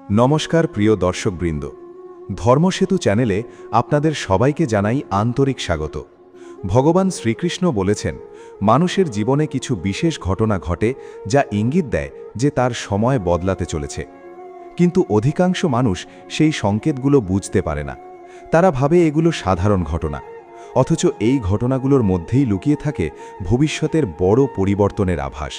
নমস্কার প্রিয় দর্শকবৃন্দ, ধর্মসেতু চ্যানেলে আপনাদের সবাইকে জানাই আন্তরিক স্বাগত। ভগবান শ্রীকৃষ্ণ বলেছেন, মানুষের জীবনে কিছু বিশেষ ঘটনা ঘটে যা ইঙ্গিত দেয় যে তার সময় বদলাতে চলেছে। কিন্তু অধিকাংশ মানুষ সেই সংকেতগুলো বুঝতে পারে না। তারা ভাবে এগুলো সাধারণ ঘটনা, অথচ এই ঘটনাগুলোর মধ্যেই লুকিয়ে থাকে ভবিষ্যতের বড় পরিবর্তনের আভাস।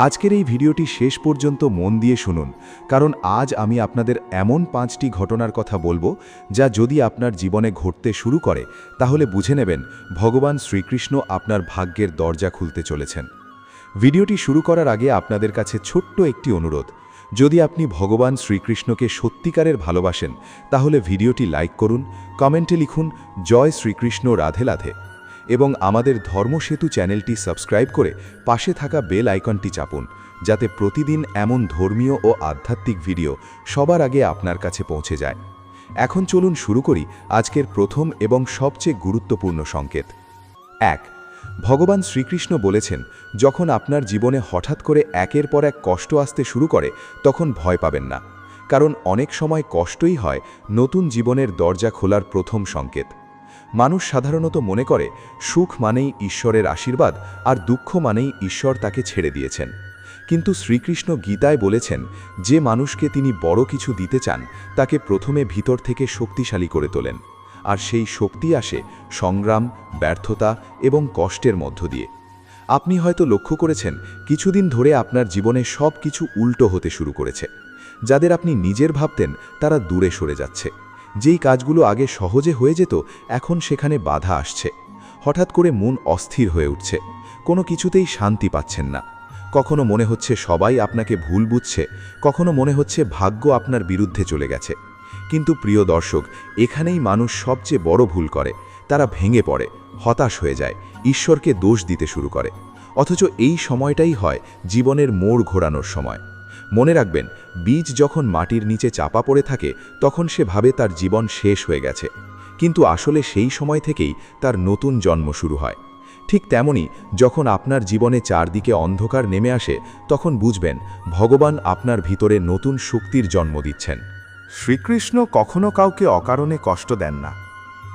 আজকের এই ভিডিওটি শেষ পর্যন্ত মন দিয়ে শুনুন, কারণ আজ আমি আপনাদের এমন 5টি ঘটনার কথা বলবো যা যদি আপনার জীবনে ঘটতে শুরু করে তাহলে বুঝে নেবেন ভগবান শ্রীকৃষ্ণ আপনার ভাগ্যের দরজা খুলতে চলেছেন। ভিডিওটি শুরু করার আগে আপনাদের কাছে ছোট্ট একটি অনুরোধ, যদি আপনি ভগবান শ্রীকৃষ্ণকে সত্যিকারের ভালোবাসেন তাহলে ভিডিওটি লাইক করুন, কমেন্টে লিখুন জয় শ্রীকৃষ্ণ, রাধে রাধে, এবং আমাদের ধর্মসেতু চ্যানেলটি সাবস্ক্রাইব করে পাশে থাকা বেল আইকনটি চাপুন, যাতে প্রতিদিন এমন ধর্মীয় ও আধ্যাত্মিক ভিডিও সবার আগে আপনার কাছে পৌঁছে যায়। এখন চলুন শুরু করি আজকের প্রথম এবং সবচেয়ে গুরুত্বপূর্ণ সংকেত। 1. ভগবান শ্রীকৃষ্ণ বলেছেন, যখন আপনার জীবনে হঠাৎ করে একের পর এক কষ্ট আসতে শুরু করে তখন ভয় পাবেন না, কারণ অনেক সময় কষ্টই হয় নতুন জীবনের দরজা খোলার প্রথম সংকেত। মানুষ সাধারণত মনে করে সুখ মানেই ঈশ্বরের আশীর্বাদ আর দুঃখ মানেই ঈশ্বর তাকে ছেড়ে দিয়েছেন। কিন্তু শ্রীকৃষ্ণ গীতায় বলেছেন, যে মানুষকে তিনি বড় কিছু দিতে চান তাকে প্রথমে ভিতর থেকে শক্তিশালী করে তোলেন, আর সেই শক্তি আসে সংগ্রাম, ব্যর্থতা এবং কষ্টের মধ্য দিয়ে। আপনি হয়তো লক্ষ্য করেছেন কিছুদিন ধরে আপনার জীবনে সব কিছু উল্টো হতে শুরু করেছে। যাদের আপনি নিজের ভাবতেন তারা দূরে সরে যাচ্ছে। যেই কাজগুলো আগে সহজে হয়ে যেত এখন সেখানে বাধা আসছে। হঠাৎ করে মন অস্থির হয়ে উঠছে, কোনো কিছুতেই শান্তি পাচ্ছেন না। কখনো মনে হচ্ছে সবাই আপনাকে ভুল বুঝছে, কখনো মনে হচ্ছে ভাগ্য আপনার বিরুদ্ধে চলে গেছে। কিন্তু প্রিয় দর্শক, এখানেই মানুষ সবচেয়ে বড় ভুল করে। তারা ভেঙে পড়ে, হতাশ হয়ে যায়, ঈশ্বরকে দোষ দিতে শুরু করে। অথচ এই সময়টাই হয় জীবনের মোড় ঘোরানোর সময়। মনে রাখবেন, বীজ যখন মাটির নিচে চাপা পড়ে থাকে তখন সে ভাবে তার জীবন শেষ হয়ে গেছে, কিন্তু আসলে সেই সময় থেকেই তার নতুন জন্ম শুরু হয়। ঠিক তেমনি যখন আপনার জীবনে চারদিকে অন্ধকার নেমে আসে তখন বুঝবেন ভগবান আপনার ভিতরে নতুন শক্তির জন্ম দিচ্ছেন। শ্রীকৃষ্ণ কখনো কাউকে অকারণে কষ্ট দেন না।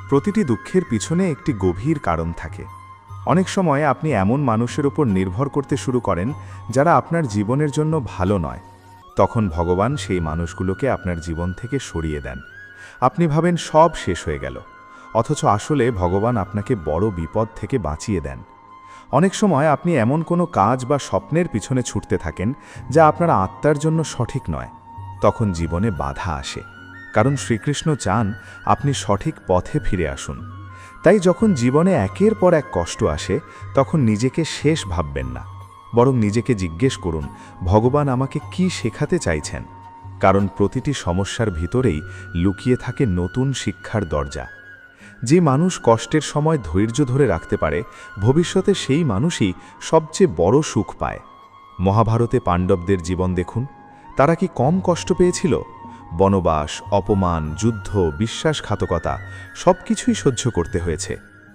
প্রতিটি দুঃখের পিছনে একটি গভীর কারণ থাকে। অনেক সময় আপনি এমন মানুষের উপর নির্ভর করতে শুরু করেন যারা আপনার জীবনের জন্য ভালো নয়। তখন ভগবান সেই মানুষগুলোকে আপনার জীবন থেকে সরিয়ে দেন। আপনি ভাবেন সব শেষ হয়ে গেল, অথচ আসলে ভগবান আপনাকে বড় বিপদ থেকে বাঁচিয়ে দেন। অনেক সময় আপনি এমন কোনো কাজ বা স্বপ্নের পিছনে ছুটতে থাকেন যা আপনার আত্মার জন্য সঠিক নয়। তখন জীবনে বাধা আসে, কারণ শ্রীকৃষ্ণ চান আপনি সঠিক পথে ফিরে আসুন। তাই যখন জীবনে একের পর এক কষ্ট আসে তখন নিজেকে শেষ ভাববেন না, বরং নিজেকে জিজ্ঞেস করুন ভগবান আমাকে কি শেখাতে চাইছেন। কারণ প্রতিটি সমস্যার ভিতরেই লুকিয়ে থাকে নতুন শিক্ষার দরজা। যে মানুষ কষ্টের সময় ধৈর্য ধরে রাখতে পারে ভবিষ্যতে সেই মানুষই সবচেয়ে বড় সুখ পায়। মহাভারতে পাণ্ডবদের জীবন দেখুন, তারা কি কম কষ্ট পেয়েছিল? বনবাস, অপমান, যুদ্ধ, বিশ্বাসঘাতকতা সব কিছুই সহ্য করতে হয়েছে,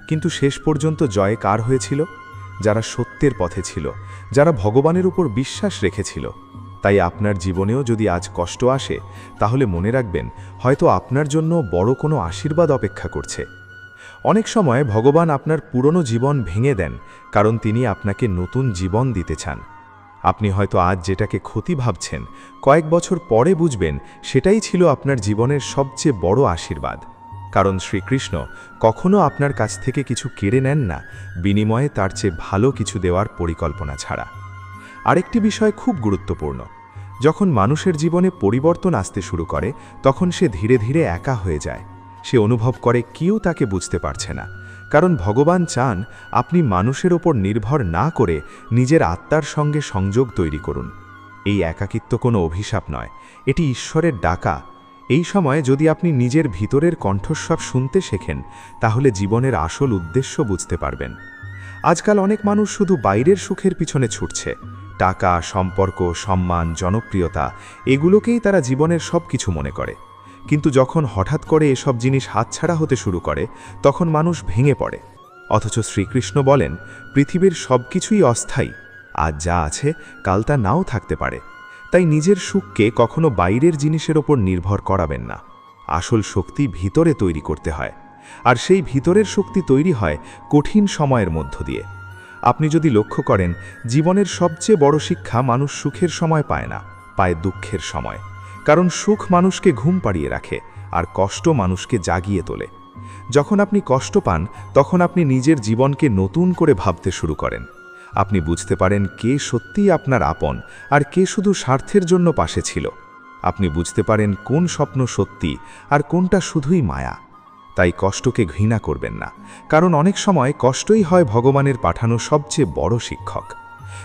কিন্তু শেষ পর্যন্ত জয় কার হয়েছিল? যারা সত্যের পথে ছিল, যারা ভগবানের উপর বিশ্বাস রেখেছিল। তাই আপনার জীবনেও যদি আজ কষ্ট আসে তাহলে মনে রাখবেন হয়তো আপনার জন্য বড় কোনো আশীর্বাদ অপেক্ষা করছে। অনেক সময় ভগবান আপনার পুরনো জীবন ভেঙে দেন, কারণ তিনি আপনাকে নতুন জীবন দিতে চান। আপনি হয়তো আজ যেটাকে ক্ষতি ভাবছেন কয়েক বছর পরে বুঝবেন সেটাই ছিল আপনার জীবনের সবচেয়ে বড় আশীর্বাদ। কারণ শ্রীকৃষ্ণ কখনো আপনার কাছ থেকে কিছু কেড়ে নেন না বিনিময়ে তার চেয়ে ভালো কিছু দেওয়ার পরিকল্পনা ছাড়া। আরেকটি বিষয় খুব গুরুত্বপূর্ণ, যখন মানুষের জীবনে পরিবর্তন আসতে শুরু করে তখন সে ধীরে ধীরে একা হয়ে যায়। সে অনুভব করে কেউ তাকে বুঝতে পারছে না, কারণ ভগবান চান আপনি মানুষের ওপর নির্ভর না করে নিজের আত্মার সঙ্গে সংযোগ তৈরি করুন। এই একাকিত্ব কোনো অভিশাপ নয়, এটি ঈশ্বরের ডাকা। এই সময় যদি আপনি নিজের ভিতরের কণ্ঠস্বর শুনতে শেখেন তাহলে জীবনের আসল উদ্দেশ্য বুঝতে পারবেন। আজকাল অনেক মানুষ শুধু বাইরের সুখের পিছনে ছুটছে। টাকা, সম্পর্ক, সম্মান, জনপ্রিয়তা এগুলোকেই তারা জীবনের সব কিছু মনে করে। কিন্তু যখন হঠাৎ করে এসব জিনিস হাতছাড়া হতে শুরু করে তখন মানুষ ভেঙে পড়ে। অথচ শ্রীকৃষ্ণ বলেন, পৃথিবীর সব কিছুই অস্থায়ী, আজ যা আছে কাল তা নাও থাকতে পারে। তাই নিজের সুখকে কখনো বাইরের জিনিসের ওপর নির্ভর করাবেন না। আসল শক্তি ভিতরে তৈরি করতে হয়, আর সেই ভিতরের শক্তি তৈরি হয় কঠিন সময়ের মধ্য দিয়ে। আপনি যদি লক্ষ্য করেন, জীবনের সবচেয়ে বড় শিক্ষা মানুষ সুখের সময় পায় না, পায় দুঃখের সময়। কারণ সুখ মানুষকে ঘুম পাড়িয়ে রাখে, আর কষ্ট মানুষকে জাগিয়ে তোলে। যখন আপনি কষ্ট পান, তখন আপনি নিজের জীবনকে নতুন করে ভাবতে শুরু করেন। আপনি বুঝতে পারেন কে সত্যিই আপনার আপন, আর কে শুধু স্বার্থের জন্য পাশে ছিল। আপনি বুঝতে পারেন কোন স্বপ্ন সত্যি, আর কোনটা শুধুই মায়া। তাই কষ্টকে ঘৃণা করবেন না, কারণ অনেক সময় কষ্টই হয় ভগবানের পাঠানো সবচেয়ে বড় শিক্ষক।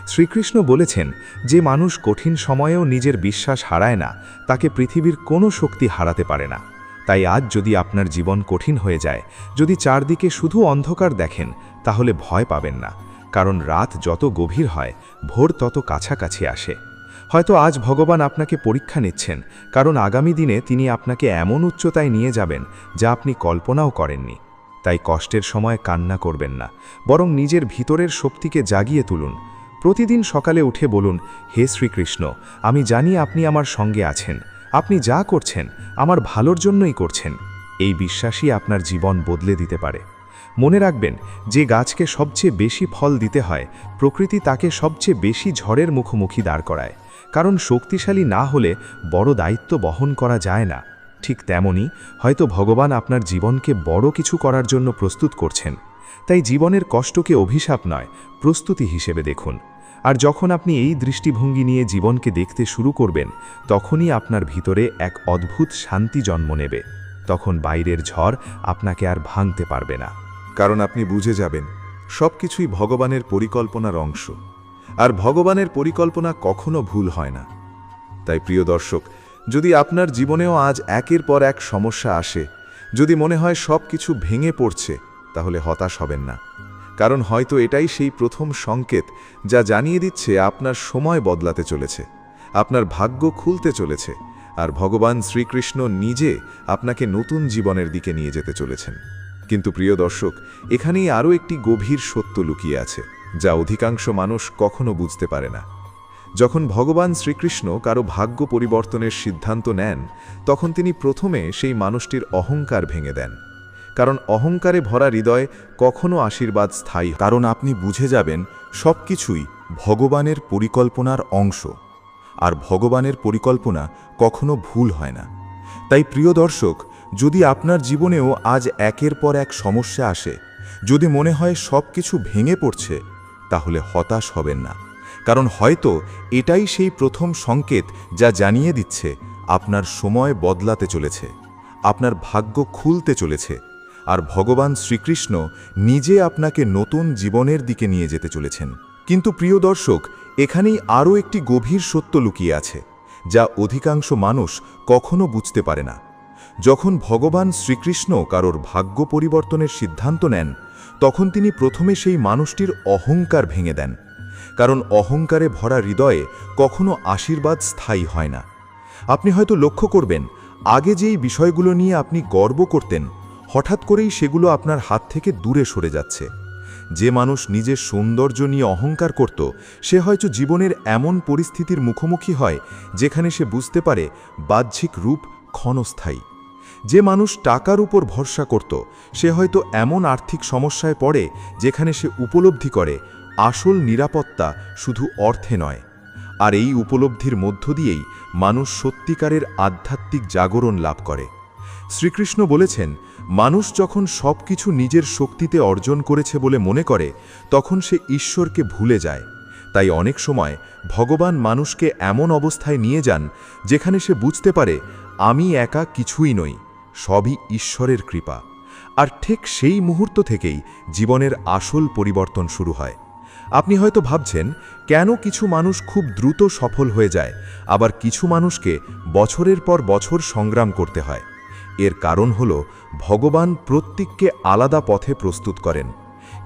শ্রীকৃষ্ণ বলেছেন, যে মানুষ কঠিন সময়েও নিজের বিশ্বাস হারায় না, তাকে পৃথিবীর কোনো শক্তি হারাতে পারে না। তাই আজ যদি আপনার জীবন কঠিন হয়ে যায়, যদি চারদিকে শুধু অন্ধকার দেখেন, তাহলে ভয় পাবেন না, কারণ রাত যত গভীর হয়, ভোর তত কাছাকাছি আসে। হয়তো আজ ভগবান আপনাকে পরীক্ষা নিচ্ছেন, কারণ আগামী দিনে তিনি আপনাকে এমন উচ্চতায় নিয়ে যাবেন যা আপনি কল্পনাও করেননি। তাই কষ্টের সময় কান্না করবেন না, বরং নিজের ভিতরের শক্তিকে জাগিয়ে তুলুন। প্রতিদিন সকালে উঠে বলুন, হে শ্রীকৃষ্ণ, আমি জানি আপনি আমার সঙ্গে আছেন, আপনি যা করছেন আমার ভালোর জন্যই করছেন। এই বিশ্বাসই আপনার জীবন বদলে দিতে পারে। মনে রাখবেন, যে গাছকে সবচেয়ে বেশি ফল দিতে হয়, প্রকৃতি তাকে সবচেয়ে বেশি ঝড়ের মুখোমুখি দাঁড় করায়। কারণ শক্তিশালী না হলে বড় দায়িত্ব বহন করা যায় না। ঠিক তেমনি হয়তো ভগবান আপনার জীবনকে বড় কিছু করার জন্য প্রস্তুত করছেন। তাই জীবনের কষ্টকে অভিশাপ নয়, প্রস্তুতি হিসেবে দেখুন। আর যখন আপনি এই দৃষ্টিভঙ্গি নিয়ে জীবনকে দেখতে শুরু করবেন, তখনই আপনার ভিতরে এক অদ্ভুত শান্তি জন্ম নেবে। তখন বাইরের ঝড় আপনাকে আর ভাঙতে পারবে না। কারণ আপনি বুঝে যাবেন, সব কিছুই ভগবানের পরিকল্পনার অংশ, আর ভগবানের পরিকল্পনা কখনো ভুল হয় না। তাই প্রিয় দর্শক, যদি আপনার জীবনেও আজ একের পর এক সমস্যা আসে, যদি মনে হয় সব কিছু ভেঙে পড়ছে, তাহলে হতাশ হবেন না। কারণ হয়তো এটাই সেই প্রথম সংকেত যা জানিয়ে দিচ্ছে আপনার সময় বদলাতে চলেছে, আপনার ভাগ্য খুলতে চলেছে, আর ভগবান শ্রীকৃষ্ণ নিজে আপনাকে নতুন জীবনের দিকে নিয়ে যেতে চলেছেন। কিন্তু প্রিয় দর্শক, এখানেই আরও একটি গভীর সত্য লুকিয়ে আছে, যা অধিকাংশ মানুষ কখনো বুঝতে পারে না। যখন ভগবান শ্রীকৃষ্ণ কারো ভাগ্য পরিবর্তনের সিদ্ধান্ত নেন, তখন তিনি প্রথমে সেই মানুষটির অহংকার ভেঙে দেন। কারণ অহংকারে ভরা হৃদয় কখনো আশীর্বাদ স্থায়ী, কারণ আপনি বুঝে যাবেন সব কিছুই ভগবানের পরিকল্পনার অংশ, আর ভগবানের পরিকল্পনা কখনো ভুল হয় না। তাই প্রিয় দর্শক, যদি আপনার জীবনেও আজ একের পর এক সমস্যা আসে, যদি মনে হয় সব কিছু ভেঙে পড়ছে, তাহলে হতাশ হবেন না। কারণ হয়তো এটাই সেই প্রথম সংকেত যা জানিয়ে দিচ্ছে আপনার সময় বদলাতে চলেছে, আপনার ভাগ্য খুলতে চলেছে, আর ভগবান শ্রীকৃষ্ণ নিজে আপনাকে নতুন জীবনের দিকে নিয়ে যেতে চলেছেন। কিন্তু প্রিয় দর্শক, এখানেই আরও একটি গভীর সত্য লুকিয়ে আছে, যা অধিকাংশ মানুষ কখনো বুঝতে পারে না। যখন ভগবান শ্রীকৃষ্ণ কারোর ভাগ্য পরিবর্তনের সিদ্ধান্ত নেন, তখন তিনি প্রথমে সেই মানুষটির অহংকার ভেঙে দেন। কারণ অহংকারে ভরা হৃদয়ে কখনো আশীর্বাদ স্থায়ী হয় না। আপনি হয়তো লক্ষ্য করবেন, আগে যেই বিষয়গুলো নিয়ে আপনি গর্ব করতেন, হঠাৎ করেই সেগুলো আপনার হাত থেকে দূরে সরে যাচ্ছে। যে মানুষ নিজের সৌন্দর্য নিয়ে অহংকার করত, সে হয়তো জীবনের এমন পরিস্থিতির মুখোমুখি হয় যেখানে সে বুঝতে পারে বাহ্যিক রূপ ক্ষণস্থায়ী। যে মানুষ টাকার উপর ভরসা করত, সে হয়তো এমন আর্থিক সমস্যায় পড়ে যেখানে সে উপলব্ধি করে আসল নিরাপত্তা শুধু অর্থে নয়। আর এই উপলব্ধির মধ্য দিয়েই মানুষ সত্যিকারের আধ্যাত্মিক জাগরণ লাভ করে। শ্রীকৃষ্ণ বলেছেন, মানুষ যখন সব কিছু নিজের শক্তিতে অর্জন করেছে বলে মনে করে, তখন সে ঈশ্বরকে ভুলে যায়। তাই অনেক সময় ভগবান মানুষকে এমন অবস্থায় নিয়ে যান যেখানে সে বুঝতে পারে, আমি একা কিছুই নই, সবই ঈশ্বরের কৃপা। আর ঠিক সেই মুহূর্ত থেকেই জীবনের আসল পরিবর্তন শুরু হয়। আপনি হয়তো ভাবছেন, কেন কিছু মানুষ খুব দ্রুত সফল হয়ে যায়, আবার কিছু মানুষকে বছরের পর বছর সংগ্রাম করতে হয়। এর কারণ হল, ভগবান প্রত্যেককে আলাদা পথে প্রস্তুত করেন।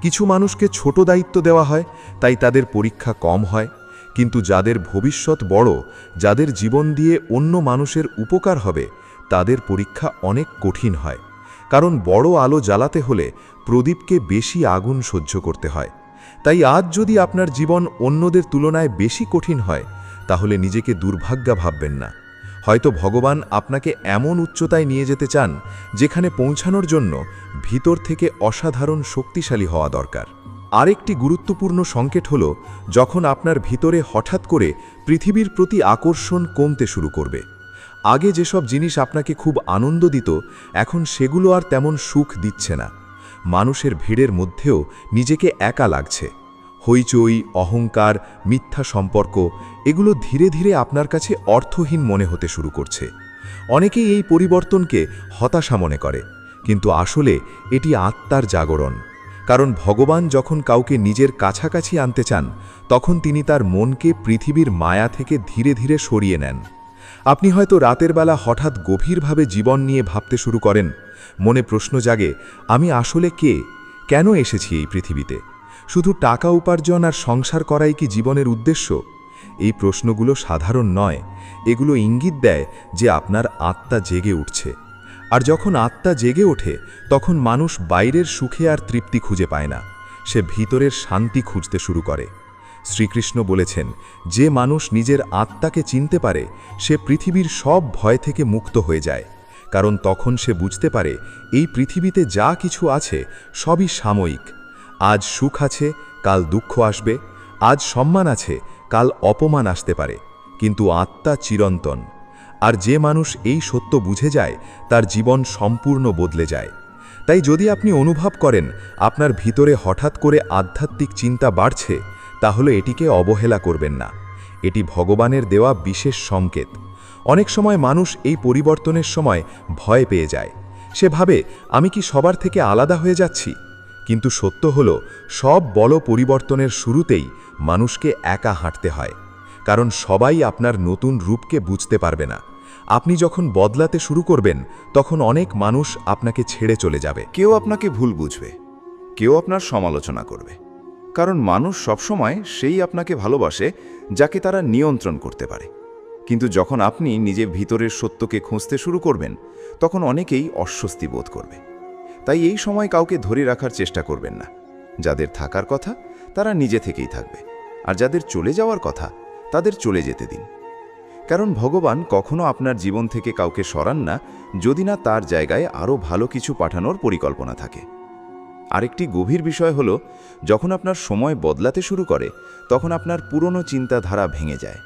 কিছু মানুষকে ছোট দায়িত্ব দেওয়া হয়, তাই তাদের পরীক্ষা কম হয়। কিন্তু যাদের ভবিষ্যৎ বড়, যাদের জীবন দিয়ে অন্য মানুষের উপকার হবে, তাদের পরীক্ষা অনেক কঠিন হয়। কারণ বড় আলো জ্বালাতে হলে প্রদীপকে বেশি আগুন সহ্য করতে হয়। তাই আজ যদি আপনার জীবন অন্যদের তুলনায় বেশি কঠিন হয়, তাহলে নিজেকে দুর্ভাগ্যা ভাববেন না। হয়তো ভগবান আপনাকে এমন উচ্চতায় নিয়ে যেতে চান যেখানে পৌঁছানোর জন্য ভিতর থেকে অসাধারণ শক্তিশালী হওয়া দরকার। আরেকটি গুরুত্বপূর্ণ সংকেত হল যখন আপনার ভিতরে হঠাৎ করে পৃথিবীর প্রতি আকর্ষণ কমতে শুরু করবে। আগে যেসব জিনিস আপনাকে খুব আনন্দ দিত, এখন সেগুলো আর তেমন সুখ দিচ্ছে না। মানুষের ভিড়ের মধ্যেও নিজেকে একা লাগছে। হইচই, অহংকার, মিথ্যা সম্পর্ক এগুলো ধীরে ধীরে আপনার কাছে অর্থহীন মনে হতে শুরু করছে। অনেকেই এই পরিবর্তনকে হতাশা মনে করে, কিন্তু আসলে এটি আত্মার জাগরণ। কারণ ভগবান যখন কাউকে নিজের কাছাকাছি আনতে চান, তখন তিনি তার মনকে পৃথিবীর মায়া থেকে ধীরে ধীরে সরিয়ে নেন। আপনি হয়তো রাতের বেলা হঠাৎ গভীরভাবে জীবন নিয়ে ভাবতে শুরু করেন। মনে প্রশ্ন জাগে, আমি আসলে কে? কেন এসেছি এই পৃথিবীতে? শুধু টাকা উপার্জন আর সংসার করাই কি জীবনের উদ্দেশ্য? এই প্রশ্নগুলো সাধারণ নয়, এগুলো ইঙ্গিত দেয় যে আপনার আত্মা জেগে উঠছে। আর যখন আত্মা জেগে ওঠে, তখন মানুষ বাইরের সুখে আর তৃপ্তি খুঁজে পায় না, সে ভিতরের শান্তি খুঁজতে শুরু করে। শ্রীকৃষ্ণ বলেছেন, যে মানুষ নিজের আত্মাকে চিনতে পারে সে পৃথিবীর সব ভয় থেকে মুক্ত হয়ে যায়। কারণ তখন সে বুঝতে পারে এই পৃথিবীতে যা কিছু আছে সবই সাময়িক। আজ সুখ আছে, কাল দুঃখ আসবে। আজ সম্মান আছে, কাল অপমান আসতে পারে, কিন্তু আত্মা চিরন্তন। আর যে মানুষ এই সত্য বুঝে যায়, তার জীবন সম্পূর্ণ বদলে যায়। তাই যদি আপনি অনুভব করেন আপনার ভিতরে হঠাৎ করে আধ্যাত্মিক চিন্তা বাড়ছে, তাহলে এটিকে অবহেলা করবেন না। এটি ভগবানের দেওয়া বিশেষ সংকেত। অনেক সময় মানুষ এই পরিবর্তনের সময় ভয় পেয়ে যায়। সে ভাবে, আমি কি সবার থেকে আলাদা হয়ে যাচ্ছি? কিন্তু সত্য হলো, সব বড় পরিবর্তনের শুরুতেই মানুষকে একা হাঁটতে হয়। কারণ সবাই আপনার নতুন রূপকে বুঝতে পারবে না। আপনি যখন বদলাতে শুরু করবেন, তখন অনেক মানুষ আপনাকে ছেড়ে চলে যাবে। কেউ আপনাকে ভুল বুঝবে, কেউ আপনার সমালোচনা করবে। কারণ মানুষ সবসময় সেই আপনাকে ভালোবাসে যাকে তারা নিয়ন্ত্রণ করতে পারে। কিন্তু যখন আপনি নিজের ভিতরের সত্যকে খুঁজতে শুরু করবেন, তখন অনেকেই অস্বস্তি বোধ করবে। তাই এই সময় কাউকে ধরে রাখার চেষ্টা করবেন না। যাদের থাকার কথা তারা নিজে থেকেই থাকবে, আর যাদের চলে যাওয়ার কথা তাদের চলে যেতে দিন। কারণ ভগবান কখনো আপনার জীবন থেকে কাউকে সরান না, যদি না তার জায়গায় আরও ভালো কিছু পাঠানোর পরিকল্পনা থাকে। আরেকটি গভীর বিষয় হলো, যখন আপনার সময় বদলাতে শুরু করে, তখন আপনার পুরনো চিন্তাধারা ভেঙে যায়।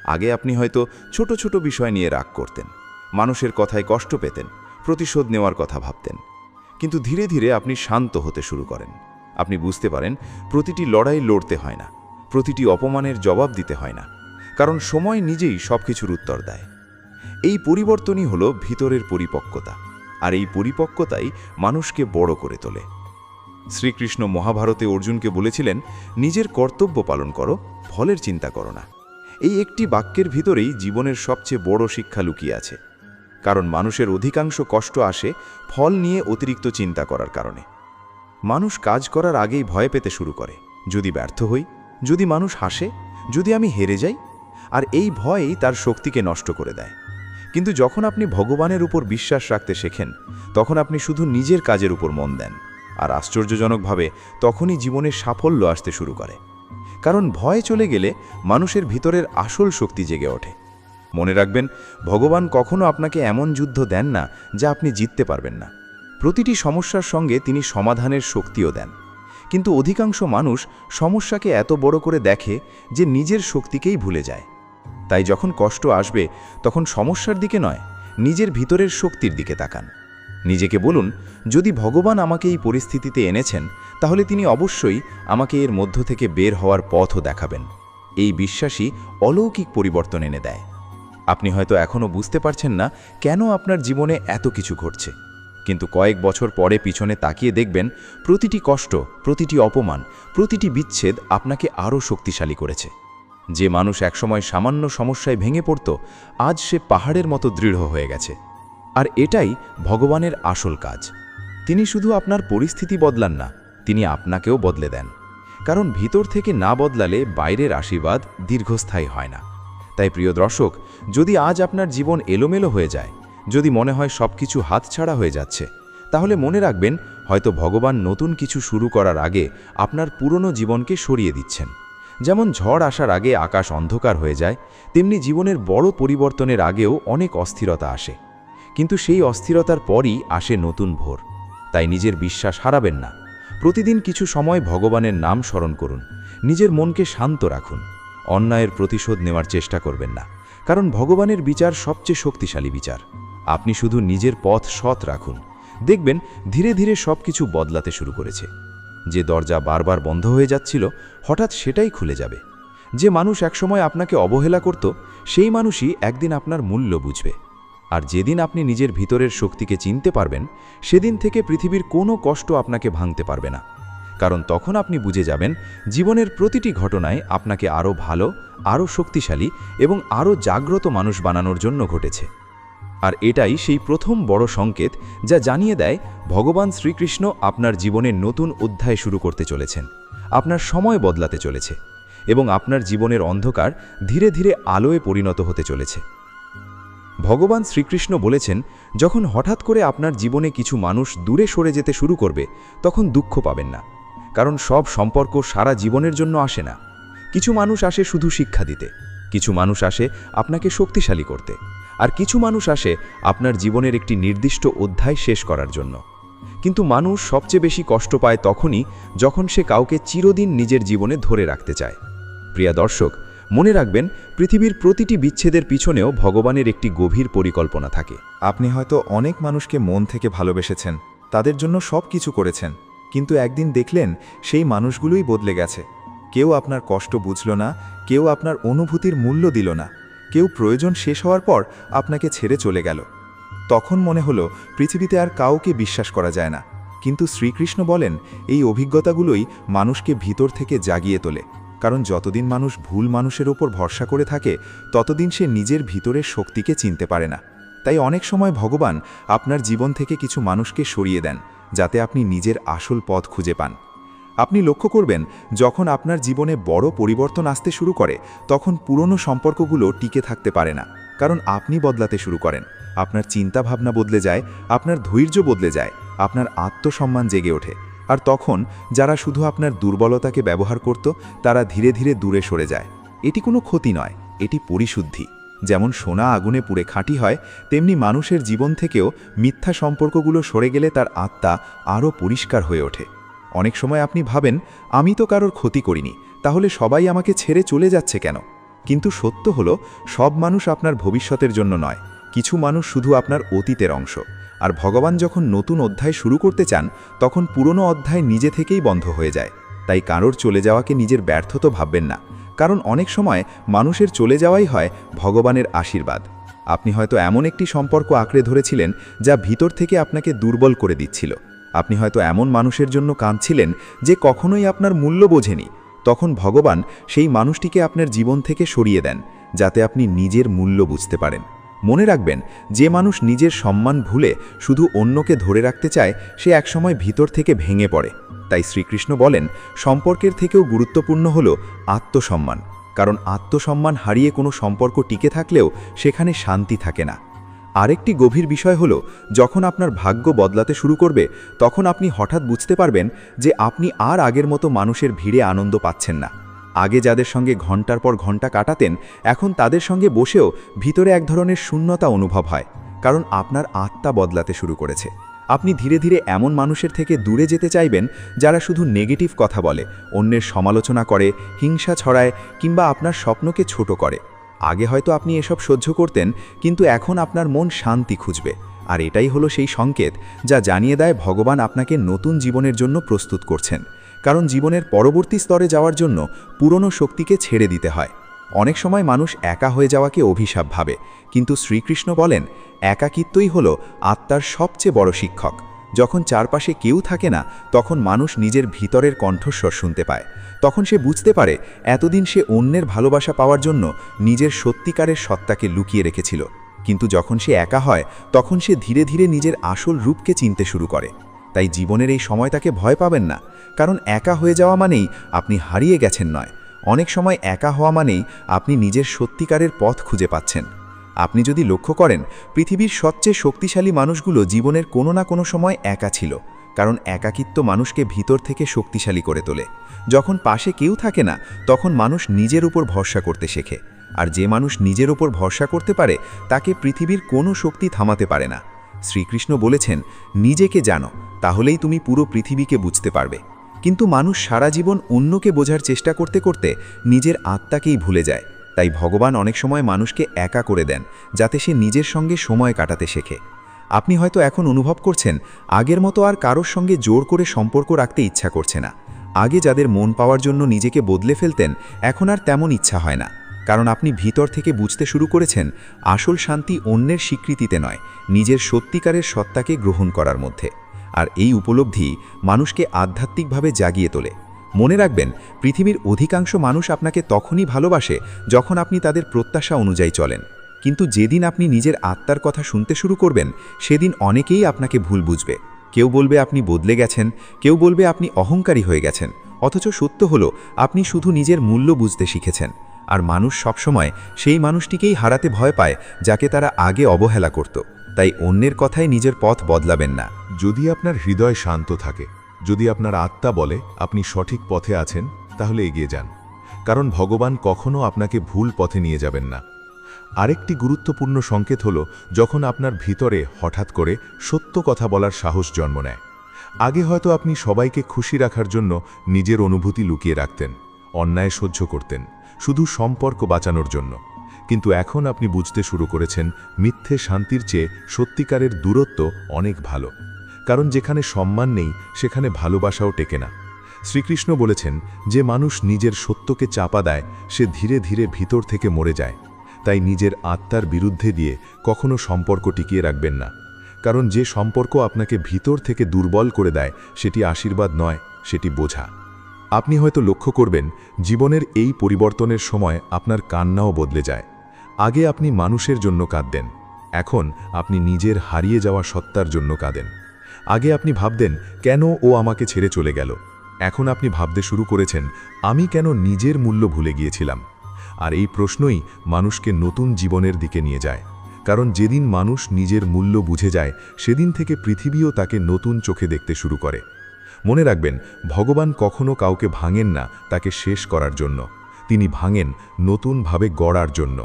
আগে আপনি হয়তো ছোট ছোট বিষয় নিয়ে রাগ করতেন, মানুষের কথায় কষ্ট পেতেন, প্রতিশোধ নেওয়ার কথা ভাবতেন। কিন্তু ধীরে ধীরে আপনি শান্ত হতে শুরু করেন। আপনি বুঝতে পারেন প্রতিটি লড়াই লড়তে হয় না, প্রতিটি অপমানের জবাব দিতে হয় না, কারণ সময় নিজেই সব কিছুর উত্তর দেয়। এই পরিবর্তনই হলো ভিতরের পরিপক্কতা, আর এই পরিপক্কতাই মানুষকে বড় করে তোলে। শ্রীকৃষ্ণ মহাভারতে অর্জুনকে বলেছিলেন, নিজের কর্তব্য পালন করো, ফলের চিন্তা করো না। এই একটি বাক্যের ভিতরেই জীবনের সবচেয়ে বড় শিক্ষা লুকিয়ে আছে। কারণ মানুষের অধিকাংশ কষ্ট আসে ফল নিয়ে অতিরিক্ত চিন্তা করার কারণে। মানুষ কাজ করার আগেই ভয় পেতে শুরু করে, যদি ব্যর্থ হই, যদি মানুষ হাসে, যদি আমি হেরে যাই। আর এই ভয়ই তার শক্তিকে নষ্ট করে দেয়। কিন্তু যখন আপনি ভগবানের উপর বিশ্বাস রাখতে শেখেন, তখন আপনি শুধু নিজের কাজের উপর মন দেন, আর আশ্চর্যজনকভাবে তখনই জীবনে সাফল্য আসতে শুরু করে। কারণ ভয় চলে গেলে মানুষের ভিতরের আসল শক্তি জেগে ওঠে। মনে রাখবেন, ভগবান কখনো আপনাকে এমন যুদ্ধ দেন না যা আপনি জিততে পারবেন না। প্রতিটি সমস্যার সঙ্গে তিনি সমাধানের শক্তিও দেন। কিন্তু অধিকাংশ মানুষ সমস্যাকে এত বড় করে দেখে যে নিজের শক্তিকেই ভুলে যায়। তাই যখন কষ্ট আসবে, তখন সমস্যার দিকে নয়, নিজের ভিতরের শক্তির দিকে তাকান। নিজেকে বলুন, যদি ভগবান আমাকে এই পরিস্থিতিতে এনেছেন, তাহলে তিনি অবশ্যই আমাকে এর মধ্য থেকে বের হওয়ার পথও দেখাবেন। এই বিশ্বাসই অলৌকিক পরিবর্তন এনে দেয়। আপনি হয়তো এখনও বুঝতে পারছেন না কেন আপনার জীবনে এত কিছু ঘটছে, কিন্তু কয়েক বছর পরে পিছনে তাকিয়ে দেখবেন, প্রতিটি কষ্ট, প্রতিটি অপমান, প্রতিটি বিচ্ছেদ আপনাকে আরও শক্তিশালী করেছে। যে মানুষ একসময় সামান্য সমস্যায় ভেঙে পড়ত, আজ সে পাহাড়ের মতো দৃঢ় হয়ে গেছে। আর এটাই ভগবানের আসল কাজ। তিনি শুধু আপনার পরিস্থিতি বদলান না, তিনি আপনাকেও বদলে দেন। কারণ ভিতর থেকে না বদলালে বাইরের আশীর্বাদ দীর্ঘস্থায়ী হয় না। তাই প্রিয় দর্শক, যদি আজ আপনার জীবন এলোমেলো হয়ে যায়, যদি মনে হয় সব কিছু হাতছাড়া হয়ে যাচ্ছে, তাহলে মনে রাখবেন, হয়তো ভগবান নতুন কিছু শুরু করার আগে আপনার পুরনো জীবনকে সরিয়ে দিচ্ছেন। যেমন ঝড় আসার আগে আকাশ অন্ধকার হয়ে যায়, তেমনি জীবনের বড় পরিবর্তনের আগেও অনেক অস্থিরতা আসে, কিন্তু সেই অস্থিরতার পরই আসে নতুন ভোর। তাই নিজের বিশ্বাস হারাবেন না। প্রতিদিন কিছু সময় ভগবানের নাম স্মরণ করুন, নিজের মনকে শান্ত রাখুন। অন্যায়ের প্রতিশোধ নেওয়ার চেষ্টা করবেন না, কারণ ভগবানের বিচার সবচেয়ে শক্তিশালী বিচার। আপনি শুধু নিজের পথ সৎ রাখুন, দেখবেন ধীরে ধীরে সব কিছু বদলাতে শুরু করেছে। যে দরজা বারবার বন্ধ হয়ে যাচ্ছিল, হঠাৎ সেটাই খুলে যাবে। যে মানুষ একসময় আপনাকে অবহেলা করত, সেই মানুষই একদিন আপনার মূল্য বুঝবে। আর যেদিন আপনি নিজের ভিতরের শক্তিকে চিনতে পারবেন, সেদিন থেকে পৃথিবীর কোনো কষ্ট আপনাকে ভাঙতে পারবে না। কারণ তখন আপনি বুঝে যাবেন, জীবনের প্রতিটি ঘটনায় আপনাকে আরও ভালো, আরও শক্তিশালী এবং আরও জাগ্রত মানুষ বানানোর জন্য ঘটেছে। আর এটাই সেই প্রথম বড় সংকেত, যা জানিয়ে দেয় ভগবান শ্রীকৃষ্ণ আপনার জীবনের নতুন অধ্যায় শুরু করতে চলেছেন। আপনার সময় বদলাতে চলেছে এবং আপনার জীবনের অন্ধকার ধীরে ধীরে আলোয় পরিণত হতে চলেছে। ভগবান শ্রীকৃষ্ণ বলেছেন, যখন হঠাৎ করে আপনার জীবনে কিছু মানুষ দূরে সরে যেতে শুরু করবে, তখন দুঃখ পাবেন না। কারণ সব সম্পর্ক সারা জীবনের জন্য আসে না। কিছু মানুষ আসে শুধু শিক্ষা দিতে, কিছু মানুষ আসে আপনাকে শক্তিশালী করতে, আর কিছু মানুষ আসে আপনার জীবনের একটি নির্দিষ্ট অধ্যায় শেষ করার জন্য। কিন্তু মানুষ সবচেয়ে বেশি কষ্ট পায় তখনই, যখন সে কাউকে চিরদিন নিজের জীবনে ধরে রাখতে চায়। প্রিয় দর্শক, মনে রাখবেন, পৃথিবীর প্রতিটি বিচ্ছেদের পিছনেও ভগবানের একটি গভীর পরিকল্পনা থাকে। আপনি হয়তো অনেক মানুষকে মন থেকে ভালোবেসেছেন, তাদের জন্য সব কিছু করেছেন, কিন্তু একদিন দেখলেন সেই মানুষগুলোই বদলে গেছে। কেউ আপনার কষ্ট বুঝল না, কেউ আপনার অনুভূতির মূল্য দিল না, কেউ প্রয়োজন শেষ হওয়ার পর আপনাকে ছেড়ে চলে গেল। তখন মনে হলো পৃথিবীতে আর কাউকে বিশ্বাস করা যায় না। কিন্তু শ্রীকৃষ্ণ বলেন, এই অভিজ্ঞতাগুলোই মানুষকে ভিতর থেকে জাগিয়ে তোলে। কারণ যতদিন মানুষ ভুল মানুষের ওপর ভরসা করে থাকে, ততদিন সে নিজের ভিতরের শক্তিকে চিনতে পারে না। তাই অনেক সময় ভগবান আপনার জীবন থেকে কিছু মানুষকে সরিয়ে দেন, যাতে আপনি নিজের আসল পথ খুঁজে পান। আপনি লক্ষ্য করবেন, যখন আপনার জীবনে বড় পরিবর্তন আসতে শুরু করে, তখন পুরনো সম্পর্কগুলো টিকে থাকতে পারে না। কারণ আপনি বদলাতে শুরু করেন, আপনার চিন্তাভাবনা বদলে যায়, আপনার ধৈর্য বদলে যায়, আপনার আত্মসম্মান জেগে ওঠে। আর তখন যারা শুধু আপনার দুর্বলতাকে ব্যবহার করত, তারা ধীরে ধীরে দূরে সরে যায়। এটি কোনো ক্ষতি নয়, এটি পরিশুদ্ধি। যেমন সোনা আগুনে পুড়ে খাঁটি হয়, তেমনি মানুষের জীবন থেকেও মিথ্যা সম্পর্কগুলো সরে গেলে তার আত্মা আরও পরিষ্কার হয়ে ওঠে। অনেক সময় আপনি ভাবেন, আমি তো কারোর ক্ষতি করিনি, তাহলে সবাই আমাকে ছেড়ে চলে যাচ্ছে কেন? কিন্তু সত্য হলো, সব মানুষ আপনার ভবিষ্যতের জন্য নয়, কিছু মানুষ শুধু আপনার অতীতের অংশ। আর ভগবান যখন নতুন অধ্যায় শুরু করতে চান, তখন পুরনো অধ্যায় নিজে থেকেই বন্ধ হয়ে যায়। তাই কারোর চলে যাওয়াকে নিজের ব্যর্থতা ভাববেন না, কারণ অনেক সময় মানুষের চলে যাওয়াই হয় ভগবানের আশীর্বাদ। আপনি হয়তো এমন একটি সম্পর্ক আঁকড়ে ধরেছিলেন, যা ভিতর থেকে আপনাকে দুর্বল করে দিচ্ছিল। আপনি হয়তো এমন মানুষের জন্য কাঁদছিলেন, যে কখনোই আপনার মূল্য বোঝেনি। তখন ভগবান সেই মানুষটিকে আপনার জীবন থেকে সরিয়ে দেন, যাতে আপনি নিজের মূল্য বুঝতে পারেন। মনে রাখবেন, যে মানুষ নিজের সম্মান ভুলে শুধু অন্যকে ধরে রাখতে চায়, সে একসময় ভিতর থেকে ভেঙে পড়ে। তাই শ্রীকৃষ্ণ বলেন, সম্পর্কের থেকেও গুরুত্বপূর্ণ হল আত্মসম্মান। কারণ আত্মসম্মান হারিয়ে কোনো সম্পর্ক টিকে থাকলেও সেখানে শান্তি থাকে না। আরেকটি গভীর বিষয় হলো, যখন আপনার ভাগ্য বদলাতে শুরু করবে, তখন আপনি হঠাৎ বুঝতে পারবেন যে আপনি আর আগের মতো মানুষের ভিড়ে আনন্দ পাচ্ছেন না। আগে যাদের সঙ্গে ঘন্টার পর ঘন্টা কাটাতেন, এখন তাদের সঙ্গে বসেও ভিতরে এক ধরনের শূন্যতা অনুভব হয়। কারণ আপনার আত্মা বদলাতে শুরু করেছে। আপনি ধীরে ধীরে এমন মানুষের থেকে দূরে যেতে চাইবেন, যারা শুধু নেগেটিভ কথা বলে, অন্যের সমালোচনা করে, হিংসা ছড়ায়, কিংবা আপনার স্বপ্নকে ছোট করে। আগে হয়তো আপনি এসব সহ্য করতেন, কিন্তু এখন আপনার মন শান্তি খুঁজবে। আর এটাই হলো সেই সংকেত, যা জানিয়ে দেয় ভগবান আপনাকে নতুন জীবনের জন্য প্রস্তুত করছেন। কারণ জীবনের পরবর্তী স্তরে যাওয়ার জন্য পুরনো শক্তিকে ছেড়ে দিতে হয়। অনেক সময় মানুষ একা হয়ে যাওয়াকে অভিশাপ ভাবে, কিন্তু শ্রীকৃষ্ণ বলেন, একাকিত্বই হলো আত্মার সবচেয়ে বড় শিক্ষক। যখন চারপাশে কেউ থাকে না, তখন মানুষ নিজের ভিতরের কণ্ঠস্বর শুনতে পায়। তখন সে বুঝতে পারে, এতদিন সে অন্যের ভালোবাসা পাওয়ার জন্য নিজের সত্যিকারের সত্তাকে লুকিয়ে রেখেছিল। কিন্তু যখন সে একা হয়, তখন সে ধীরে ধীরে নিজের আসল রূপকে চিনতে শুরু করে। তাই জীবনের এই সময়টাকে ভয় পাবেন না, কারণ একা হয়ে যাওয়া মানেই আপনি হারিয়ে গেছেন নয়। অনেক সময় একা হওয়া মানেই আপনি নিজের সত্যিকারের পথ খুঁজে পাচ্ছেন। আপনি যদি লক্ষ্য করেন, পৃথিবীর সবচেয়ে শক্তিশালী মানুষগুলো জীবনের কোনো না কোনো সময় একা ছিল। কারণ একাকিত্ব মানুষকে ভিতর থেকে শক্তিশালী করে তোলে। যখন পাশে কেউ থাকে না, তখন মানুষ নিজের উপর ভরসা করতে শেখে, আর যে মানুষ নিজের উপর ভরসা করতে পারে তাকে পৃথিবীর কোনো শক্তি থামাতে পারে না। শ্রীকৃষ্ণ বলেছেন, নিজেকে জানো, তাহলেই তুমি পুরো পৃথিবীকে বুঝতে পারবে। কিন্তু মানুষ সারা জীবন অন্যকে বোঝার চেষ্টা করতে করতে নিজের আত্মাকেই ভুলে যায়। তাই ভগবান অনেক সময় মানুষকে একা করে দেন, যাতে সে নিজের সঙ্গে সময় কাটাতে শেখে। আপনি হয়তো এখন অনুভব করছেন, আগের মতো আর কারোর সঙ্গে জোর করে সম্পর্ক রাখতে ইচ্ছা করছে না। আগে যাদের মন পাওয়ার জন্য নিজেকে বদলে ফেলতেন, এখন আর তেমন ইচ্ছা হয় না। কারণ আপনি ভিতর থেকে বুঝতে শুরু করেছেন, আসল শান্তি অন্যের স্বীকৃতিতে নয়, নিজের সত্যিকারের সত্তাকে গ্রহণ করার মধ্যে। আর এই উপলব্ধি মানুষকে আধ্যাত্মিকভাবে জাগিয়ে তোলে। মনে রাখবেন, পৃথিবীর অধিকাংশ মানুষ আপনাকে তখনই ভালোবাসে যখন আপনি তাদের প্রত্যাশা অনুযায়ী চলেন। কিন্তু যেদিন আপনি নিজের আত্মার কথা শুনতে শুরু করবেন, সেদিন অনেকেই আপনাকে ভুল বুঝবে। কেউ বলবে আপনি বদলে গেছেন, কেউ বলবে আপনি অহংকারী হয়ে গেছেন। অথচ সত্য হলো, আপনি শুধু নিজের মূল্য বুঝতে শিখেছেন। আর মানুষ সবসময় সেই মানুষটিকেই হারাতে ভয় পায় যাকে তারা আগে অবহেলা করত। তাই অন্যের কথায় নিজের পথ বদলাবেন না। যদি আপনার হৃদয় শান্ত থাকে, যদি আপনার আত্মা বলে আপনি সঠিক পথে আছেন, তাহলে এগিয়ে যান। কারণ ভগবান কখনো আপনাকে ভুল পথে নিয়ে যাবেন না। আরেকটি গুরুত্বপূর্ণ সংকেত হলো যখন আপনার ভিতরে হঠাৎ করে সত্য কথা বলার সাহস জন্ম নেয়। আগে হয়তো আপনি সবাইকে খুশি রাখার জন্য নিজের অনুভূতি লুকিয়ে রাখতেন, অন্যায় সহ্য করতেন, শুধু সম্পর্ক বাঁচানোর জন্য। কিন্তু এখন আপনি বুঝতে শুরু করেছেন, মিথ্যে শান্তির চেয়ে সত্যিকারের দূরত্ব অনেক ভালো। কারণ যেখানে সম্মান নেই, সেখানে ভালোবাসাও টেকে না। শ্রীকৃষ্ণ বলেছেন, যে মানুষ নিজের সত্যকে চাপা দেয়, সে ধীরে ধীরে ভিতর থেকে মরে যায়। তাই নিজের আত্মার বিরুদ্ধে দিয়ে কখনো সম্পর্ক টিকিয়ে রাখবেন না। কারণ যে সম্পর্ক আপনাকে ভিতর থেকে দুর্বল করে দেয়, সেটি আশীর্বাদ নয়, সেটি বোঝা। আপনি হয়তো লক্ষ্য করবেন, জীবনের এই পরিবর্তনের সময় আপনার কান্নাও বদলে যায়। আগে আপনি মানুষের জন্য কাঁদতেন, এখন আপনি নিজের হারিয়ে যাওয়া সত্তার জন্য কাঁদেন। আগে আপনি ভাবতেন, কেন ও আমাকে ছেড়ে চলে গেল। এখন আপনি ভাবতে শুরু করেছেন, আমি কেন নিজের মূল্য ভুলে গিয়েছিলাম। আর এই প্রশ্নই মানুষকে নতুন জীবনের দিকে নিয়ে যায়। কারণ যেদিন মানুষ নিজের মূল্য বুঝে যায়, সেদিন থেকে পৃথিবীও তাকে নতুন চোখে দেখতে শুরু করে। মনে রাখবেন, ভগবান কখনো কাউকে ভাঙেন না তাকে শেষ করার জন্য, তিনি ভাঙেন নতুনভাবে গড়ার জন্য।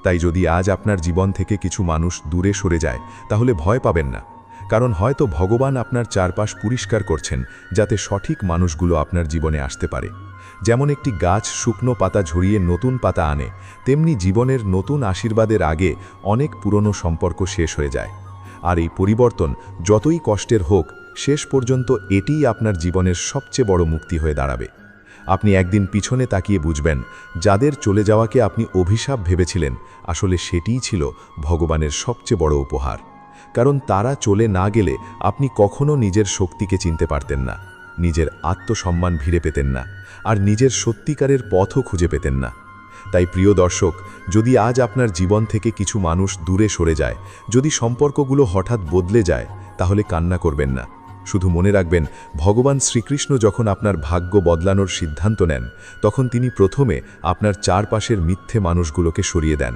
তাই যদি আজ আপনার জীবন থেকে কিছু মানুষ দূরে সরে যায়, তাহলে ভয় পাবেন না। কারণ হয়তো ভগবান আপনার চারপাশ পরিষ্কার করছেন, যাতে সঠিক মানুষগুলো আপনার জীবনে আসতে পারে। যেমন একটি গাছ শুকনো পাতা ঝরিয়ে নতুন পাতা আনে, তেমনি জীবনের নতুন আশীর্বাদের আগে অনেক পুরনো সম্পর্ক শেষ হয়ে যায়। আর এই পরিবর্তন যতই কষ্টের হোক, শেষ পর্যন্ত এটিই আপনার জীবনের সবচেয়ে বড় মুক্তি হয়ে দাঁড়াবে। আপনি একদিন পিছনে তাকিয়ে বুঝবেন, যাদের চলে যাওয়াকে আপনি অভিশাপ ভেবেছিলেন, আসলে সেটিই ছিল ভগবানের সবচেয়ে বড় উপহার। কারণ তারা চলে না গেলে আপনি কখনো নিজের শক্তিকে চিনতে পারতেন না, নিজের আত্মসম্মান ফিরে পেতেন না, আর নিজের সত্যিকারের পথও খুঁজে পেতেন না। তাই প্রিয় দর্শক, যদি আজ আপনার জীবন থেকে কিছু মানুষ দূরে সরে যায়, যদি সম্পর্কগুলো হঠাৎ বদলে যায়, তাহলে কান্না করবেন না। শুধু মনে রাখবেন, ভগবান শ্রীকৃষ্ণ যখন আপনার ভাগ্য বদলানোর সিদ্ধান্ত নেন, তখন তিনি প্রথমে আপনার চারপাশের মিথ্যে মানুষগুলোকে সরিয়ে দেন।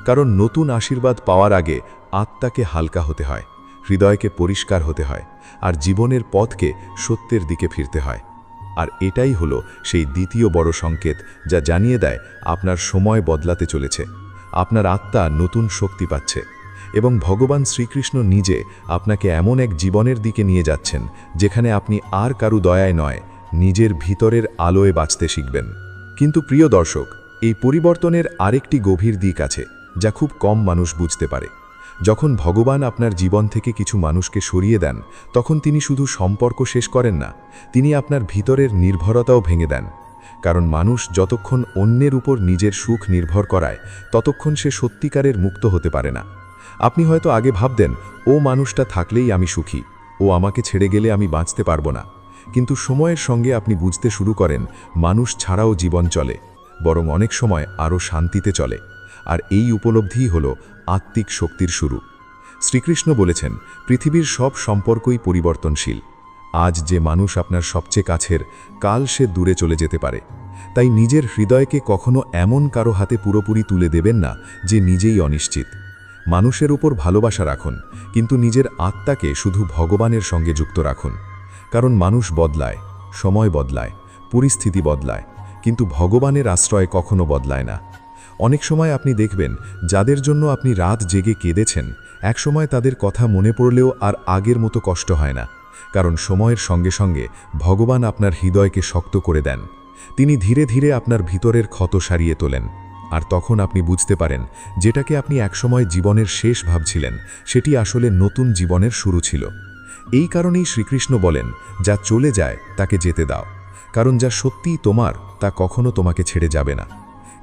কারণ নতুন আশীর্বাদ পাওয়ার আগে আত্মাকে হালকা হতে হয়, হৃদয়কে পরিষ্কার হতে হয়, আর জীবনের পথকে সত্যের দিকে ফিরতে হয়। আর এটাই হলো সেই দ্বিতীয় বড় সংকেত, যা জানিয়ে দেয় আপনার সময় বদলাতে চলেছে, আপনার আত্মা নতুন শক্তি পাচ্ছে, এবং ভগবান শ্রীকৃষ্ণ নিজে আপনাকে এমন এক জীবনের দিকে নিয়ে যাচ্ছেন, যেখানে আপনি আর কারু দয়ায় নয়, নিজের ভিতরের আলোয় বাঁচতে শিখবেন। কিন্তু প্রিয় দর্শক, এই পরিবর্তনের আরেকটি গভীর দিক আছে, যা খুব কম মানুষ বুঝতে পারে। যখন ভগবান আপনার জীবন থেকে কিছু মানুষকে সরিয়ে দেন, তখন তিনি শুধু সম্পর্ক শেষ করেন না, তিনি আপনার ভিতরের নির্ভরতাও ভেঙে দেন। কারণ মানুষ যতক্ষণ অন্যের উপর নিজের সুখ নির্ভর করায়, ততক্ষণ সে সত্যিকারের মুক্ত হতে পারে না। আপনি হয়তো আগে ভাবতেন, ও মানুষটা থাকলেই আমি সুখী, ও আমাকে ছেড়ে গেলে আমি বাঁচতে পারবো না। কিন্তু সময়ের সঙ্গে আপনি বুঝতে শুরু করেন, মানুষ ছাড়াও জীবন চলে, বরং অনেক সময় আরও শান্তিতে চলে। আর এই উপলব্ধিই হল আত্মিক শক্তির শুরু। শ্রীকৃষ্ণ বলেছেন, পৃথিবীর সব সম্পর্কই পরিবর্তনশীল। আজ যে মানুষ আপনার সবচেয়ে কাছের, কাল সে দূরে চলে যেতে পারে। তাই নিজের হৃদয়কে কখনো এমন কারো হাতে পুরোপুরি তুলে দেবেন না যে নিজেই অনিশ্চিত। মানুষের উপর ভালোবাসা রাখুন, কিন্তু নিজের আত্মাকে শুধু ভগবানের সঙ্গে যুক্ত রাখুন। কারণ মানুষ বদলায়, সময় বদলায়, পরিস্থিতি বদলায়, কিন্তু ভগবানের আশ্রয় কখনো বদলায় না। অনেক সময় আপনি দেখবেন যাদের জন্য আপনি রাত জেগে কেঁদেছেন, একসময় তাদের কথা মনে পড়লেও আর আগের মতো কষ্ট হয় না, কারণ সময়ের সঙ্গে সঙ্গে ভগবান আপনার হৃদয়কে শক্ত করে দেন। তিনি ধীরে ধীরে আপনার ভিতরের ক্ষত সারিয়ে তোলেন, আর তখন আপনি বুঝতে পারেন যেটাকে আপনি একসময় জীবনের শেষ ভাবছিলেন সেটি আসলে নতুন জীবনের শুরু ছিল। এই কারণেই শ্রীকৃষ্ণ বলেন, যা চলে যায় তাকে যেতে দাও, কারণ যা সত্যিই তোমার তা কখনো তোমাকে ছেড়ে যাবে না।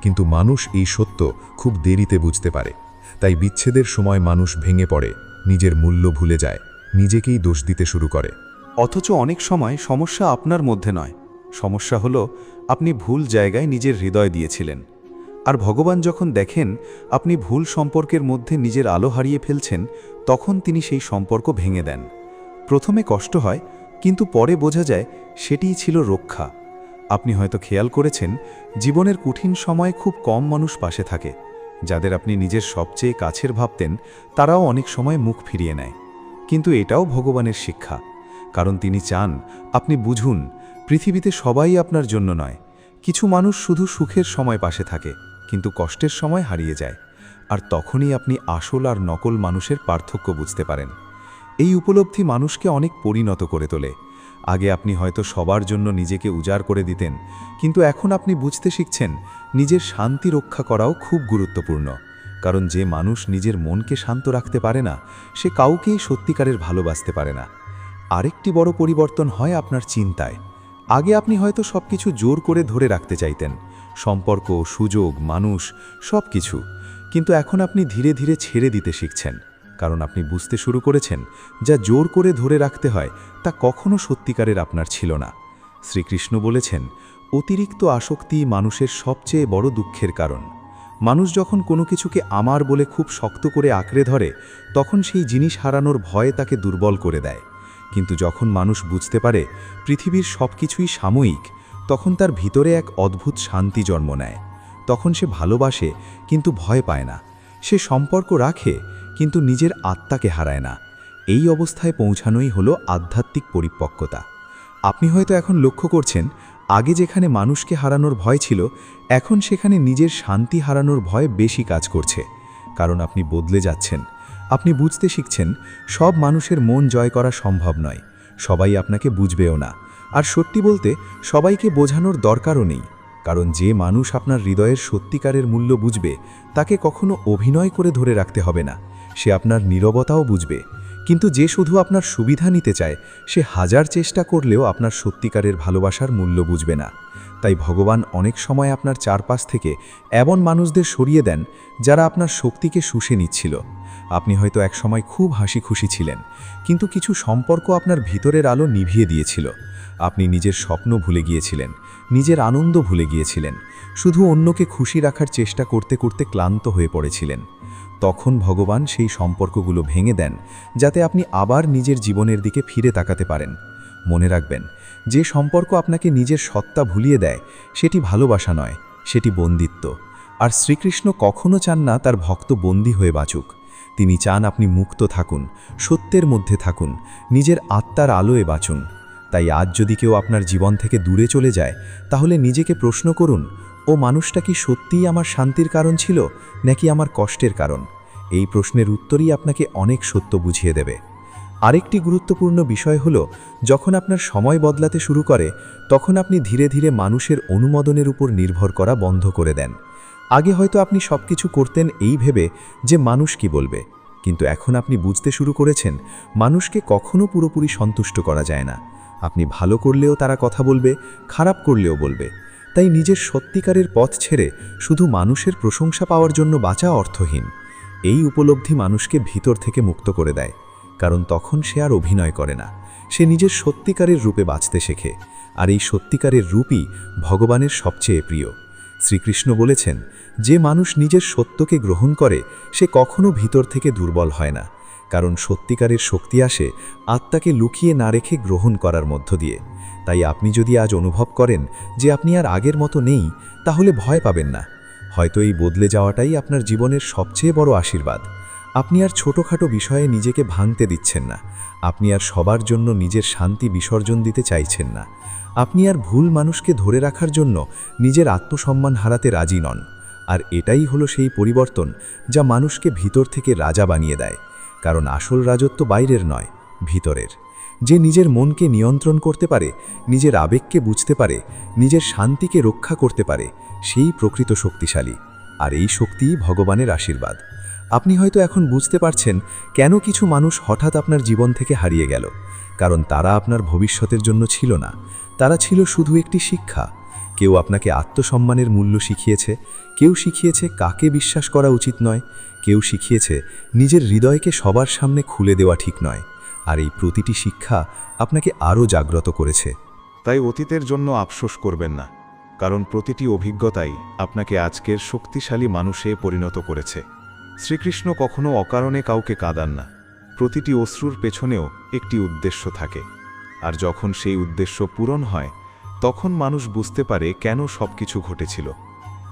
কিন্তু মানুষ এই সত্য খুব দেরিতে বুঝতে পারে, তাই বিচ্ছেদের সময় মানুষ ভেঙে পড়ে, নিজের মূল্য ভুলে যায়, নিজেকেই দোষ দিতে শুরু করে। অথচ অনেক সময় সমস্যা আপনার মধ্যে নয়, সমস্যা হলো আপনি ভুল জায়গায় নিজের হৃদয় দিয়েছিলেন। আর ভগবান যখন দেখেন আপনি ভুল সম্পর্কের মধ্যে নিজের আলো হারিয়ে ফেলছেন, তখন তিনি সেই সম্পর্ক ভেঙে দেন। প্রথমে কষ্ট হয়, কিন্তু পরে বোঝা যায় সেটিই ছিল রক্ষা। আপনি হয়তো খেয়াল করেছেন জীবনের কঠিন সময়ে খুব কম মানুষ পাশে থাকে। যাদের আপনি নিজের সবচেয়ে কাছের ভাবতেন তারাও অনেক সময় মুখ ফিরিয়ে নেয়। কিন্তু এটাও ভগবানের শিক্ষা, কারণ তিনি চান আপনি বুঝুন পৃথিবীতে সবাই আপনার জন্য নয়। কিছু মানুষ শুধু সুখের সময় পাশে থাকে, কিন্তু কষ্টের সময় হারিয়ে যায়। আর তখনই আপনি আসল আর নকল মানুষের পার্থক্য বুঝতে পারেন। এই উপলব্ধি মানুষকে অনেক পরিণত করে তোলে। আগে আপনি হয়তো সবার জন্য নিজেকে উজাড় করে দিতেন, কিন্তু এখন আপনি বুঝতে শিখছেন নিজের শান্তি রক্ষা করাও খুব গুরুত্বপূর্ণ। কারণ যে মানুষ নিজের মনকে শান্ত রাখতে পারে না, সে কাউকেই সত্যিকারের ভালোবাসতে পারে না। আরেকটি বড় পরিবর্তন হয় আপনার চিন্তায়। আগে আপনি হয়তো সবকিছু জোর করে ধরে রাখতে চাইতেন, সম্পর্ক, সুযোগ, মানুষ, সব কিছু। কিন্তু এখন আপনি ধীরে ধীরে ছেড়ে দিতে শিখছেন, কারণ আপনি বুঝতে শুরু করেছেন যা জোর করে ধরে রাখতে হয় তা কখনো সত্যিকারের আপনার ছিল না। শ্রীকৃষ্ণ বলেছেন, অতিরিক্ত আসক্তি মানুষের সবচেয়ে বড় দুঃখের কারণ। মানুষ যখন কোনো কিছুকে আমার বলে খুব শক্ত করে আঁকড়ে ধরে, তখন সেই জিনিস হারানোর ভয়ে তাকে দুর্বল করে দেয়। কিন্তু যখন মানুষ বুঝতে পারে পৃথিবীর সব কিছুই সাময়িক, তখন তার ভিতরে এক অদ্ভুত শান্তি জন্ম নেয়। তখন সে ভালোবাসে কিন্তু ভয় পায় না, সে সম্পর্ক রাখে কিন্তু নিজের আত্মাকে হারায় না। এই অবস্থায় পৌঁছানোই হলো আধ্যাত্মিক পরিপক্কতা। আপনি হয়তো এখন লক্ষ্য করছেন আগে যেখানে মানুষকে হারানোর ভয় ছিল, এখন সেখানে নিজের শান্তি হারানোর ভয় বেশি কাজ করছে। কারণ আপনি বদলে যাচ্ছেন, আপনি বুঝতে শিখছেন সব মানুষের মন জয় করা সম্ভব নয়, সবাই আপনাকে বুঝবেও না। আর সত্যি বলতে সবাইকে বোঝানোর দরকারও নেই, কারণ যে মানুষ আপনার হৃদয়ের সত্যিকারের মূল্য বুঝবে তাকে কখনো অভিনয় করে ধরে রাখতে হবে না, সে আপনার নীরবতাও বুঝবে। কিন্তু যে শুধু আপনার সুবিধা নিতে চায়, সে হাজার চেষ্টা করলেও আপনার সত্যিকারের ভালোবাসার মূল্য বুঝবে না। তাই ভগবান অনেক সময় আপনার চারপাশ থেকে এমন মানুষদের সরিয়ে দেন যারা আপনার শক্তিকে শুষে নিচ্ছিল। আপনি হয়তো একসময় খুব হাসি খুশি ছিলেন, কিন্তু কিছু সম্পর্ক আপনার ভিতরের আলো নিভিয়ে দিয়েছিল। আপনি নিজের স্বপ্ন ভুলে গিয়েছিলেন, নিজের আনন্দ ভুলে গিয়েছিলেন, শুধু অন্যকে খুশি রাখার চেষ্টা করতে করতে ক্লান্ত হয়ে পড়েছিলেন। তখন ভগবান সেই সম্পর্কগুলো ভেঙে দেন, যাতে আপনি আবার নিজের জীবনের দিকে ফিরে তাকাতে পারেন। মনে রাখবেন, যে সম্পর্ক আপনাকে নিজের সত্তা ভুলিয়ে দেয় সেটি ভালোবাসা নয়, সেটি বন্দিত্ব। আর শ্রীকৃষ্ণ কখনো চান না তার ভক্ত বন্দী হয়ে বাঁচুক। তিনি চান আপনি মুক্ত থাকুন, সত্যের মধ্যে থাকুন, নিজের আত্মার আলোয় বাঁচুন। তাই আজ যদি কেউ আপনার জীবন থেকে দূরে চলে যায়, তাহলে নিজেকে প্রশ্ন করুন, ও মানুষটা কি সত্যিই আমার শান্তির কারণ ছিল নাকি আমার কষ্টের কারণ? এই প্রশ্নের উত্তরই আপনাকে অনেক সত্য বুঝিয়ে দেবে। আরেকটি গুরুত্বপূর্ণ বিষয় হলো, যখন আপনার সময় বদলাতে শুরু করে, তখন আপনি ধীরে ধীরে মানুষের অনুমোদনের উপর নির্ভর করা বন্ধ করে দেন। আগে হয়তো আপনি সবকিছু করতেন এই ভেবে যে মানুষ কি বলবে, কিন্তু এখন আপনি বুঝতে শুরু করেছেন মানুষকে কখনো পুরোপুরি সন্তুষ্ট করা যায় না। আপনি ভালো করলেও তারা কথা বলবে, খারাপ করলেও বলবে। তাই নিজের সত্যিকারের পথ ছেড়ে শুধু মানুষের প্রশংসা পাওয়ার জন্য বাঁচা অর্থহীন। এই উপলব্ধি মানুষকে ভিতর থেকে মুক্ত করে দেয়, কারণ তখন সে আর অভিনয় করে না, সে নিজের সত্যিকারের রূপে বাঁচতে শেখে। আর এই সত্যিকারের রূপই ভগবানের সবচেয়ে প্রিয়। শ্রীকৃষ্ণ বলেছেন, যে মানুষ নিজের সত্যকে গ্রহণ করে সে কখনো ভিতর থেকে দুর্বল হয় না, কারণ সত্যিকারের শক্তি আসে আত্মাকে লুকিয়ে না রেখে গ্রহণ করার মধ্য দিয়ে। তাই আপনি যদি আজ অনুভব করেন যে আপনি আর আগের মতো নেই, তাহলে ভয় পাবেন না। হয়তো এই বদলে যাওয়াটাই আপনার জীবনের সবচেয়ে বড় আশীর্বাদ। আপনি আর ছোটোখাটো বিষয়ে নিজেকে ভাঙতে দিচ্ছেন না, আপনি আর সবার জন্য নিজের শান্তি বিসর্জন দিতে চাইছেন না, আপনি আর ভুল মানুষকে ধরে রাখার জন্য নিজের আত্মসম্মান হারাতে রাজি নন। আর এটাই হলো সেই পরিবর্তন যা মানুষকে ভিতর থেকে রাজা বানিয়ে দেয়। কারণ আসল রাজত্ব বাইরের নয়, ভিতরের। যে নিজের মনকে নিয়ন্ত্রণ করতে পারে, নিজের আবেগকে বুঝতে পারে, নিজের শান্তিকে রক্ষা করতে পারে, সেই প্রকৃত শক্তিশালী। আর এই শক্তিই ভগবানের আশীর্বাদ। আপনি হয়তো এখন বুঝতে পারছেন কেন কিছু মানুষ হঠাৎ আপনার জীবন থেকে হারিয়ে গেল। কারণ তারা আপনার ভবিষ্যতের জন্য ছিল না, তারা ছিল শুধু একটি শিক্ষা। কেউ আপনাকে আত্মসম্মানের মূল্য শিখিয়েছে, কেউ শিখিয়েছে কাকে বিশ্বাস করা উচিত নয়, কেউ শিখিয়েছে নিজের হৃদয়কে সবার সামনে খুলে দেওয়া ঠিক নয়। আর এই প্রতিটি শিক্ষা আপনাকে আরও জাগ্রত করেছে। তাই অতীতের জন্য আফসোস করবেন না, কারণ প্রতিটি অভিজ্ঞতাই আপনাকে আজকের শক্তিশালী মানুষে পরিণত করেছে। শ্রীকৃষ্ণ কখনো অকারণে কাউকে কাঁদান না। প্রতিটি অশ্রুর পেছনেও একটি উদ্দেশ্য থাকে, আর যখন সেই উদ্দেশ্য পূরণ হয় তখন মানুষ বুঝতে পারে কেন সবকিছু ঘটেছিল।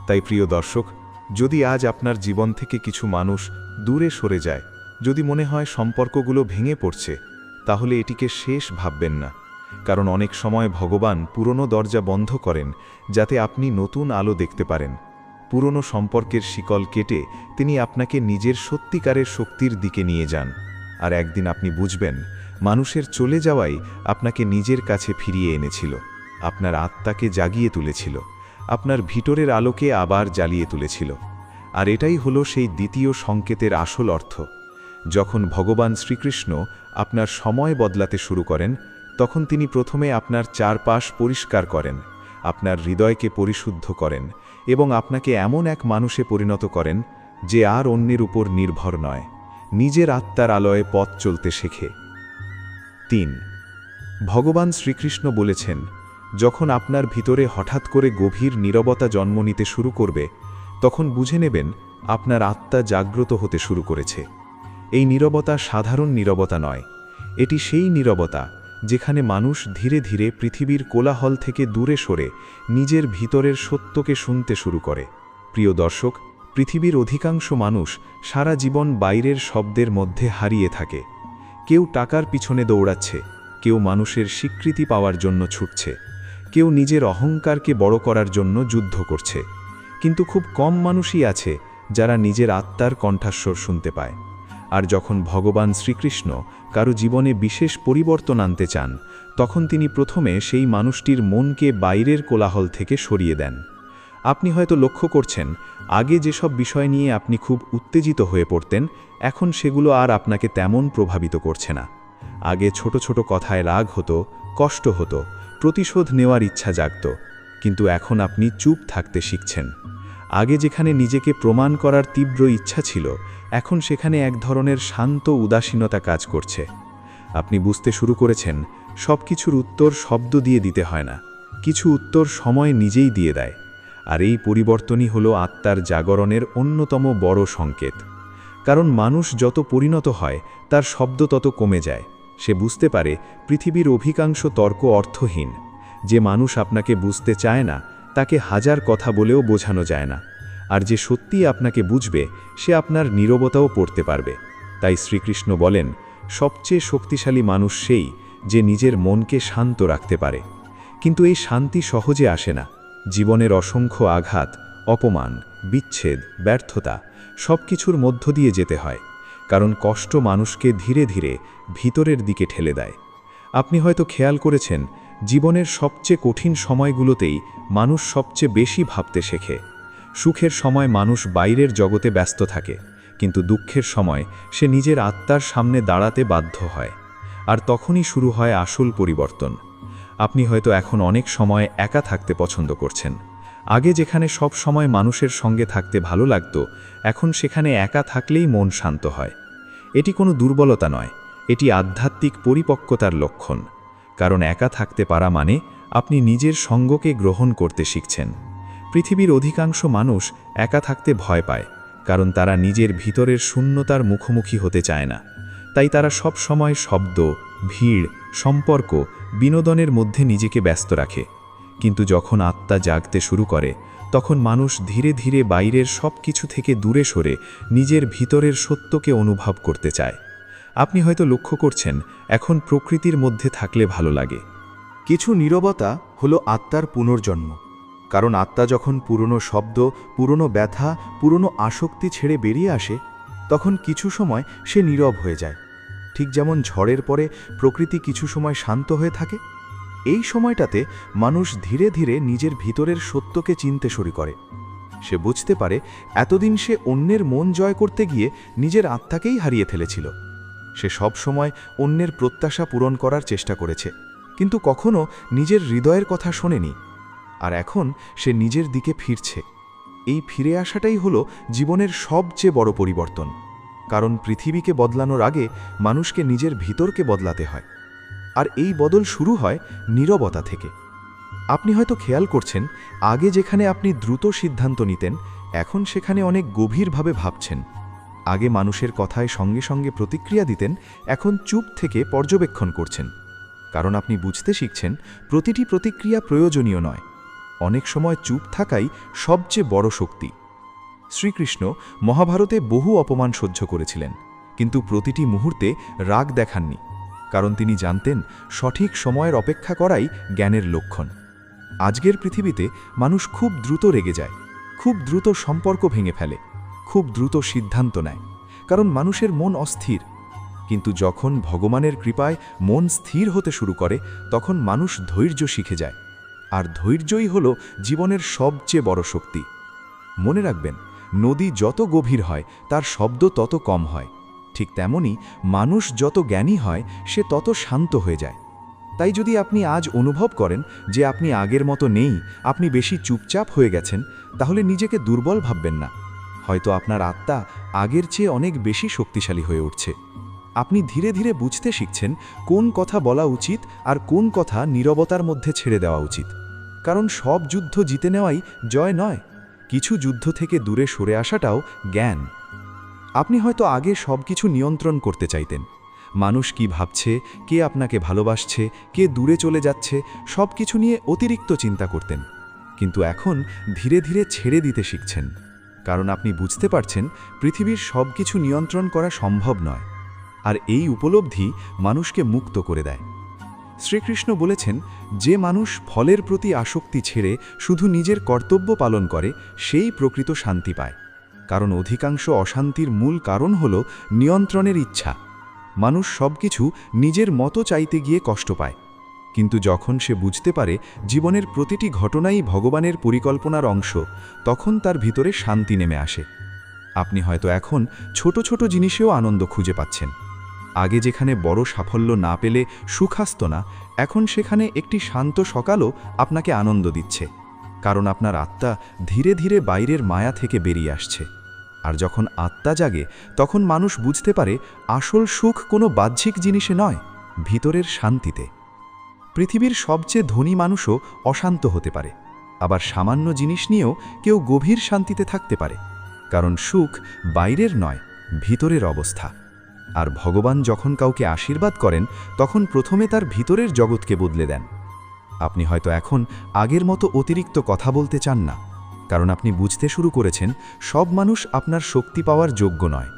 তাই প্রিয় দর্শক, যদি আজ আপনার জীবন থেকে কিছু মানুষ দূরে সরে যায়, যদি মনে হয় সম্পর্কগুলো ভেঙে পড়ছে, তাহলে এটিকে শেষ ভাববেন না। কারণ অনেক সময় ভগবান পুরনো দরজা বন্ধ করেন যাতে আপনি নতুন আলো দেখতে পারেন। পুরনো সম্পর্কের শিকল কেটে তিনি আপনাকে নিজের সত্যিকারের শক্তির দিকে নিয়ে যান। আর একদিন আপনি বুঝবেন, মানুষের চলে যাওয়াই আপনাকে নিজের কাছে ফিরিয়ে এনেছিল, আপনার আত্মাকে জাগিয়ে তুলেছিল, আপনার ভিতরের আলোকে আবার জ্বালিয়ে তুলেছিল। আর এটাই হলো সেই দ্বিতীয় সংকেতের আসল অর্থ। যখন ভগবান শ্রীকৃষ্ণ আপনার সময় বদলাতে শুরু করেন, তখন তিনি প্রথমে আপনার চারপাশ পরিষ্কার করেন, আপনার হৃদয়কে পরিশুদ্ধ করেন এবং আপনাকে এমন এক মানুষে পরিণত করেন যে আর অন্যের উপর নির্ভর নয়, নিজের আত্মার আলোয় পথ চলতে শেখে। 3. ভগবান শ্রীকৃষ্ণ বলেছেন, যখন আপনার ভিতরে হঠাৎ করে গভীর নীরবতা জন্ম নিতে শুরু করবে, তখন বুঝে নেবেন আপনার আত্মা জাগ্রত হতে শুরু করেছে। এই নীরবতা সাধারণ নীরবতা নয়, এটি সেই নীরবতা যেখানে মানুষ ধীরে ধীরে পৃথিবীর কোলাহল থেকে দূরে সরে নিজের ভিতরের সত্যকে শুনতে শুরু করে। প্রিয় দর্শক, পৃথিবীর অধিকাংশ মানুষ সারা জীবন বাইরের শব্দের মধ্যে হারিয়ে থাকে। কেউ টাকার পিছনে দৌড়াচ্ছে, কেউ মানুষের স্বীকৃতি পাওয়ার জন্য ছুটছে, কেউ নিজের অহংকারকে বড় করার জন্য যুদ্ধ করছে। কিন্তু খুব কম মানুষই আছে যারা নিজের আত্মার কণ্ঠাস্বর শুনতে পায়। আর যখন ভগবান শ্রীকৃষ্ণ কারো জীবনে বিশেষ পরিবর্তন আনতে চান, তখন তিনি প্রথমে সেই মানুষটির মনকে বাইরের কোলাহল থেকে সরিয়ে দেন। আপনি হয়তো লক্ষ্য করছেন, আগে যেসব বিষয় নিয়ে আপনি খুব উত্তেজিত হয়ে পড়তেন, এখন সেগুলো আর আপনাকে তেমন প্রভাবিত করছে না। আগে ছোট ছোট কথায় রাগ হতো, কষ্ট হতো, প্রতিশোধ নেওয়ার ইচ্ছা জাগত, কিন্তু এখন আপনি চুপ থাকতে শিখছেন। আগে যেখানে নিজেকে প্রমাণ করার তীব্র ইচ্ছা ছিল, এখন সেখানে এক ধরনের শান্ত উদাসীনতা কাজ করছে। আপনি বুঝতে শুরু করেছেন, সব কিছুর উত্তর শব্দ দিয়ে দিতে হয় না, কিছু উত্তর সময় নিজেই দিয়ে দেয়। আর এই পরিবর্তনই হলো আত্মার জাগরণের অন্যতম বড় সংকেত। কারণ মানুষ যত পরিণত হয়, তার শব্দ তত কমে যায়। সে বুঝতে পারে পৃথিবীর অধিকাংশ তর্ক অর্থহীন। যে মানুষ আপনাকে বুঝতে চায় না, তাকে হাজার কথা বলেও বোঝানো যায় না। আর যে সত্যিই আপনাকে বুঝবে, সে আপনার নীরবতাও পড়তে পারবে। তাই শ্রীকৃষ্ণ বলেন, সবচেয়ে শক্তিশালী মানুষ সেই যে নিজের মনকে শান্ত রাখতে পারে। কিন্তু এই শান্তি সহজে আসে না। জীবনের অসংখ্য আঘাত, অপমান, বিচ্ছেদ, ব্যর্থতা সব কিছুর মধ্য দিয়ে যেতে হয়। কারণ কষ্ট মানুষকে ধীরে ধীরে ভিতরের দিকে ঠেলে দেয়। আপনি হয়তো খেয়াল করেছেন, জীবনের সবচেয়ে কঠিন সময়গুলোতেই মানুষ সবচেয়ে বেশি ভাবতে শেখে। সুখের সময় মানুষ বাইরের জগতে ব্যস্ত থাকে, কিন্তু দুঃখের সময় সে নিজের আত্মার সামনে দাঁড়াতে বাধ্য হয়। আর তখনই শুরু হয় আসল পরিবর্তন। আপনি হয়তো এখন অনেক সময় একা থাকতে পছন্দ করছেন। আগে যেখানে সব সময় মানুষের সঙ্গে থাকতে ভালো লাগতো, এখন সেখানে একা থাকলেই মন শান্ত হয়। এটি কোনো দুর্বলতা নয়, এটি আধ্যাত্মিক পরিপক্কতার লক্ষণ। কারণ একা থাকতে পারা মানে আপনি নিজের সঙ্গকে গ্রহণ করতে শিখছেন। পৃথিবীর অধিকাংশ মানুষ একা থাকতে ভয় পায়, কারণ তারা নিজের ভিতরের শূন্যতার মুখোমুখি হতে চায় না। তাই তারা সব সময় শব্দ, ভিড়, সম্পর্ক, বিনোদনের মধ্যে নিজেকে ব্যস্ত রাখে। কিন্তু যখন আত্মা জাগতে শুরু করে, তখন মানুষ ধীরে ধীরে বাইরের সব কিছু থেকে দূরে সরে নিজের ভিতরের সত্যকে অনুভব করতে চায়। আপনি হয়তো লক্ষ্য করছেন, এখন প্রকৃতির মধ্যে থাকলে ভালো লাগে। কিছু নীরবতা হলো আত্মার পুনর্জন্ম। কারণ আত্মা যখন পুরনো শব্দ, পুরনো ব্যথা, পুরনো আসক্তি ছেড়ে বেরিয়ে আসে, তখন কিছু সময় সে নীরব হয়ে যায়। ঠিক যেমন ঝড়ের পরে প্রকৃতি কিছু সময় শান্ত হয়ে থাকে, এই সময়টাতে মানুষ ধীরে ধীরে নিজের ভিতরের সত্যকে চিনতে শুরু করে। সে বুঝতে পারে এতদিন সে অন্যের মন জয় করতে গিয়ে নিজের আত্মাকেই হারিয়ে ফেলেছিল। সে সব সময় অন্যের প্রত্যাশা পূরণ করার চেষ্টা করেছে, কিন্তু কখনো নিজের হৃদয়ের কথা শোনেনি। আর এখন সে নিজের দিকে ফিরছে। এই ফিরে আসাটাই হলো জীবনের সবচেয়ে বড় পরিবর্তন। কারণ পৃথিবীকে বদলানোর আগে মানুষকে নিজের ভিতরকে বদলাতে হয়। আর এই বদল শুরু হয় নীরবতা থেকে। আপনি হয়তো খেয়াল করছেন, আগে যেখানে আপনি দ্রুত সিদ্ধান্ত নিতেন, এখন সেখানে অনেক গভীরভাবে ভাবছেন। আগে মানুষের কথায় সঙ্গে সঙ্গে প্রতিক্রিয়া দিতেন, এখন চুপ থেকে পর্যবেক্ষণ করছেন। কারণ আপনি বুঝতে শিখছেন, প্রতিটি প্রতিক্রিয়া প্রয়োজনীয় নয়। অনেক সময় চুপ থাকাই সবচেয়ে বড় শক্তি। শ্রীকৃষ্ণ মহাভারতে বহু অপমান সহ্য করেছিলেন, কিন্তু প্রতিটি মুহূর্তে রাগ দেখাননি। কারণ তিনি জানতেন, সঠিক সময়ের অপেক্ষা করাই জ্ঞানের লক্ষণ। আজকের পৃথিবীতে মানুষ খুব দ্রুত রেগে যায়, খুব দ্রুত সম্পর্ক ভেঙে ফেলে, খুব দ্রুত সিদ্ধান্ত নেয়, কারণ মানুষের মন অস্থির। কিন্তু যখন ভগবানের কৃপায় মন স্থির হতে শুরু করে, তখন মানুষ ধৈর্য শিখে যায়। আর ধৈর্যই হলো জীবনের সবচেয়ে বড় শক্তি। মনে রাখবেন, নদী যত গভীর হয় তার শব্দ তত কম হয়। ঠিক তেমনি মানুষ যত জ্ঞানী হয় সে তত শান্ত হয়ে যায়। তাই যদি আপনি আজ অনুভব করেন যে আপনি আগের মতো নেই, আপনি বেশি চুপচাপ হয়ে গেছেন, তাহলে নিজেকে দুর্বল ভাববেন না। হয়তো আপনার আত্মা আগের চেয়ে অনেক বেশি শক্তিশালী হয়ে উঠছে। আপনি ধীরে ধীরে বুঝতে শিখছেন কোন কথা বলা উচিত আর কোন কথা নীরবতার মধ্যে ছেড়ে দেওয়া উচিত। কারণ সব যুদ্ধ জিতে নেওয়াই জয় নয়, কিছু যুদ্ধ থেকে দূরে সরে আসাটাও জ্ঞান। আপনি হয়তো আগে সব কিছু নিয়ন্ত্রণ করতে চাইতেন। মানুষ কি ভাবছে, কে আপনাকে ভালোবাসছে, কে দূরে চলে যাচ্ছে, সব কিছু নিয়ে অতিরিক্ত চিন্তা করতেন। কিন্তু এখন ধীরে ধীরে ছেড়ে দিতে শিখছেন। কারণ আপনি বুঝতে পারছেন, পৃথিবীর সব কিছু নিয়ন্ত্রণ করা সম্ভব নয়। আর এই উপলব্ধি মানুষকে মুক্ত করে দেয়। শ্রীকৃষ্ণ বলেছেন, যে মানুষ ফলের প্রতি আসক্তি ছেড়ে শুধু নিজের কর্তব্য পালন করে, সেই প্রকৃত শান্তি পায়। কারণ অধিকাংশ অশান্তির মূল কারণ হল নিয়ন্ত্রণের ইচ্ছা। মানুষ সবকিছু নিজের মতো চাইতে গিয়ে কষ্ট পায়। কিন্তু যখন সে বুঝতে পারে জীবনের প্রতিটি ঘটনাই ভগবানের পরিকল্পনার অংশ, তখন তার ভিতরে শান্তি নেমে আসে। আপনি হয়তো এখন ছোট ছোট জিনিসেও আনন্দ খুঁজে পাচ্ছেন। আগে যেখানে বড় সাফল্য না পেলে সুখ আসত না, এখন সেখানে একটি শান্ত সকালও আপনাকে আনন্দ দিচ্ছে। কারণ আপনার আত্মা ধীরে ধীরে বাইরের মায়া থেকে বেরিয়ে আসছে। আর যখন আত্মা জাগে, তখন মানুষ বুঝতে পারে আসল সুখ কোনো বাহ্যিক জিনিসে নয়, ভিতরের শান্তিতে। পৃথিবীর সবচেয়ে ধনী মানুষও অশান্ত হতে পারে, আবার সামান্য জিনিস নিয়েও কেউ গভীর শান্তিতে থাকতে পারে। কারণ সুখ বাইরের নয়, ভিতরের অবস্থা। আর ভগবান যখন কাউকে আশীর্বাদ করেন, তখন প্রথমে তার ভিতরের জগৎকে বদলে দেন। আপনি হয়তো এখন আগের মতো অতিরিক্ত কথা বলতে চান না, কারণ আপনি বুঝতে শুরু করেছেন সব মানুষ আপনার শক্তি পাওয়ার যোগ্য নয়।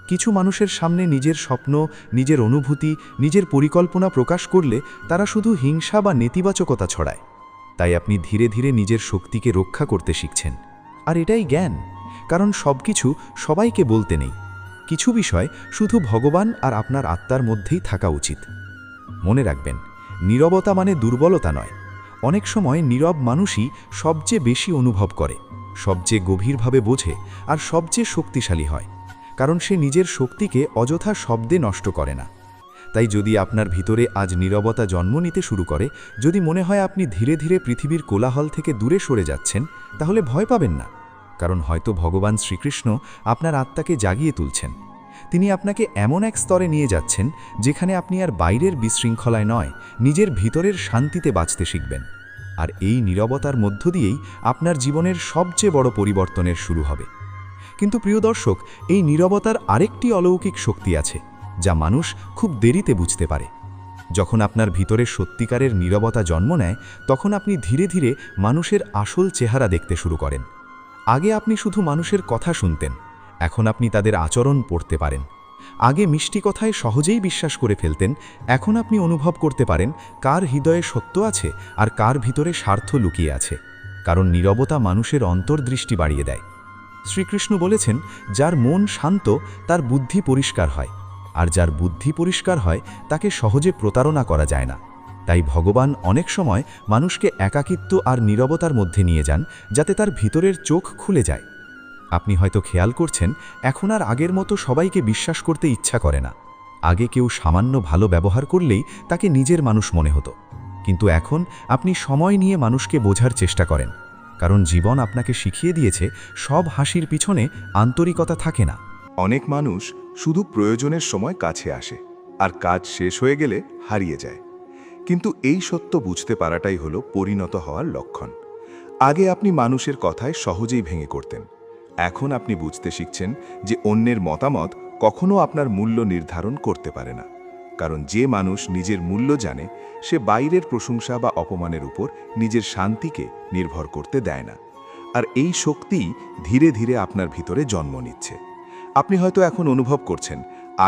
কিছু মানুষের সামনে নিজের স্বপ্ন, নিজের অনুভূতি, নিজের পরিকল্পনা প্রকাশ করলে তারা শুধু হিংসা বা নেতিবাচকতা ছড়ায়। তাই আপনি ধীরে ধীরে নিজের শক্তিকে রক্ষা করতে শিখছেন। আর এটাই জ্ঞান, কারণ সব কিছু সবাইকে বলতে নেই। কিছু বিষয় শুধু ভগবান আর আপনার আত্মার মধ্যেই থাকা উচিত। মনে রাখবেন, নীরবতা মানে দুর্বলতা নয়। অনেক সময় নীরব মানুষই সবচেয়ে বেশি অনুভব করে, সবচেয়ে গভীরভাবে বোঝে আর সবচেয়ে শক্তিশালী হয়। কারণ সে নিজের শক্তিকে অযথা শব্দে নষ্ট করে না। তাই যদি আপনার ভিতরে আজ নীরবতা জন্ম নিতে শুরু করে, যদি মনে হয় আপনি ধীরে ধীরে পৃথিবীর কোলাহল থেকে দূরে সরে যাচ্ছেন, তাহলে ভয় পাবেন না। কারণ হয়তো ভগবান শ্রীকৃষ্ণ আপনার আত্মাকে জাগিয়ে তুলছেন। তিনি আপনাকে এমন এক স্তরে নিয়ে যাচ্ছেন যেখানে আপনি আর বাইরের বিশৃঙ্খলায় নয়, নিজের ভিতরের শান্তিতে বাঁচতে শিখবেন। আর এই নীরবতার মধ্য দিয়েই আপনার জীবনের সবচেয়ে বড় পরিবর্তনের শুরু হবে। কিন্তু প্রিয় দর্শক, এই নীরবতার আরেকটি অলৌকিক শক্তি আছে, যা মানুষ খুব দেরিতে বুঝতে পারে। যখন আপনার ভিতরে সত্যিকারের নীরবতা জন্ম নেয় তখন আপনি ধীরে ধীরে মানুষের আসল চেহারা দেখতে শুরু করেন। আগে আপনি শুধু মানুষের কথা শুনতেন, এখন আপনি তাদের আচরণ পড়তে পারেন। আগে মিষ্টি কথায় সহজেই বিশ্বাস করে ফেলতেন, এখন আপনি অনুভব করতে পারেন কার হৃদয়ে সত্য আছে আর কার ভিতরে স্বার্থ লুকিয়ে আছে। কারণ নীরবতা মানুষের অন্তর্দৃষ্টি বাড়িয়ে দেয়। শ্রীকৃষ্ণ বলেছেন, যার মন শান্ত তার বুদ্ধি পরিষ্কার হয়, আর যার বুদ্ধি পরিষ্কার হয় তাকে সহজে প্রতারণা করা যায় না। তাই ভগবান অনেক সময় মানুষকে একাকিত্ব আর নীরবতার মধ্যে নিয়ে যান, যাতে তার ভিতরের চোখ খুলে যায়। আপনি হয়তো খেয়াল করছেন, এখন আর আগের মতো সবাইকে বিশ্বাস করতে ইচ্ছা করে না। আগে কেউ সামান্য ভালো ব্যবহার করলেই তাকে নিজের মানুষ মনে হতো, কিন্তু এখন আপনি সময় নিয়ে মানুষকে বোঝার চেষ্টা করেন। কারণ জীবন আপনাকে শিখিয়ে দিয়েছে, সব হাসির পিছনে আন্তরিকতা থাকে না। অনেক মানুষ শুধু প্রয়োজনের সময় কাছে আসে, আর কাজ শেষ হয়ে গেলে হারিয়ে যায়। কিন্তু এই সত্য বুঝতে পারাটাই হলো পরিণত হওয়ার লক্ষণ। আগে আপনি মানুষের কথায় সহজেই ভেঙে করতেন, এখন আপনি বুঝতে শিখছেন যে অন্যের মতামত কখনো আপনার মূল্য নির্ধারণ করতে পারে না। কারণ যে মানুষ নিজের মূল্য জানে, সে বাইরের প্রশংসা বা অপমানের উপর নিজের শান্তিকে নির্ভর করতে দেয় না। আর এই শক্তিই ধীরে ধীরে আপনার ভিতরে জন্ম নিচ্ছে। আপনি হয়তো এখন অনুভব করছেন,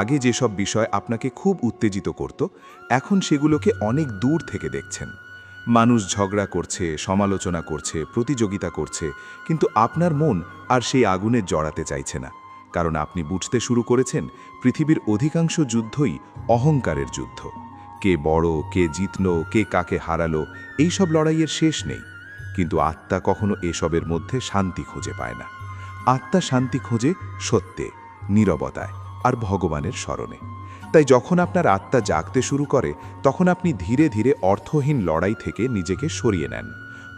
আগে যেসব বিষয় আপনাকে খুব উত্তেজিত করত, এখন সেগুলোকে অনেক দূর থেকে দেখছেন। মানুষ ঝগড়া করছে, সমালোচনা করছে, প্রতিযোগিতা করছে, কিন্তু আপনার মন আর সেই আগুনে জড়াতে চাইছে না। কারণ আপনি বুঝতে শুরু করেছেন, পৃথিবীর অধিকাংশ যুদ্ধই অহংকারের যুদ্ধ। কে বড়, কে জিতল, কে কাকে হারালো, এইসব লড়াইয়ের শেষ নেই। কিন্তু আত্মা কখনো এসবের মধ্যে শান্তি খুঁজে পায় না। আত্মা শান্তি খোঁজে সত্যে, নীরবতায় আর ভগবানের স্মরণে। তাই যখন আপনার আত্মা জাগতে শুরু করে, তখন আপনি ধীরে ধীরে অর্থহীন লড়াই থেকে নিজেকে সরিয়ে নেন।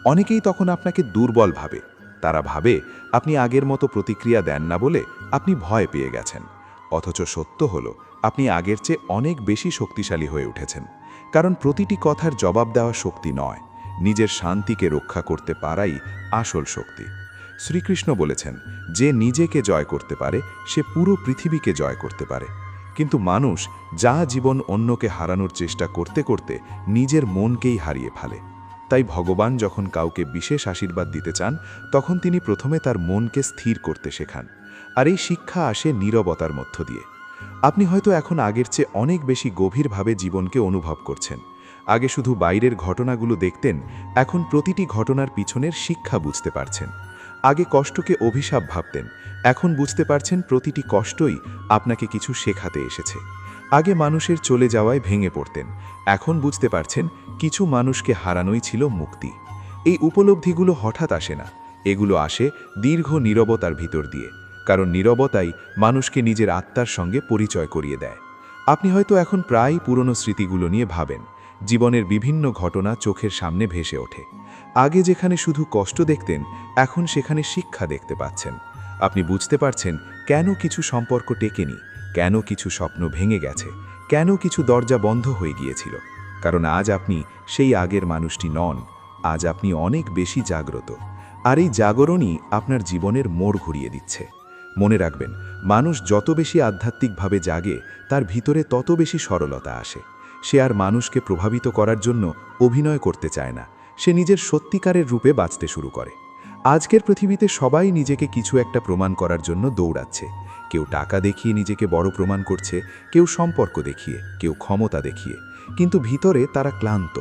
অনেকেই তখন আপনাকে দুর্বল ভাবে। তারা ভাবে আপনি আগের মতো প্রতিক্রিয়া দেন না বলে আপনি ভয় পেয়ে গেছেন। অথচ সত্য হলো, আপনি আগের চেয়ে অনেক বেশি শক্তিশালী হয়ে উঠেছেন। কারণ প্রতিটি কথার জবাব দেওয়া শক্তি নয়, নিজের শান্তিকে রক্ষা করতে পারাই আসল শক্তি। শ্রীকৃষ্ণ বলেছেন, যে নিজেকে জয় করতে পারে সে পুরো পৃথিবীকে জয় করতে পারে। কিন্তু মানুষ যা জীবন অন্যকে হারানোর চেষ্টা করতে করতে নিজের মনকেই হারিয়ে ফেলে। তাই ভগবান যখন কাউকে বিশেষ আশীর্বাদ দিতে চান, তখন তিনি প্রথমে তার মনকে স্থির করতে শেখান। আর এই শিক্ষা আসে নীরবতার মধ্য দিয়ে। আপনি হয়তো এখন আগের চেয়ে অনেক বেশি গভীরভাবে জীবনকে অনুভব করছেন। আগে শুধু বাইরের ঘটনাগুলো দেখতেন, এখন প্রতিটি ঘটনার পিছনের শিক্ষা বুঝতে পারছেন। আগে কষ্টকে অভিশাপ ভাবতেন, এখন বুঝতে পারছেন প্রতিটি কষ্টই আপনাকে কিছু শেখাতে এসেছে। আগে মানুষের চলে যাওয়ায় ভেঙে পড়তেন, এখন বুঝতে পারছেন কিছু মানুষকে হারানোই ছিল মুক্তি। এই উপলব্ধিগুলো হঠাৎ আসে না, এগুলো আসে দীর্ঘ নীরবতার ভিতর দিয়ে। কারণ নীরবতাই মানুষকে নিজের আত্মার সঙ্গে পরিচয় করিয়ে দেয়। আপনি হয়তো এখন প্রায় পুরনো স্মৃতিগুলো নিয়ে ভাবেন। জীবনের বিভিন্ন ঘটনা চোখের সামনে ভেসে ওঠে। আগে যেখানে শুধু কষ্ট দেখতেন, এখন সেখানে শিক্ষা দেখতে পাচ্ছেন। আপনি বুঝতে পারছেন কেন কিছু সম্পর্ক টেকেনি, কেন কিছু স্বপ্ন ভেঙে গেছে, কেন কিছু দরজা বন্ধ হয়ে গিয়েছিল। কারণ আজ আপনি সেই আগের মানুষটি নন, আজ আপনি অনেক বেশি জাগ্রত। আর এই জাগরণই আপনার জীবনের মোড় ঘুরিয়ে দিচ্ছে। মনে রাখবেন, মানুষ যত বেশি আধ্যাত্মিকভাবে জাগে, তার ভিতরে তত বেশি সরলতা আসে। সে আর মানুষকে প্রভাবিত করার জন্য অভিনয় করতে চায় না, সে নিজের সত্যিকারের রূপে বাঁচতে শুরু করে। আজকের পৃথিবীতে সবাই নিজেকে কিছু একটা প্রমাণ করার জন্য দৌড়াচ্ছে। কেউ টাকা দেখিয়ে নিজেকে বড় প্রমাণ করছে, কেউ সম্পর্ক দেখিয়ে, কেউ ক্ষমতা দেখিয়ে। কিন্তু ভিতরে তারা ক্লান্ত,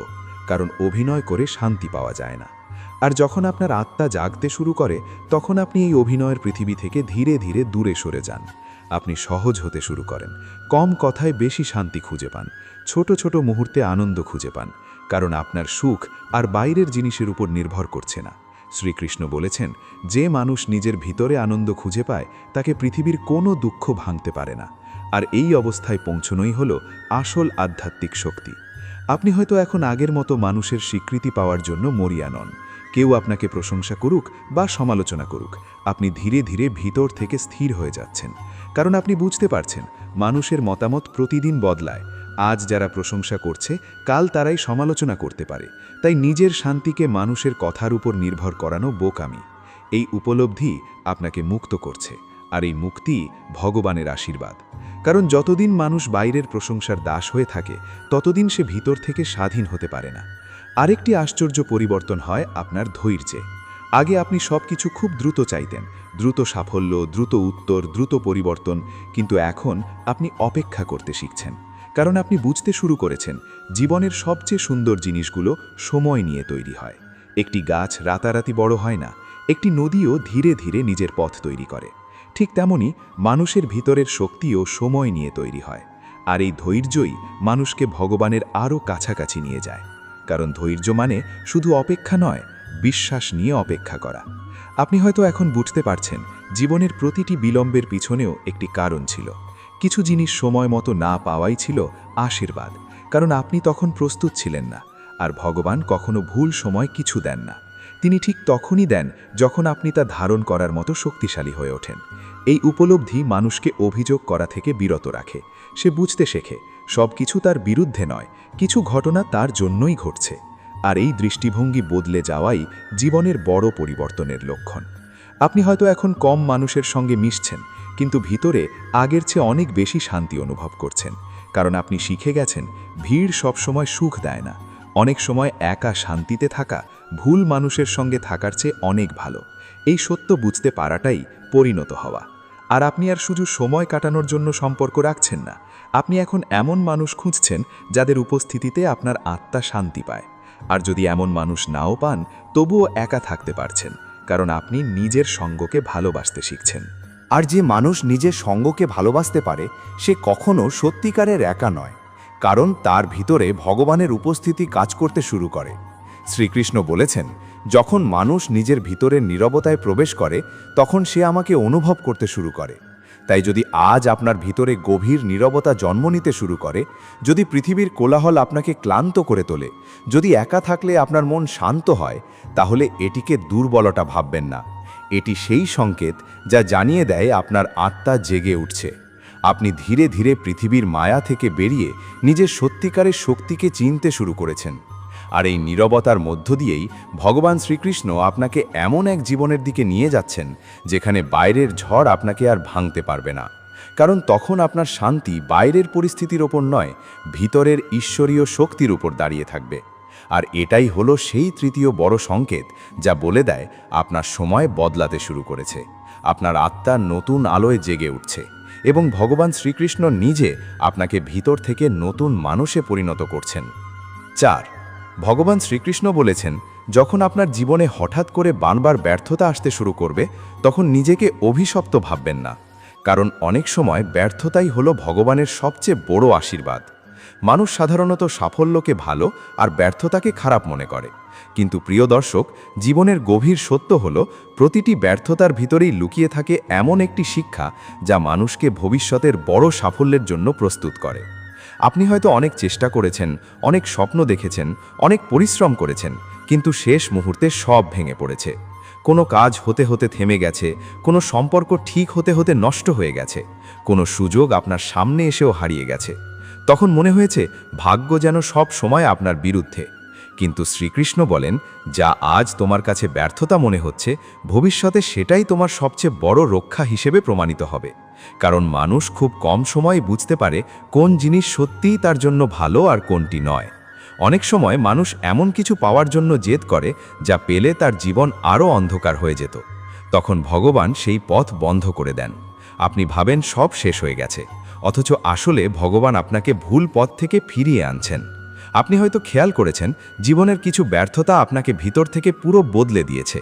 কারণ অভিনয় করে শান্তি পাওয়া যায় না। আর যখন আপনার আত্মা জাগতে শুরু করে, তখন আপনি এই অভিনয়ের পৃথিবী থেকে ধীরে ধীরে দূরে সরে যান। আপনি সহজ হতে শুরু করেন, কম কথায় বেশি শান্তি খুঁজে পান, ছোট ছোট মুহূর্তে আনন্দ খুঁজে পান। কারণ আপনার সুখ আর বাইরের জিনিসের উপর নির্ভর করছে না। শ্রীকৃষ্ণ বলেছেন, যে মানুষ নিজের ভিতরে আনন্দ খুঁজে পায়, তাকে পৃথিবীর কোনো দুঃখ ভাঙতে পারে না। আর এই অবস্থায় পৌঁছনোই হলো আসল আধ্যাত্মিক শক্তি। আপনি হয়তো এখন আগের মতো মানুষের স্বীকৃতি পাওয়ার জন্য মরিয়া নন। কেউ আপনাকে প্রশংসা করুক বা সমালোচনা করুক, আপনি ধীরে ধীরে ভিতর থেকে স্থির হয়ে যাচ্ছেন। কারণ আপনি বুঝতে পারছেন, মানুষের মতামত প্রতিদিন বদলায়। আজ যারা প্রশংসা করছে, কাল তারাই সমালোচনা করতে পারে। তাই নিজের শান্তিকে মানুষের কথার উপর নির্ভর করানো বোকামি। এই উপলব্ধি আপনাকে মুক্ত করছে, আর এই মুক্তি ভগবানের আশীর্বাদ। কারণ যতদিন মানুষ বাইরের প্রশংসার দাস হয়ে থাকে ততদিন সে ভিতর থেকে স্বাধীন হতে পারে না। আরেকটি আশ্চর্য পরিবর্তন হয় আপনার ধৈর্যে। আগে আপনি সবকিছু খুব দ্রুত চাইতেন, দ্রুত সাফল্য, দ্রুত উত্তর, দ্রুত পরিবর্তন, কিন্তু এখন আপনি অপেক্ষা করতে শিখছেন। কারণ আপনি বুঝতে শুরু করেছেন জীবনের সবচেয়ে সুন্দর জিনিসগুলো সময় নিয়ে তৈরি হয়। একটি গাছ রাতারাতি বড় হয় না, একটি নদীও ধীরে ধীরে নিজের পথ তৈরি করে। ঠিক তেমনি মানুষের ভিতরের শক্তিও সময় নিয়ে তৈরি হয়। আর এই ধৈর্যই মানুষকে ভগবানের আরও কাছাকাছি নিয়ে যায়। কারণ ধৈর্য মানে শুধু অপেক্ষা নয়, বিশ্বাস নিয়ে অপেক্ষা করা। আপনি হয়তো এখন বুঝতে পারছেন জীবনের প্রতিটি বিলম্বের পিছনেও একটি কারণ ছিল। কিছু জিনিস সময় মতো না পাওয়াই ছিল আশীর্বাদ, কারণ আপনি তখন প্রস্তুত ছিলেন না। আর ভগবান কখনো ভুল সময় কিছু দেন না, তিনি ঠিক তখনই দেন যখন আপনি তা ধারণ করার মতো শক্তিশালী হয়ে ওঠেন। এই উপলব্ধি মানুষকে অভিযোগ করা থেকে বিরত রাখে। সে বুঝতে শেখে সব কিছু তার বিরুদ্ধে নয়, কিছু ঘটনা তার জন্যই ঘটছে। আর এই দৃষ্টিভঙ্গি বদলে যাওয়াই জীবনের বড় পরিবর্তনের লক্ষণ। আপনি হয়তো এখন কম মানুষের সঙ্গে মিশছেন, কিন্তু ভিতরে আগের চেয়ে অনেক বেশি শান্তি অনুভব করছেন। কারণ আপনি শিখে গেছেন ভিড় সবসময় সুখ দেয় না। অনেক সময় একা শান্তিতে থাকা ভুল মানুষের সঙ্গে থাকার চেয়ে অনেক ভালো। এই সত্য বুঝতে পারাটাই পরিণত হওয়া। আর আপনি আর শুধু সময় কাটানোর জন্য সম্পর্ক রাখছেন না, আপনি এখন এমন মানুষ খুঁজছেন যাদের উপস্থিতিতে আপনার আত্মা শান্তি পায়। আর যদি এমন মানুষ নাও পান, তবুও একা থাকতে পারছেন, কারণ আপনি নিজের সঙ্গকে ভালোবাসতে শিখছেন। আর যে মানুষ নিজের সঙ্গকে ভালোবাসতে পারে সে কখনো সত্যিকারের একা নয়, কারণ তার ভিতরে ভগবানের উপস্থিতি কাজ করতে শুরু করে। শ্রীকৃষ্ণ বলেছেন, যখন মানুষ নিজের ভিতরের নীরবতায় প্রবেশ করে তখন সে আমাকে অনুভব করতে শুরু করে। তাই যদি আজ আপনার ভিতরে গভীর নীরবতা জন্ম নিতে শুরু করে, যদি পৃথিবীর কোলাহল আপনাকে ক্লান্ত করে তোলে, যদি একা থাকলে আপনার মন শান্ত হয়, তাহলে এটিকে দুর্বলতা ভাববেন না। এটি সেই সংকেত যা জানিয়ে দেয় আপনার আত্মা জেগে উঠছে। আপনি ধীরে ধীরে পৃথিবীর মায়া থেকে বেরিয়ে নিজের সত্যিকারের শক্তিকে চিনতে শুরু করেছেন। আর এই নীরবতার মধ্য দিয়েই ভগবান শ্রীকৃষ্ণ আপনাকে এমন এক জীবনের দিকে নিয়ে যাচ্ছেন যেখানে বাইরের ঝড় আপনাকে আর ভাঙতে পারবে না। কারণ তখন আপনার শান্তি বাইরের পরিস্থিতির ওপর নয়, ভিতরের ঈশ্বরীয় শক্তির উপর দাঁড়িয়ে থাকবে। আর এটাই হলো সেই তৃতীয় বড় সংকেত যা বলে দেয় আপনার সময় বদলাতে শুরু করেছে, আপনার আত্মা নতুন আলোয় জেগে উঠছে এবং ভগবান শ্রীকৃষ্ণ নিজে আপনাকে ভিতর থেকে নতুন মানুষে পরিণত করছেন। 4. ভগবান শ্রীকৃষ্ণ বলেছেন, যখন আপনার জীবনে হঠাৎ করে বারবার ব্যর্থতা আসতে শুরু করবে তখন নিজেকে অভিশপ্ত ভাববেন না, কারণ অনেক সময় ব্যর্থতাই হলো ভগবানের সবচেয়ে বড় আশীর্বাদ। মানুষ সাধারণত সাফল্যকে ভালো আর ব্যর্থতাকে খারাপ মনে করে, কিন্তু প্রিয় দর্শক, জীবনের গভীর সত্য হলো প্রতিটি ব্যর্থতার ভিতরেই লুকিয়ে থাকে এমন একটি শিক্ষা যা মানুষকে ভবিষ্যতের বড় সাফল্যের জন্য প্রস্তুত করে। আপনি হয়তো অনেক চেষ্টা করেছেন, অনেক স্বপ্ন দেখেছেন, অনেক পরিশ্রম করেছেন, কিন্তু শেষ মুহূর্তে সব ভেঙে পড়েছে। কোনো কাজ হতে হতে থেমে গেছে, কোনো সম্পর্ক ঠিক হতে হতে নষ্ট হয়ে গেছে, কোনো সুযোগ আপনার সামনে এসেও হারিয়ে গেছে। তখন মনে হয়েছে ভাগ্য যেন সব সময় আপনার বিরুদ্ধে। কিন্তু শ্রীকৃষ্ণ বলেন, যা আজ তোমার কাছে ব্যর্থতা মনে হচ্ছে, ভবিষ্যতে সেটাই তোমার সবচেয়ে বড় রক্ষা হিসেবে প্রমাণিত হবে। কারণ মানুষ খুব কম সময়ে বুঝতে পারে কোন জিনিস সত্যিই তার জন্য ভালো আর কোনটি নয়। অনেক সময় মানুষ এমন কিছু পাওয়ার জন্য জেদ করে যা পেলে তার জীবন আরও অন্ধকার হয়ে যেত। তখন ভগবান সেই পথ বন্ধ করে দেন। আপনি ভাবেন সব শেষ হয়ে গেছে, অথচ আসলে ভগবান আপনাকে ভুল পথ থেকে ফিরিয়ে আনছেন। আপনি হয়তো খেয়াল করেছেন জীবনের কিছু ব্যর্থতা আপনাকে ভিতর থেকে পুরো বদলে দিয়েছে।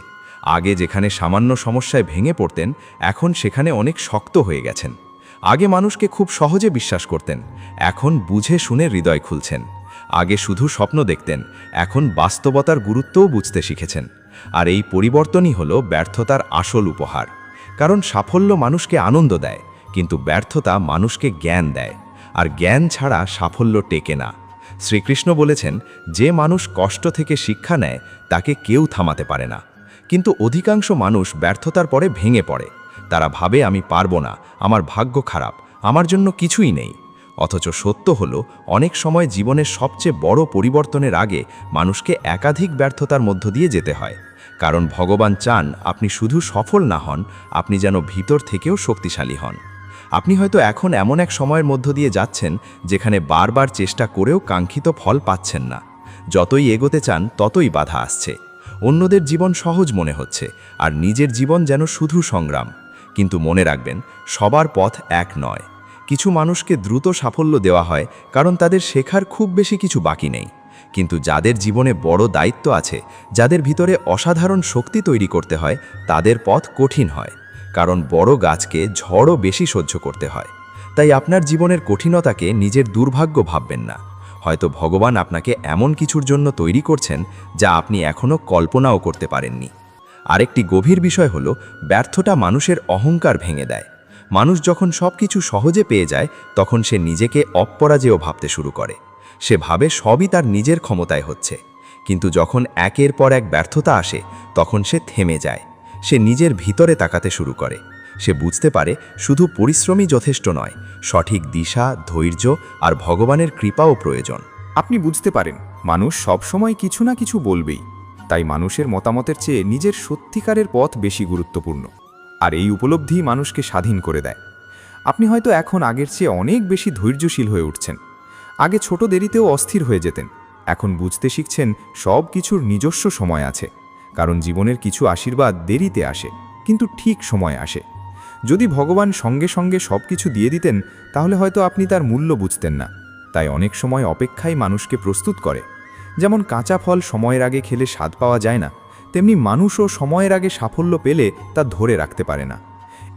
আগে যেখানে সামান্য সমস্যায় ভেঙে পড়তেন, এখন সেখানে অনেক শক্ত হয়ে গেছেন। আগে মানুষকে খুব সহজে বিশ্বাস করতেন, এখন বুঝে শুনে হৃদয় খুলছেন। আগে শুধু স্বপ্ন দেখতেন, এখন বাস্তবতার গুরুত্বও বুঝতে শিখেছেন। আর এই পরিবর্তনই হলো ব্যর্থতার আসল উপহার। কারণ সাফল্য মানুষকে আনন্দ দেয়, কিন্তু ব্যর্থতা মানুষকে জ্ঞান দেয়, আর জ্ঞান ছাড়া সাফল্য টেকে না। শ্রীকৃষ্ণ বলেছেন, যে মানুষ কষ্ট থেকে শিক্ষা নেয় তাকে কেউ থামাতে পারে না। কিন্তু অধিকাংশ মানুষ ব্যর্থতার পরে ভেঙে পড়ে। তারা ভাবে, আমি পারবো না, আমার ভাগ্য খারাপ, আমার জন্য কিছুই নেই। অথচ সত্য হলো অনেক সময় জীবনের সবচেয়ে বড় পরিবর্তনের আগে মানুষকে একাধিক ব্যর্থতার মধ্য দিয়ে যেতে হয়। কারণ ভগবান চান আপনি শুধু সফল না হন, আপনি যেন ভিতর থেকেও শক্তিশালী হন। আপনি হয়তো এখন এমন এক সময়ের মধ্য দিয়ে যাচ্ছেন যেখানে বারবার চেষ্টা করেও কাঙ্ক্ষিত ফল পাচ্ছেন না। যতই এগোতে চান ততই বাধা আসছে। অন্যদের জীবন সহজ মনে হচ্ছে, আর নিজের জীবন যেন শুধু সংগ্রাম। কিন্তু মনে রাখবেন, সবার পথ এক নয়। কিছু মানুষকে দ্রুত সাফল্য দেওয়া হয় কারণ তাদের শেখার খুব বেশি কিছু বাকি নেই। কিন্তু যাদের জীবনে বড় দায়িত্ব আছে, যাদের ভিতরে অসাধারণ শক্তি তৈরি করতে হয়, তাদের পথ কঠিন হয়। কারণ বড় গাছকে ঝড়ও বেশি সহ্য করতে হয়। তাই আপনার জীবনের কঠিনতাকে নিজের দুর্ভাগ্য ভাববেন না। হয়তো ভগবান আপনাকে এমন কিছুর জন্য তৈরি করছেন যা আপনি এখনও কল্পনাও করতে পারেননি। আরেকটি গভীর বিষয় হলো, ব্যর্থতা মানুষের অহংকার ভেঙে দেয়। মানুষ যখন সব কিছু সহজে পেয়ে যায়, তখন সে নিজেকে অপরাজেয় ভাবতে শুরু করে। সে ভাবে সবই তার নিজের ক্ষমতায় হচ্ছে। কিন্তু যখন একের পর এক ব্যর্থতা আসে, তখন সে থেমে যায়। সে নিজের ভিতরে তাকাতে শুরু করে। সে বুঝতে পারে শুধু পরিশ্রমই যথেষ্ট নয়, সঠিক দিশা, ধৈর্য আর ভগবানের কৃপাও প্রয়োজন। আপনি বুঝতে পারেন মানুষ সবসময় কিছু না কিছু বলবেই, তাই মানুষের মতামতের চেয়ে নিজের সত্যিকারের পথ বেশি গুরুত্বপূর্ণ। আর এই উপলব্ধি মানুষকে স্বাধীন করে দেয়। আপনি হয়তো এখন আগের চেয়ে অনেক বেশি ধৈর্যশীল হয়ে উঠছেন। আগে ছোট দেরিতেও অস্থির হয়ে যেতেন, এখন বুঝতে শিখছেন সব কিছুর নিজস্ব সময় আছে। কারণ জীবনের কিছু আশীর্বাদ দেরিতে আসে, কিন্তু ঠিক সময় আসে। যদি ভগবান সঙ্গে সঙ্গে সব কিছু দিয়ে দিতেন, তাহলে হয়তো আপনি তার মূল্য বুঝতেন না। তাই অনেক সময় অপেক্ষাই মানুষকে প্রস্তুত করে। যেমন কাঁচা ফল সময়ের আগে খেলে স্বাদ পাওয়া যায় না, তেমনি মানুষও সময়ের আগে সাফল্য পেলে তা ধরে রাখতে পারে না।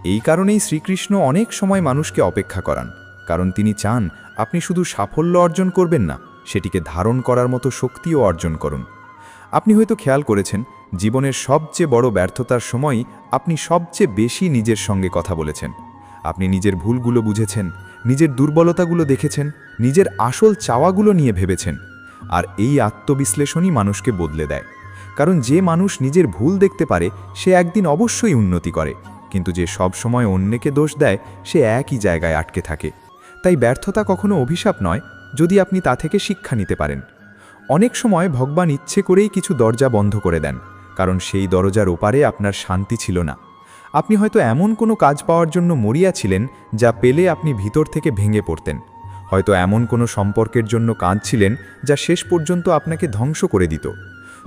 এই কারণেই শ্রীকৃষ্ণ অনেক সময় মানুষকে অপেক্ষা করান, কারণ তিনি চান আপনি শুধু সাফল্য অর্জন করবেন না, সেটিকে ধারণ করার মতো শক্তিও অর্জন করুন। আপনি হয়তো খেয়াল করেছেন, জীবনের সবচেয়ে বড় ব্যর্থতার সময়ই আপনি সবচেয়ে বেশি নিজের সঙ্গে কথা বলেছেন। আপনি নিজের ভুলগুলো বুঝেছেন, নিজের দুর্বলতাগুলো দেখেছেন, নিজের আসল চাওয়াগুলো নিয়ে ভেবেছেন। আর এই আত্মবিশ্লেষণই মানুষকে বদলে দেয়। কারণ যে মানুষ নিজের ভুল দেখতে পারে, সে একদিন অবশ্যই উন্নতি করে। কিন্তু যে সব সময় অন্যকে দোষ দেয়, সে একই জায়গায় আটকে থাকে। তাই ব্যর্থতা কখনো অভিশাপ নয়, যদি আপনি তা থেকে শিক্ষা নিতে পারেন। অনেক সময় ভগবান ইচ্ছে করেই কিছু দরজা বন্ধ করে দেন, কারণ সেই দরজার ওপারে আপনার শান্তি ছিল না। আপনি হয়তো এমন কোনো কাজ পাওয়ার জন্য মরিয়া ছিলেন, যা পেলে আপনি ভিতর থেকে ভেঙে পড়তেন। হয়তো এমন কোনো সম্পর্কের জন্য কাঁদছিলেন, যা শেষ পর্যন্ত আপনাকে ধ্বংস করে দিত।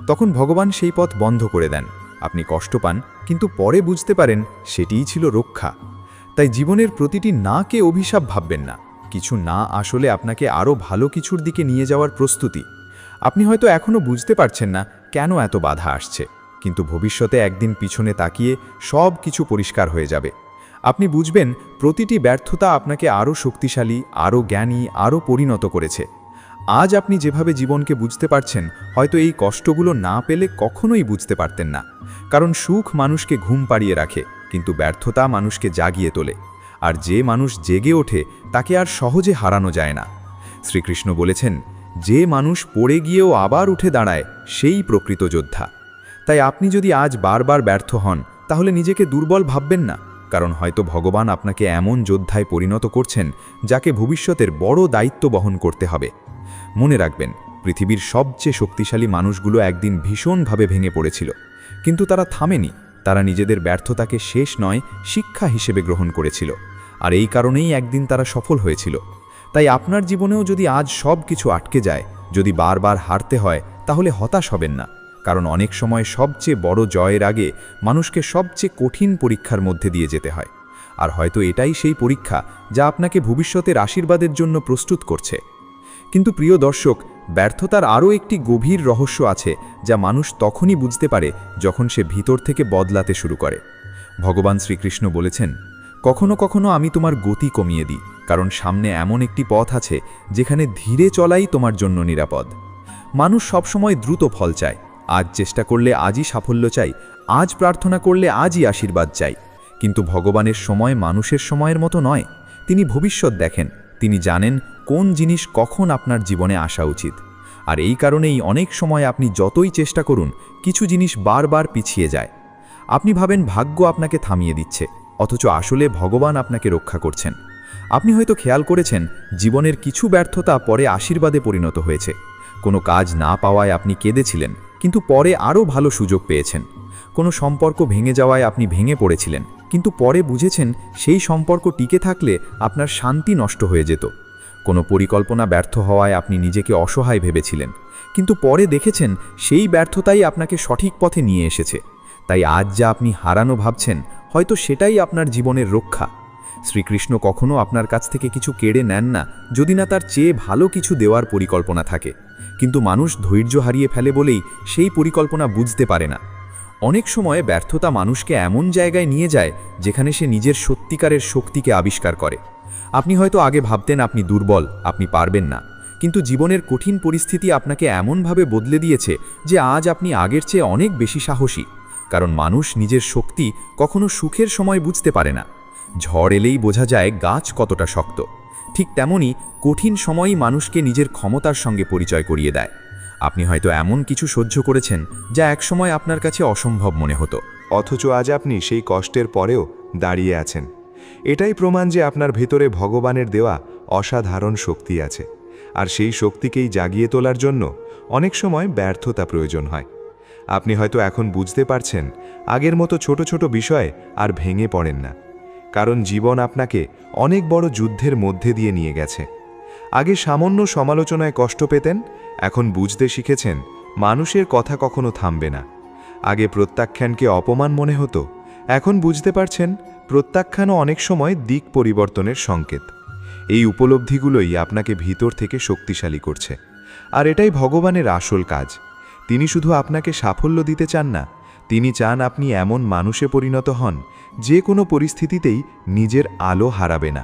তখন ভগবান সেই পথ বন্ধ করে দেন। আপনি কষ্ট পান, কিন্তু পরে বুঝতে পারেন সেটিই ছিল রক্ষা। তাই জীবনের প্রতিটি নাকে অভিশাপ ভাববেন না। কিছু না আসলে আপনাকে আরও ভালো কিছুর দিকে নিয়ে যাওয়ার প্রস্তুতি। আপনি হয়তো এখনও বুঝতে পারছেন না কেন এত বাধা আসছে, কিন্তু ভবিষ্যতে একদিন পিছনে তাকিয়ে সব কিছু পরিষ্কার হয়ে যাবে। আপনি বুঝবেন প্রতিটি ব্যর্থতা আপনাকে আরও শক্তিশালী, আরও জ্ঞানী, আরও পরিণত করেছে। আজ আপনি যেভাবে জীবনকে বুঝতে পারছেন, হয়তো এই কষ্টগুলো না পেলে কখনোই বুঝতে পারতেন না। কারণ সুখ মানুষকে ঘুম পাড়িয়ে রাখে, কিন্তু ব্যর্থতা মানুষকে জাগিয়ে তোলে। আর যে মানুষ জেগে ওঠে, তাকে আর সহজে হারানো যায় না। শ্রীকৃষ্ণ বলেছেন, যে মানুষ পড়ে গিয়েও আবার উঠে দাঁড়ায়, সেই প্রকৃত যোদ্ধা। তাই আপনি যদি আজ বারবার ব্যর্থ হন, তাহলে নিজেকে দুর্বল ভাববেন না। কারণ হয়তো ভগবান আপনাকে এমন যোদ্ধায় পরিণত করছেন, যাকে ভবিষ্যতের বড় দায়িত্ব বহন করতে হবে। মনে রাখবেন, পৃথিবীর সবচেয়ে শক্তিশালী মানুষগুলো একদিন ভীষণভাবে ভেঙে পড়েছিল, কিন্তু তারা থামেনি। তারা নিজেদের ব্যর্থতাকে শেষ নয়, শিক্ষা হিসেবে গ্রহণ করেছিল। আর এই কারণেই একদিন তারা সফল হয়েছিল। তাই আপনার জীবনেও যদি আজ সব কিছু আটকে যায়, যদি বারবার হারতে হয়, তাহলে হতাশ হবেন না। কারণ অনেক সময় সবচেয়ে বড় জয়ের আগে মানুষকে সবচেয়ে কঠিন পরীক্ষার মধ্যে দিয়ে যেতে হয়। আর হয়তো এটাই সেই পরীক্ষা যা আপনাকে ভবিষ্যতের আশীর্বাদের জন্য প্রস্তুত করছে। কিন্তু প্রিয় দর্শক, ব্যর্থতার আরও একটি গভীর রহস্য আছে, যা মানুষ তখনই বুঝতে পারে যখন সে ভিতর থেকে বদলাতে শুরু করে। ভগবান শ্রীকৃষ্ণ বলেছেন, কখনো কখনো আমি তোমার গতি কমিয়ে দিই, কারণ সামনে এমন একটি পথ আছে যেখানে ধীরে চলাই তোমার জন্য নিরাপদ। মানুষ সবসময় দ্রুত ফল চায়। আজ চেষ্টা করলে আজই সাফল্য চাই, আজ প্রার্থনা করলে আজই আশীর্বাদ চাই। কিন্তু ভগবানের সময় মানুষের সময়ের মতো নয়। তিনি ভবিষ্যৎ দেখেন। তিনি জানেন কোন জিনিস কখন আপনার জীবনে আসা উচিত। আর এই কারণেই অনেক সময় আপনি যতই চেষ্টা করুন, কিছু জিনিস বারবার পিছিয়ে যায়। আপনি ভাবেন ভাগ্য আপনাকে থামিয়ে দিচ্ছে, অথচ আসলে ভগবান আপনাকে রক্ষা করছেন। আপনি হয়তো খেয়াল করেছেন জীবনের কিছু ব্যর্থতা পরে আশীর্বাদে পরিণত হয়েছে। কোনো কাজ না পাওয়ায় আপনি কেঁদেছিলেন, কিন্তু পরে আরও ভালো সুযোগ পেয়েছেন। কোনো সম্পর্ক ভেঙে যাওয়ায় আপনি ভেঙে পড়েছিলেন, কিন্তু পরে বুঝেছেন সেই সম্পর্ক টিকে থাকলে আপনার শান্তি নষ্ট হয়ে যেত। কোনো পরিকল্পনা ব্যর্থ হওয়ায় আপনি নিজেকে অসহায় ভেবেছিলেন, কিন্তু পরে দেখেছেন সেই ব্যর্থতাই আপনাকে সঠিক পথে নিয়ে এসেছে। তাই আজ যা আপনি হারানো ভাবছেন, হয়তো সেটাই আপনার জীবনের রক্ষা। শ্রীকৃষ্ণ কখনো আপনার কাছ থেকে কিছু কেড়ে নেন না, যদি না তার চেয়ে ভালো কিছু দেওয়ার পরিকল্পনা থাকে। কিন্তু মানুষ ধৈর্য হারিয়ে ফেলে বলেই সেই পরিকল্পনা বুঝতে পারে না। অনেক সময় ব্যর্থতা মানুষকে এমন জায়গায় নিয়ে যায় যেখানে সে নিজের সত্যিকারের শক্তিকে আবিষ্কার করে। আপনি হয়তো আগে ভাবতেন আপনি দুর্বল, আপনি পারবেন না, কিন্তু জীবনের কঠিন পরিস্থিতি আপনাকে এমনভাবে বদলে দিয়েছে যে আজ আপনি আগের চেয়ে অনেক বেশি সাহসী। কারণ মানুষ নিজের শক্তি কখনো সুখের সময় বুঝতে পারে না। ঝড় এলেই বোঝা যায় গাছ কতটা শক্ত। ঠিক তেমনি কঠিন সময়ই মানুষকে নিজের ক্ষমতার সঙ্গে পরিচয় করিয়ে দেয়। আপনি হয়তো এমন কিছু সহ্য করেছেন যা একসময় আপনার কাছে অসম্ভব মনে হতো। অথচ আজ আপনি সেই কষ্টের পরেও দাঁড়িয়ে আছেন। এটাই প্রমাণ যে আপনার ভেতরে ভগবানের দেওয়া অসাধারণ শক্তি আছে। আর সেই শক্তিকেই জাগিয়ে তোলার জন্য অনেক সময় ব্যর্থতা প্রয়োজন হয়। আপনি হয়তো এখন বুঝতে পারছেন আগের মতো ছোট ছোট বিষয়ে আর ভেঙে পড়েন না, কারণ জীবন আপনাকে অনেক বড় যুদ্ধের মধ্যে দিয়ে নিয়ে গেছে। আগে সামান্য সমালোচনায় কষ্ট পেতেন, এখন বুঝতে শিখেছেন মানুষের কথা কখনো থামবে না। আগে প্রত্যাখ্যানকে অপমান মনে হতো, এখন বুঝতে পারছেন প্রত্যাখ্যানও অনেক সময় দিক পরিবর্তনের সংকেত। এই উপলব্ধিগুলোই আপনাকে ভিতর থেকে শক্তিশালী করছে। আর এটাই ভগবানের আসল কাজ। তিনি শুধু আপনাকে সাফল্য দিতে চান না, তিনি চান আপনি এমন মানুষে পরিণত হন যে কোনো পরিস্থিতিতেই নিজের আলো হারাবে না।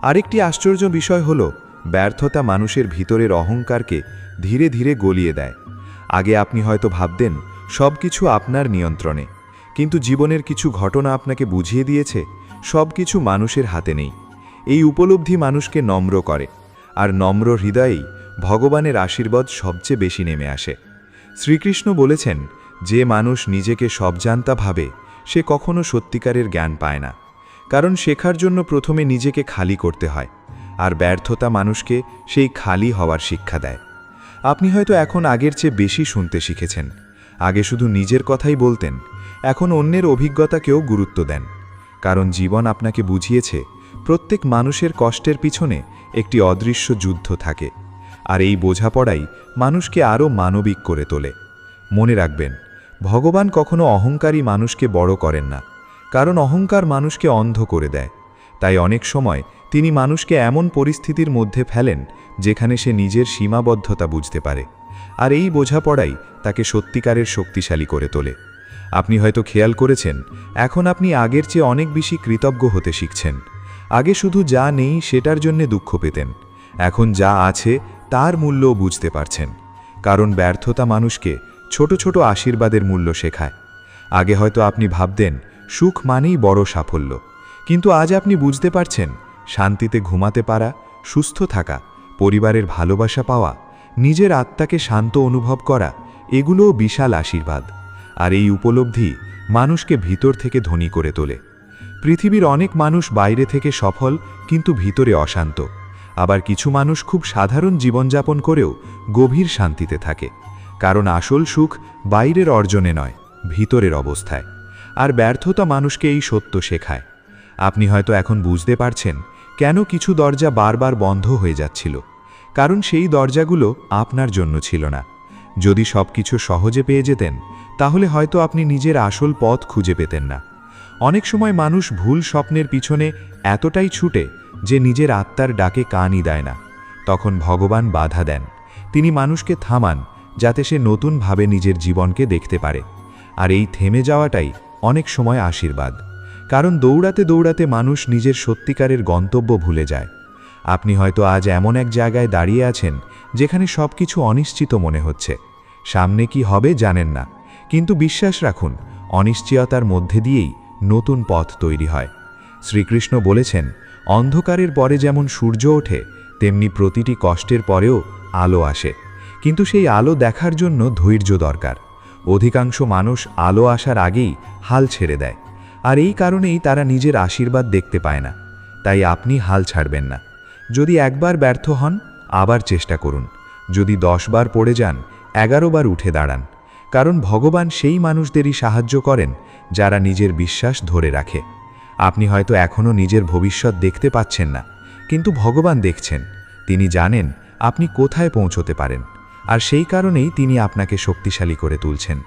আরেকটি আশ্চর্য বিষয় হলো, ব্যর্থতা মানুষের ভিতরের অহংকারকে ধীরে ধীরে গলিয়ে দেয়। আগে আপনি হয়তো ভাবতেন সব কিছু আপনার নিয়ন্ত্রণে, কিন্তু জীবনের কিছু ঘটনা আপনাকে বুঝিয়ে দিয়েছে সব কিছু মানুষের হাতে নেই। এই উপলব্ধি মানুষকে নম্র করে, আর নম্র হৃদয়েই ভগবানের আশীর্বাদ সবচেয়ে বেশি নেমে আসে। শ্রীকৃষ্ণ বলেছেন, যে মানুষ নিজেকে সবজান্তা ভাবে সে কখনো সত্যিকারের জ্ঞান পায় না, কারণ শেখার জন্য প্রথমে নিজেকে খালি করতে হয়, আর ব্যর্থতা মানুষকে সেই খালি হওয়ার শিক্ষা দেয়। আপনি হয়তো এখন আগের চেয়ে বেশি শুনতে শিখেছেন। আগে শুধু নিজের কথাই বলতেন, এখন অন্যের অভিজ্ঞতাকেও গুরুত্ব দেন, কারণ জীবন আপনাকে বুঝিয়েছে প্রত্যেক মানুষের কষ্টের পিছনে একটি অদৃশ্য যুদ্ধ থাকে। আর এই বোঝাপড়াই মানুষকে আরও মানবিক করে তোলে। মনে রাখবেন, ভগবান কখনো অহংকারী মানুষকে বড় করেন না, কারণ অহংকার মানুষকে অন্ধ করে দেয়। তাই অনেক সময় তিনি মানুষকে এমন পরিস্থিতির মধ্যে ফেলেন যেখানে সে নিজের সীমাবদ্ধতা বুঝতে পারে, আর এই বোঝাপড়াই তাকে সত্যিকারের শক্তিশালী করে তোলে। আপনি হয়তো খেয়াল করেছেন, এখন আপনি আগের চেয়ে অনেক বেশি কৃতজ্ঞ হতে শিখছেন। আগে শুধু যা নেই সেটার জন্য দুঃখ পেতেন, এখন যা আছে তার মূল্যও বুঝতে পারছেন। কারণ ব্যর্থতা মানুষকে ছোট ছোট আশীর্বাদের মূল্য শেখায়। আগে হয়তো আপনি ভাবতেন সুখ মানেই বড় সাফল্য, কিন্তু আজ আপনি বুঝতে পারছেন শান্তিতে ঘুমাতে পারা, সুস্থ থাকা, পরিবারের ভালোবাসা পাওয়া, নিজের আত্মাকে শান্ত অনুভব করা, এগুলোও বিশাল আশীর্বাদ। আর এই উপলব্ধি মানুষকে ভিতর থেকে ধনী করে তোলে। পৃথিবীর অনেক মানুষ বাইরে থেকে সফল কিন্তু ভিতরে অশান্ত, আবার কিছু মানুষ খুব সাধারণ জীবনযাপন করেও গভীর শান্তিতে থাকে। কারণ আসল সুখ বাইরের অর্জনে নয়, ভিতরের অবস্থায়। আর ব্যর্থতা মানুষকে এই সত্য শেখায়। আপনি হয়তো এখন বুঝতে পারছেন কেন কিছু দরজা বারবার বন্ধ হয়ে যাচ্ছিল, কারণ সেই দরজাগুলো আপনার জন্য ছিল না। যদি সব কিছু সহজে পেয়ে যেতেন তাহলে হয়তো আপনি নিজের আসল পথ খুঁজে পেতেন না। অনেক সময় মানুষ ভুল স্বপ্নের পিছনে এতটাই ছুটে যে নিজের আত্মার ডাকে কানই দেয় না। তখন ভগবান বাধা দেন, তিনি মানুষকে থামান যাতে সে নতুনভাবে নিজের জীবনকে দেখতে পারে। আর এই থেমে যাওয়াটাই অনেক সময় আশীর্বাদ, কারণ দৌড়াতে দৌড়াতে মানুষ নিজের সত্যিকারের গন্তব্য ভুলে যায়। আপনি হয়তো আজ এমন এক জায়গায় দাঁড়িয়ে আছেন যেখানে সব কিছু অনিশ্চিত মনে হচ্ছে, সামনে কি হবে জানেন না, কিন্তু বিশ্বাস রাখুন অনিশ্চয়তার মধ্যে দিয়েই নতুন পথ তৈরি হয়। শ্রীকৃষ্ণ বলেছেন, অন্ধকারের পরে যেমন সূর্য ওঠে তেমনি প্রতিটি কষ্টের পরেও আলো আসে, কিন্তু সেই আলো দেখার জন্য ধৈর্য দরকার। অধিকাংশ মানুষ আলো আসার আগেই হাল ছেড়ে দেয়, আর এই কারণেই তারা নিজের আশীর্বাদ দেখতে পায় না। তাই আপনি হাল ছাড়বেন না। যদি একবার ব্যর্থ হন, আবার চেষ্টা করুন। যদি 10 বার পড়ে যান, 11 বার উঠে দাঁড়ান। কারণ ভগবান সেই মানুষদেরই সাহায্য করেন যারা নিজের বিশ্বাস ধরে রাখে। আপনি হয়তো এখনও নিজের ভবিষ্যৎ দেখতে পাচ্ছেন না, কিন্তু ভগবান দেখছেন। তিনি জানেন আপনি কোথায় পৌঁছতে পারেন, আর সেই কারণেই তিনি আপনাকে শক্তিশালী করে তুলছেন।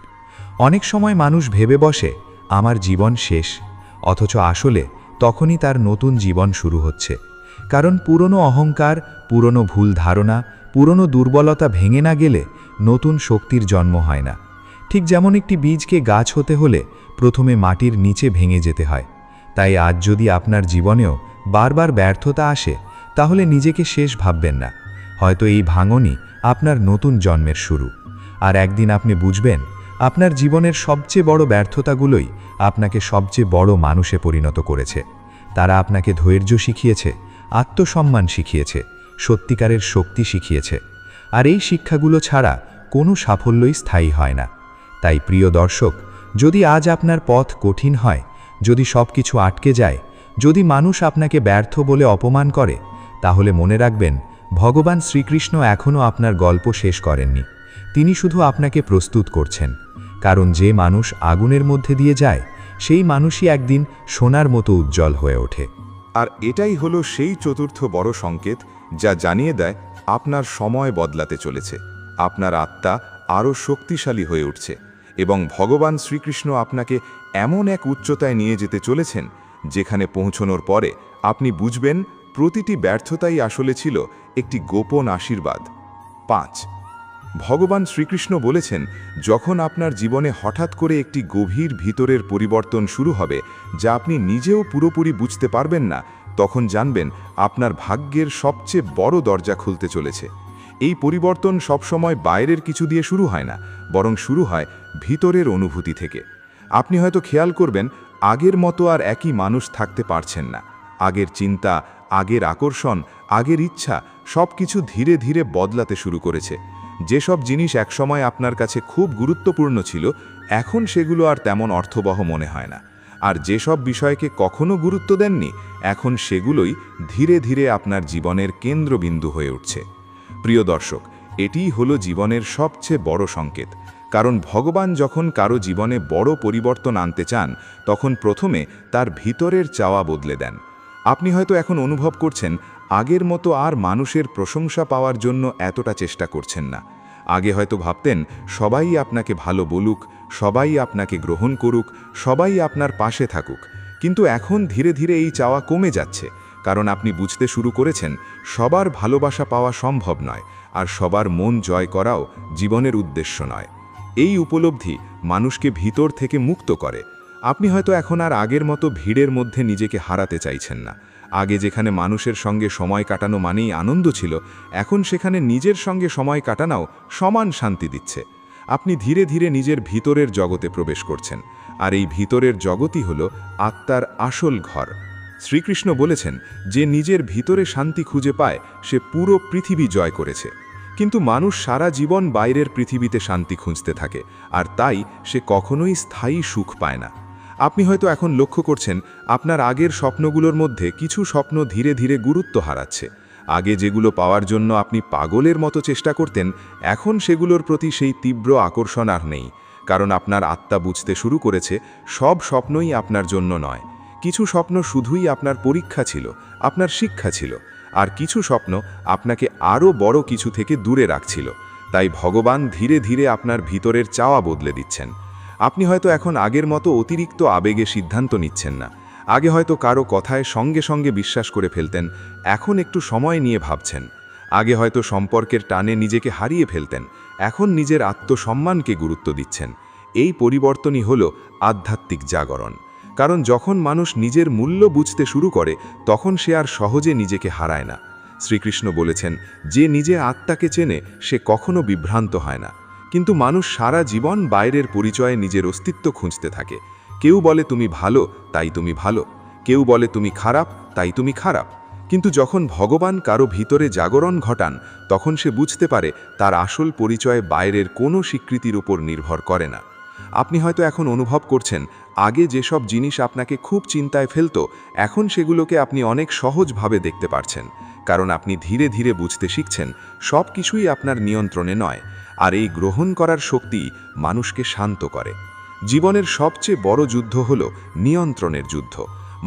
অনেক সময় মানুষ ভেবে বসে, আমার জীবন শেষ, অথচ আসলে তখনই তার নতুন জীবন শুরু হচ্ছে। কারণ পুরনো অহংকার, পুরনো ভুল ধারণা, পুরনো দুর্বলতা ভেঙে না গেলে নতুন শক্তির জন্ম হয় না। ঠিক যেমন একটি বীজকে গাছ হতে হলে প্রথমে মাটির নিচে ভেঙে যেতে হয়। তাই আজ যদি আপনার জীবনেও বারবার ব্যর্থতা আসে, তাহলে নিজেকে শেষ ভাববেন না। হয়তো এই ভাঙনই আপনার নতুন জন্মের শুরু। আর একদিন আপনি বুঝবেন, আপনার জীবনের সবচেয়ে বড় ব্যর্থতাগুলোই আপনাকে সবচেয়ে বড় মানুষে পরিণত করেছে। তারা আপনাকে ধৈর্য শিখিয়েছে, আত্মসম্মান শিখিয়েছে, সত্যিকারের শক্তি শিখিয়েছে। আর এই শিক্ষাগুলো ছাড়া কোনো সাফল্যই স্থায়ী হয় না। তাই প্রিয় দর্শক, যদি আজ আপনার পথ কঠিন হয়, যদি সব কিছু আটকে যায়, যদি মানুষ আপনাকে ব্যর্থ বলে অপমান করে, তাহলে মনে রাখবেন, ভগবান শ্রীকৃষ্ণ এখনও আপনার গল্প শেষ করেননি। তিনি শুধু আপনাকে প্রস্তুত করছেন। কারণ যে মানুষ আগুনের মধ্যে দিয়ে যায়, সেই মানুষই একদিন সোনার মতো উজ্জ্বল হয়ে ওঠে। আর এটাই হলো সেই চতুর্থ বড় সংকেত, যা জানিয়ে দেয় আপনার সময় বদলাতে চলেছে, আপনার আত্মা আরও শক্তিশালী হয়ে উঠছে, এবং ভগবান শ্রীকৃষ্ণ আপনাকে এমন এক উচ্চতায় নিয়ে যেতে চলেছেন, যেখানে পৌঁছনোর পরে আপনি বুঝবেন প্রতিটি ব্যর্থতাই আসলে ছিল একটি গোপন আশীর্বাদ। 5. ভগবান শ্রীকৃষ্ণ বলেছেন, যখন আপনার জীবনে হঠাৎ করে একটি গভীর ভিতরের পরিবর্তন শুরু হবে, যা আপনি নিজেও পুরোপুরি বুঝতে পারবেন না, তখন জানবেন আপনার ভাগ্যের সবচেয়ে বড় দরজা খুলতে চলেছে। এই পরিবর্তন সবসময় বাইরের কিছু দিয়ে শুরু হয় না, বরং শুরু হয় ভিতরের অনুভূতি থেকে। আপনি হয়তো খেয়াল করবেন, আগের মতো আর একই মানুষ থাকতে পারছেন না। আগের চিন্তা, আগের আকর্ষণ, আগের ইচ্ছা সব কিছু ধীরে ধীরে বদলাতে শুরু করেছে। যেসব জিনিস একসময় আপনার কাছে খুব গুরুত্বপূর্ণ ছিল, এখন সেগুলো আর তেমন অর্থবহ মনে হয় না। আর যেসব বিষয়কে কখনো গুরুত্ব দেননি, এখন সেগুলোই ধীরে ধীরে আপনার জীবনের কেন্দ্রবিন্দু হয়ে উঠছে। প্রিয় দর্শক, এটিই হলো জীবনের সবচেয়ে বড় সংকেত। কারণ ভগবান যখন কারো জীবনে বড় পরিবর্তন আনতে চান, তখন প্রথমে তার ভিতরের চাওয়া বদলে দেন। আপনি হয়তো এখন অনুভব করছেন, আগের মতো আর মানুষের প্রশংসা পাওয়ার জন্য এতটা চেষ্টা করছেন না। আগে হয়তো ভাবতেন সবাই আপনাকে ভালো বলুক, সবাই আপনাকে গ্রহণ করুক, সবাই আপনার পাশে থাকুক। কিন্তু এখন ধীরে ধীরে এই চাওয়া কমে যাচ্ছে, কারণ আপনি বুঝতে শুরু করেছেন সবার ভালোবাসা পাওয়া সম্ভব নয়, আর সবার মন জয় করাও জীবনের উদ্দেশ্য নয়। এই উপলব্ধি মানুষকে ভিতর থেকে মুক্ত করে। আপনি হয়তো এখন আর আগের মতো ভিড়ের মধ্যে নিজেকে হারাতে চাইছেন না। আগে যেখানে মানুষের সঙ্গে সময় কাটানো মানেই আনন্দ ছিল, এখন সেখানে নিজের সঙ্গে সময় কাটানোও সমান শান্তি দিচ্ছে। আপনি ধীরে ধীরে নিজের ভিতরের জগতে প্রবেশ করছেন, আর এই ভিতরের জগতই হলো আত্মার আসল ঘর। শ্রীকৃষ্ণ বলেছেন, যে নিজের ভিতরে শান্তি খুঁজে পায়, সে পুরো পৃথিবী জয় করেছে। কিন্তু মানুষ সারা জীবন বাইরের পৃথিবীতে শান্তি খুঁজতে থাকে, আর তাই সে কখনোই স্থায়ী সুখ পায় না। আপনি হয়তো এখন লক্ষ্য করছেন, আপনার আগের স্বপ্নগুলোর মধ্যে কিছু স্বপ্ন ধীরে ধীরে গুরুত্ব হারাচ্ছে। আগে যেগুলো পাওয়ার জন্য আপনি পাগলের মতো চেষ্টা করতেন, এখন সেগুলোর প্রতি সেই তীব্র আকর্ষণ আর নেই। কারণ আপনার আত্মা বুঝতে শুরু করেছে, সব স্বপ্নই আপনার জন্য নয়। কিছু স্বপ্ন শুধুই আপনার পরীক্ষা ছিল, আপনার শিক্ষা ছিল, আর কিছু স্বপ্ন আপনাকে আরও বড় কিছু থেকে দূরে রাখছিল। তাই ভগবান ধীরে ধীরে আপনার ভিতরের চাওয়া বদলে দিচ্ছেন। আপনি হয়তো এখন আগের মতো অতিরিক্ত আবেগে সিদ্ধান্ত নিচ্ছেন না। আগে হয়তো কারো কথায় সঙ্গে সঙ্গে বিশ্বাস করে ফেলতেন, এখন একটু সময় নিয়ে ভাবছেন। আগে হয়তো সম্পর্কের টানে নিজেকে হারিয়ে ফেলতেন, এখন নিজের আত্মসম্মানকে গুরুত্ব দিচ্ছেন। এই পরিবর্তনই হলো আধ্যাত্মিক জাগরণ। কারণ যখন মানুষ নিজের মূল্য বুঝতে শুরু করে, তখন সে আর সহজে নিজেকে হারায় না। শ্রীকৃষ্ণ বলেছেন, যে নিজের আত্মাকে চেনে সে কখনো বিভ্রান্ত হয় না। কিন্তু মানুষ সারা জীবন বাইরের পরিচয়ে নিজের অস্তিত্ব খুঁজতে থাকে। কেউ বলে তুমি ভালো, তাই তুমি ভালো। কেউ বলে তুমি খারাপ, তাই তুমি খারাপ। কিন্তু যখন ভগবান কারো ভিতরে জাগরণ ঘটান, তখন সে বুঝতে পারে তার আসল পরিচয় বাইরের কোনো স্বীকৃতির উপর নির্ভর করে না। আপনি হয়তো এখন অনুভব করছেন আগে যেসব জিনিস আপনাকে খুব চিন্তায় ফেলত, এখন সেগুলোকে আপনি অনেক সহজভাবে দেখতে পারছেন, কারণ আপনি ধীরে ধীরে বুঝতে শিখছেন সব কিছুই আপনার নিয়ন্ত্রণে নয়। আর এই গ্রহণ করার শক্তি মানুষকে শান্ত করে। জীবনের সবচেয়ে বড় যুদ্ধ হল নিয়ন্ত্রণের যুদ্ধ।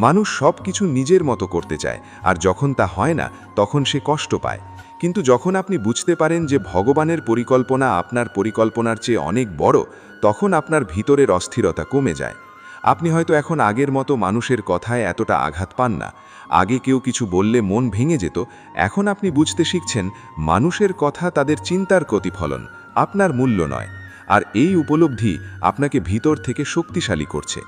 মানুষ সব কিছু নিজের মতো করতে চায়, আর যখন তা হয় না তখন সে কষ্ট পায়। কিন্তু যখন আপনি বুঝতে পারেন যে ভগবানের পরিকল্পনা আপনার পরিকল্পনার চেয়ে অনেক বড়, তখন আপনার ভিতরের অস্থিরতা কমে যায়। আপনি হয়তো এখন আগের মতো মানুষের কথায় এতটা আঘাত পান না। আগে কেউ কিছু বললে মন ভেঙে যেত, এখন আপনি বুঝতে শিখছেন মানুষের কথা তাদের চিন্তার প্রতিফলন, আপনার মূল্য নয়। আর এই উপলব্ধি আপনাকে ভিতর থেকে শক্তিশালী করছে,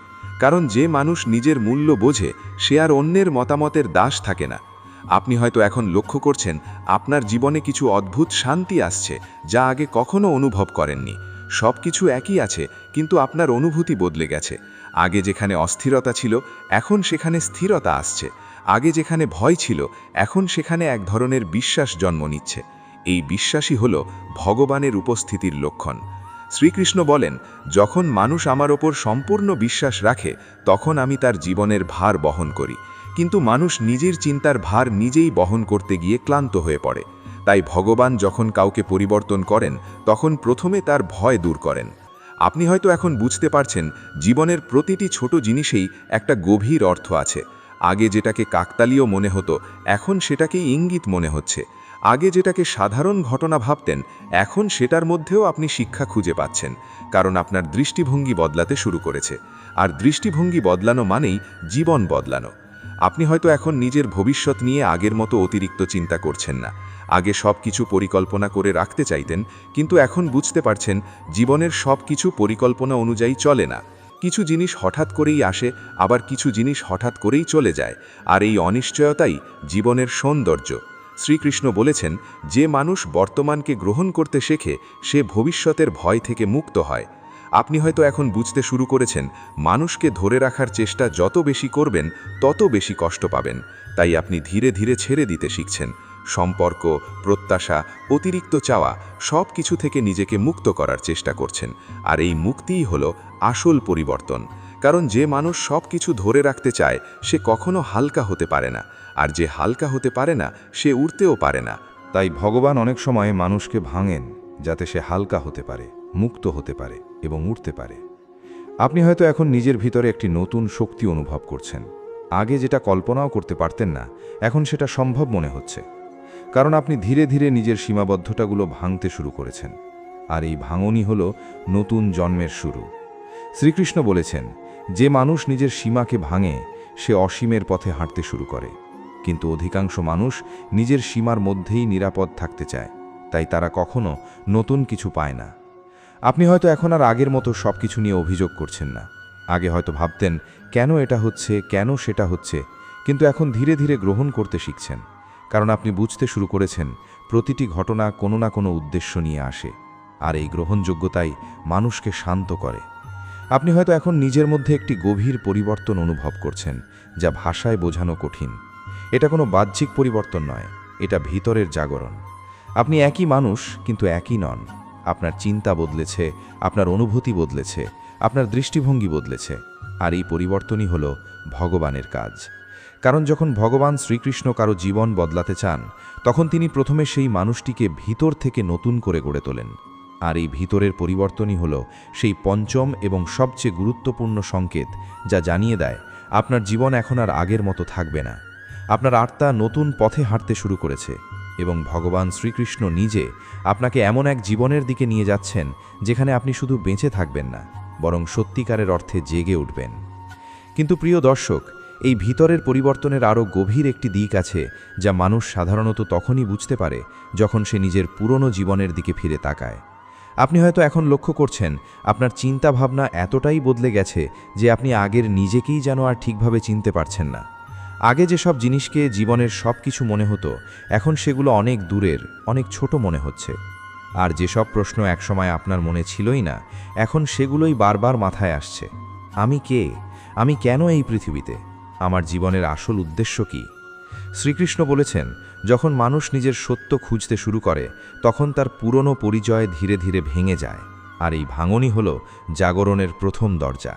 কারণ যে মানুষ নিজের মূল্য বোঝে সে আর অন্যের মতামতের দাস থাকে না। আপনি হয়তো এখন লক্ষ্য করছেন আপনার জীবনে কিছু অদ্ভুত শান্তি আসছে যা আগে কখনো অনুভব করেননি। সব কিছু একই আছে, কিন্তু আপনার অনুভূতি বদলে গেছে। আগে যেখানে অস্থিরতা ছিল এখন সেখানে স্থিরতা আসছে। আগে যেখানে ভয় ছিল এখন সেখানে এক ধরনের বিশ্বাস জন্ম নিচ্ছে। এই বিশ্বাসই হল ভগবানের উপস্থিতির লক্ষণ। শ্রীকৃষ্ণ বলেন, যখন মানুষ আমার ওপর সম্পূর্ণ বিশ্বাস রাখে তখন আমি তার জীবনের ভার বহন করি। কিন্তু মানুষ নিজের চিন্তার ভার নিজেই বহন করতে গিয়ে ক্লান্ত হয়ে পড়ে। তাই ভগবান যখন কাউকে পরিবর্তন করেন তখন প্রথমে তার ভয় দূর করেন। আপনি হয়তো এখন বুঝতে পারছেন জীবনের প্রতিটি ছোট জিনিসেই একটা গভীর অর্থ আছে। আগে যেটাকে কাকতালীয় মনে হতো এখন সেটাকেই ইঙ্গিত মনে হচ্ছে। আগে যেটাকে সাধারণ ঘটনা ভাবতেন এখন সেটার মধ্যেও আপনি শিক্ষা খুঁজে পাচ্ছেন, কারণ আপনার দৃষ্টিভঙ্গি বদলাতে শুরু করেছে। আর দৃষ্টিভঙ্গি বদলানো মানেই জীবন বদলানো। আপনি হয়তো এখন নিজের ভবিষ্যৎ নিয়ে আগের মতো অতিরিক্ত চিন্তা করছেন না। আগে সব কিছু পরিকল্পনা করে রাখতে চাইতেন, কিন্তু এখন বুঝতে পারছেন জীবনের সব কিছু পরিকল্পনা অনুযায়ী চলে না। কিছু জিনিস হঠাৎ করেই আসে, আবার কিছু জিনিস হঠাৎ করেই চলে যায়। আর এই অনিশ্চয়তাই জীবনের সৌন্দর্য। শ্রীকৃষ্ণ বলেছেন, যে মানুষ বর্তমানকে গ্রহণ করতে শেখে সে ভবিষ্যতের ভয় থেকে মুক্ত হয়। আপনি হয়তো এখন বুঝতে শুরু করেছেন মানুষকে ধরে রাখার চেষ্টা যত বেশি করবেন তত বেশি কষ্ট পাবেন। তাই আপনি ধীরে ধীরে ছেড়ে দিতে শিখছেন। সম্পর্ক, প্রত্যাশা, অতিরিক্ত চাওয়া সব কিছু থেকে নিজেকে মুক্ত করার চেষ্টা করছেন। আর এই মুক্তিই হলো আসল পরিবর্তন। কারণ যে মানুষ সব কিছু ধরে রাখতে চায় সে কখনো হালকা হতে পারে না, আর যে হালকা হতে পারে না সে উড়তেও পারে না। তাই ভগবান অনেক সময় মানুষকে ভাঙেন যাতে সে হালকা হতে পারে, মুক্ত হতে পারে এবং উঠতে পারে। আপনি হয়তো এখন নিজের ভিতরে একটি নতুন শক্তি অনুভব করছেন। আগে যেটা কল্পনাও করতে পারতেন না এখন সেটা সম্ভব মনে হচ্ছে, কারণ আপনি ধীরে ধীরে নিজের সীমাবদ্ধতাগুলো ভাঙতে শুরু করেছেন। আর এই ভাঙনই হল নতুন জন্মের শুরু। শ্রীকৃষ্ণ বলেছেন, যে মানুষ নিজের সীমাকে ভাঙে সে অসীমের পথে হাঁটতে শুরু করে। কিন্তু অধিকাংশ মানুষ নিজের সীমার মধ্যেই নিরাপদ থাকতে চায়, তাই তারা কখনো নতুন কিছু পায় না। আপনি হয়তো এখন আর আগের মতো সব কিছু নিয়ে অভিযোগ করছেন না। আগে হয়তো ভাবতেন কেন এটা হচ্ছে, কেন সেটা হচ্ছে, কিন্তু এখন ধীরে ধীরে গ্রহণ করতে শিখছেন, কারণ আপনি বুঝতে শুরু করেছেন প্রতিটি ঘটনা কোনো না কোনো উদ্দেশ্য নিয়ে আসে। আর এই গ্রহণযোগ্যতাই মানুষকে শান্ত করে। আপনি হয়তো এখন নিজের মধ্যে একটি গভীর পরিবর্তন অনুভব করছেন, যা ভাষায় বোঝানো কঠিন। এটা কোনো বাহ্যিক পরিবর্তন নয়, এটা ভিতরের জাগরণ। আপনি একই মানুষ কিন্তু একই নন। আপনার চিন্তা বদলেছে, আপনার অনুভূতি বদলেছে, আপনার দৃষ্টিভঙ্গি বদলেছে। আর এই পরিবর্তনই হলো ভগবানের কাজ। কারণ যখন ভগবান শ্রীকৃষ্ণ কারো জীবন বদলাতে চান তখন তিনি প্রথমে সেই মানুষটিকে ভিতর থেকে নতুন করে গড়ে তোলেন। আর এই ভিতরের পরিবর্তনই হলো সেই পঞ্চম এবং সবচেয়ে গুরুত্বপূর্ণ সংকেত, যা জানিয়ে দেয় আপনার জীবন এখন আর আগের মতো থাকবে না। আপনার আত্মা নতুন পথে হাঁটতে শুরু করেছে এবং ভগবান শ্রীকৃষ্ণ নিজে আপনাকে এমন এক জীবনের দিকে নিয়ে যাচ্ছেন যেখানে আপনি শুধু বেঁচে থাকবেন না, বরং সত্যিকারের অর্থে জেগে উঠবেন। কিন্তু প্রিয় দর্শক, এই ভিতরের পরিবর্তনের আরও গভীর একটি দিক আছে যা মানুষ সাধারণত তখনই বুঝতে পারে যখন সে নিজের পুরনো জীবনের দিকে ফিরে তাকায়। আপনি হয়তো এখন লক্ষ্য করছেন আপনার চিন্তাভাবনা এতটাই বদলে গেছে যে আপনি আগের নিজেকেই যেন আর ঠিকভাবে চিনতে পারছেন না। আগে যেসব জিনিসকে জীবনের সব কিছু মনে হতো এখন সেগুলো অনেক দূরের, অনেক ছোট মনে হচ্ছে। আর যেসব প্রশ্ন একসময় আপনার মনে ছিলই না এখন সেগুলোই বারবার মাথায় আসছে। আমি কে? আমি কেন এই পৃথিবীতে? আমার জীবনের আসল উদ্দেশ্য কি? শ্রীকৃষ্ণ বলেছেন, যখন মানুষ নিজের সত্য খুঁজতে শুরু করে তখন তার পুরনো পরিচয় ধীরে ধীরে ভেঙে যায়। আর এই ভাঙনই হল জাগরণের প্রথম দরজা।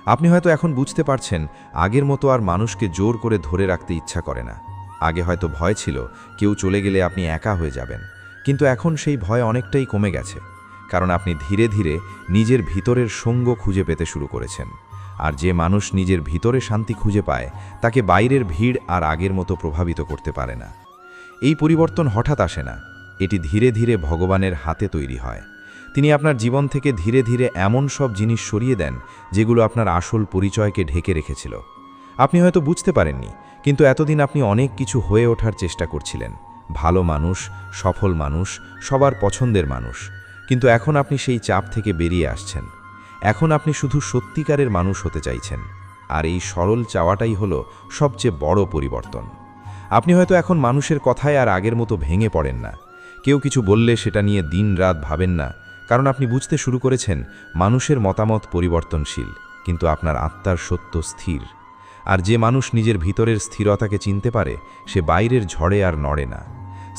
আপনি হয়তো এখন বুঝতে পারছেন আগের মতো আর মানুষকে জোর করে ধরে রাখতে ইচ্ছা করে না। আগে হয়তো ভয় ছিল কেউ চলে গেলে আপনি একা হয়ে যাবেন, কিন্তু এখন সেই ভয় অনেকটাই কমে গেছে, কারণ আপনি ধীরে ধীরে নিজের ভিতরের সঙ্গ খুঁজে পেতে শুরু করেছেন। আর যে মানুষ নিজের ভিতরে শান্তি খুঁজে পায় তাকে বাইরের ভিড় আর আগের মতো প্রভাবিত করতে পারে না। এই পরিবর্তন হঠাৎ আসে না, এটি ধীরে ধীরে ভগবানের হাতে তৈরি হয়। তিনি আপনার জীবন থেকে ধীরে ধীরে এমন সব জিনিস সরিয়ে দেন যেগুলো আপনার আসল পরিচয়কে ঢেকে রেখেছিল। আপনি হয়তো বুঝতে পারেননি, কিন্তু এতদিন আপনি অনেক কিছু হয়ে ওঠার চেষ্টা করছিলেন, ভালো মানুষ, সফল মানুষ, সবার পছন্দের মানুষ। কিন্তু এখন আপনি সেই চাপ থেকে বেরিয়ে আসছেন। এখন আপনি শুধু সত্যিকারের মানুষ হতে চাইছেন, আর এই সরল চাওয়াটাই হলো সবচেয়ে বড় পরিবর্তন। আপনি হয়তো এখন মানুষের কথায় আর আগের মতো ভেঙে পড়েন না। কেউ কিছু বললে সেটা নিয়ে দিন-রাত ভাবেন না, কারণ আপনি বুঝতে শুরু করেছেন মানুষের মতামত পরিবর্তনশীল, কিন্তু আপনার আত্মার সত্য স্থির। আর যে মানুষ নিজের ভিতরের স্থিরতাকে চিনতে পারে সে বাইরের ঝড়ে আর নড়ে না।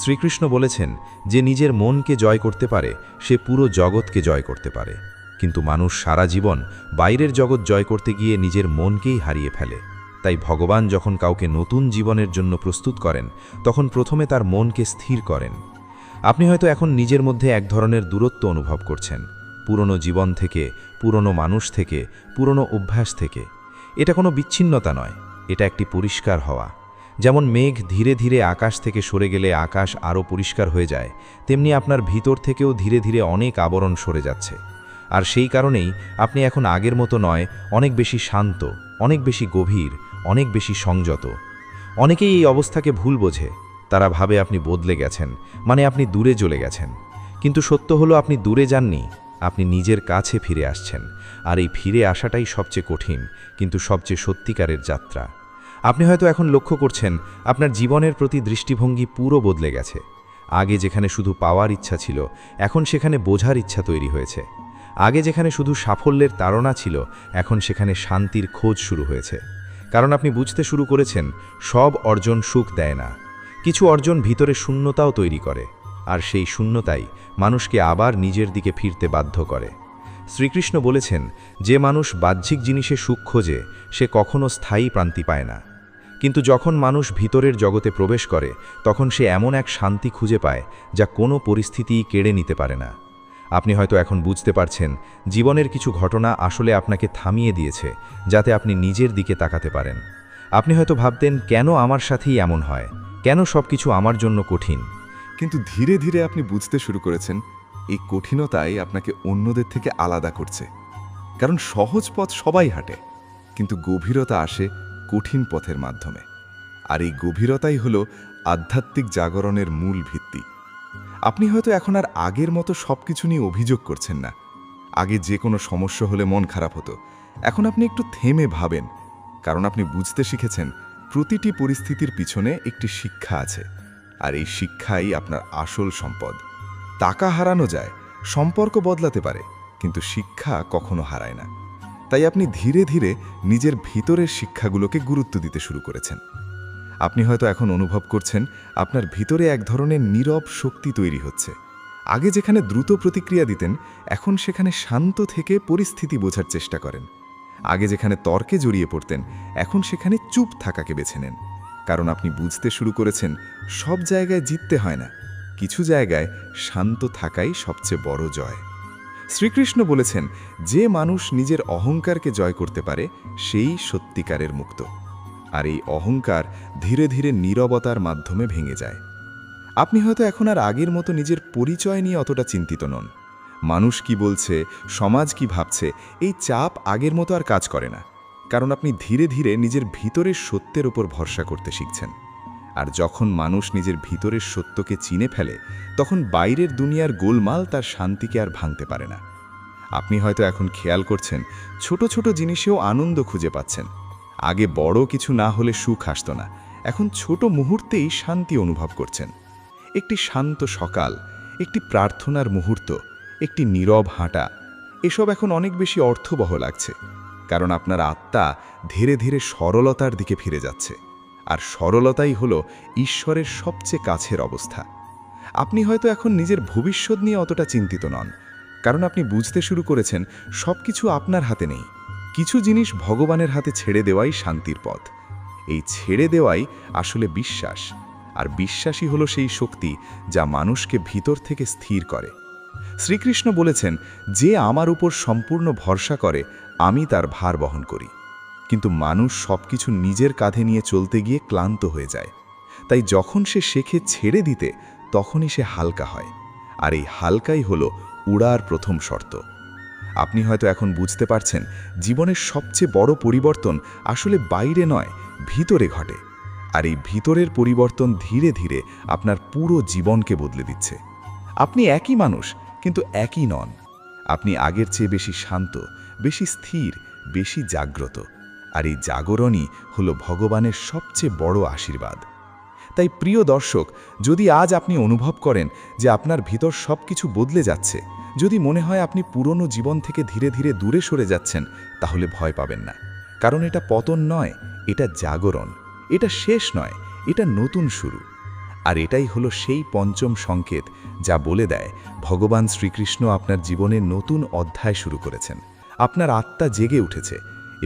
শ্রীকৃষ্ণ বলেছেন, যে নিজের মনকে জয় করতে পারে সে পুরো জগৎকে জয় করতে পারে। কিন্তু মানুষ সারা জীবন বাইরের জগৎ জয় করতে গিয়ে নিজের মনকেই হারিয়ে ফেলে। তাই ভগবান যখন কাউকে নতুন জীবনের জন্য প্রস্তুত করেন তখন প্রথমে তার মনকে স্থির করেন। আপনি হয়তো এখন নিজের মধ্যে এক ধরনের দূরত্ব অনুভব করছেন, পুরনো জীবন থেকে, পুরনো মানুষ থেকে, পুরনো অভ্যাস থেকে। এটা কোনো বিচ্ছিন্নতা নয়, এটা একটি পরিষ্কার হওয়া। যেমন মেঘ ধীরে ধীরে আকাশ থেকে সরে গেলে আকাশ আরও পরিষ্কার হয়ে যায়, তেমনি আপনার ভিতর থেকেও ধীরে ধীরে অনেক আবরণ সরে যাচ্ছে। আর সেই কারণেই আপনি এখন আগের মতো নয়, অনেক বেশি শান্ত, অনেক বেশি গভীর, অনেক বেশি সংযত। অনেকেই এই অবস্থাকে ভুল বোঝে, তারা ভাবে আপনি বদলে গেছেন, মানে আপনি দূরে চলে গেছেন। কিন্তু সত্য হলো আপনি দূরে যাননি, আপনি নিজের কাছে ফিরে আসছেন। আর এই ফিরে আসাটাই সবচেয়ে কঠিন, কিন্তু সবচেয়ে সত্যিকারের যাত্রা। আপনি হয়তো এখন লক্ষ্য করছেন আপনার জীবনের প্রতি দৃষ্টিভঙ্গি পুরো বদলে গেছে। আগে যেখানে শুধু পাওয়ার ইচ্ছা ছিল, এখন সেখানে বোঝার ইচ্ছা তৈরি হয়েছে। আগে যেখানে শুধু সাফল্যের তাড়না ছিল, এখন সেখানে শান্তির খোঁজ শুরু হয়েছে। কারণ আপনি বুঝতে শুরু করেছেন সব অর্জন সুখ দেয় না, কিছু অর্জন ভিতরে শূন্যতাও তৈরি করে, আর সেই শূন্যতাই মানুষকে আবার নিজের দিকে ফিরতে বাধ্য করে। শ্রীকৃষ্ণ বলেছেন, যে মানুষ বাহ্যিক জিনিসে সুখ খোঁজে সে কখনো স্থায়ী শান্তি পায় না, কিন্তু যখন মানুষ ভিতরের জগতে প্রবেশ করে তখন সে এমন এক শান্তি খুঁজে পায় যা কোনো পরিস্থিতিই কেড়ে নিতে পারে না। আপনি হয়তো এখন বুঝতে পারছেন জীবনের কিছু ঘটনা আসলে আপনাকে থামিয়ে দিয়েছে, যাতে আপনি নিজের দিকে তাকাতে পারেন। আপনি হয়তো ভাবতেন, কেন আমার সাথেই এমন হয়, কেন সবকিছু আমার জন্য কঠিন। কিন্তু ধীরে ধীরে আপনি বুঝতে শুরু করেছেন এই কঠিনতাই আপনাকে অন্যদের থেকে আলাদা করছে। কারণ সহজ পথ সবাই হাঁটে, কিন্তু গভীরতা আসে কঠিন পথের মাধ্যমে। আর এই গভীরতাই হলো আধ্যাত্মিক জাগরণের মূল ভিত্তি। আপনি হয়তো এখন আর আগের মতো সবকিছু নিয়ে অভিযোগ করছেন না। আগে যে কোনো সমস্যা হলে মন খারাপ হতো, এখন আপনি একটু থেমে ভাবেন, কারণ আপনি বুঝতে শিখেছেন প্রতিটি পরিস্থিতির পিছনে একটি শিক্ষা আছে, আর এই শিক্ষাই আপনার আসল সম্পদ। টাকা হারানো যায়, সম্পর্ক বদলাতে পারে, কিন্তু শিক্ষা কখনো হারায় না। তাই আপনি ধীরে ধীরে নিজের ভিতরের শিক্ষাগুলোকে গুরুত্ব দিতে শুরু করেছেন। আপনি হয়তো এখন অনুভব করছেন আপনার ভিতরে এক ধরনের নীরব শক্তি তৈরি হচ্ছে। আগে যেখানে দ্রুত প্রতিক্রিয়া দিতেন, এখন সেখানে শান্ত থেকে পরিস্থিতি বোঝার চেষ্টা করেন। আগে যেখানে তর্কে জড়িয়ে পড়তেন, এখন সেখানে চুপ থাকাকে বেছে নেন। কারণ আপনি বুঝতে শুরু করেছেন সব জায়গায় জিততে হয় না, কিছু জায়গায় শান্ত থাকাই সবচেয়ে বড় জয়। শ্রীকৃষ্ণ বলেছেন, যে মানুষ নিজের অহংকারকে জয় করতে পারে সেই সত্যিকারের মুক্ত। আর এই অহংকার ধীরে ধীরে নীরবতার মাধ্যমে ভেঙে যায়। আপনি হয়তো এখন আর আগের মতো নিজের পরিচয় নিয়ে অতটা চিন্তিত নন। মানুষ কি বলছে, সমাজ কি ভাবছে, এই চাপ আগের মতো আর কাজ করে না। কারণ আপনি ধীরে ধীরে নিজের ভিতরের সত্যের উপর ভরসা করতে শিখছেন। আর যখন মানুষ নিজের ভিতরের সত্যকে চিনে ফেলে, তখন বাইরের দুনিয়ার গোলমাল তার শান্তিকে আর ভাঙতে পারে না। আপনি হয়তো এখন খেয়াল করছেন ছোট ছোট জিনিসেও আনন্দ খুঁজে পাচ্ছেন। আগে বড় কিছু না হলে সুখ আসতো না, এখন ছোট মুহূর্তেই শান্তি অনুভব করছেন। একটি শান্ত সকাল, একটি প্রার্থনার মুহূর্ত, একটি নীরব হাঁটা, এসব এখন অনেক বেশি অর্থবহ লাগছে। কারণ আপনার আত্মা ধীরে ধীরে সরলতার দিকে ফিরে যাচ্ছে। আর সরলতাই হলো ঈশ্বরের সবচেয়ে কাছের অবস্থা। আপনি হয়তো এখন নিজের ভবিষ্যৎ নিয়ে অতটা চিন্তিত নন, কারণ আপনি বুঝতে শুরু করেছেন সব কিছু আপনার হাতে নেই। কিছু জিনিস ভগবানের হাতে ছেড়ে দেওয়াই শান্তির পথ। এই ছেড়ে দেওয়াই আসলে বিশ্বাস, আর বিশ্বাসই হলো সেই শক্তি যা মানুষকে ভিতর থেকে স্থির করে। শ্রীকৃষ্ণ বলেছেন, যে আমার উপর সম্পূর্ণ ভরসা করে আমি তার ভার বহন করি। কিন্তু মানুষ সবকিছু নিজের কাঁধে নিয়ে চলতে গিয়ে ক্লান্ত হয়ে যায়। তাই যখন সে শেখে ছেড়ে দিতে, তখনই সে হালকা হয়। আর এই হালকাই হলো উড়ার প্রথম শর্ত। আপনি হয়তো এখন বুঝতে পারছেন, জীবনের সবচেয়ে বড় পরিবর্তন আসলে বাইরে নয়, ভিতরে ঘটে। আর এই ভিতরের পরিবর্তন ধীরে ধীরে আপনার পুরো জীবনকে বদলে দিচ্ছে। আপনি একই মানুষ, কিন্তু একই নন। আপনি আগের চেয়ে বেশি শান্ত, বেশি স্থির, বেশি জাগ্রত। আর এই জাগরণই হলো ভগবানের সবচেয়ে বড় আশীর্বাদ। তাই প্রিয় দর্শক, যদি আজ আপনি অনুভব করেন যে আপনার ভিতর সব কিছু বদলে যাচ্ছে, যদি মনে হয় আপনি পুরনো জীবন থেকে ধীরে ধীরে দূরে সরে যাচ্ছেন, তাহলে ভয় পাবেন না। কারণ এটা পতন নয়, এটা জাগরণ। এটা শেষ নয়, এটা নতুন শুরু। আর এটাই হলো সেই পঞ্চম সংকেত যা বলে দেয় ভগবান শ্রীকৃষ্ণ আপনার জীবনে নতুন অধ্যায় শুরু করেছেন। আপনার আত্মা জেগে উঠেছে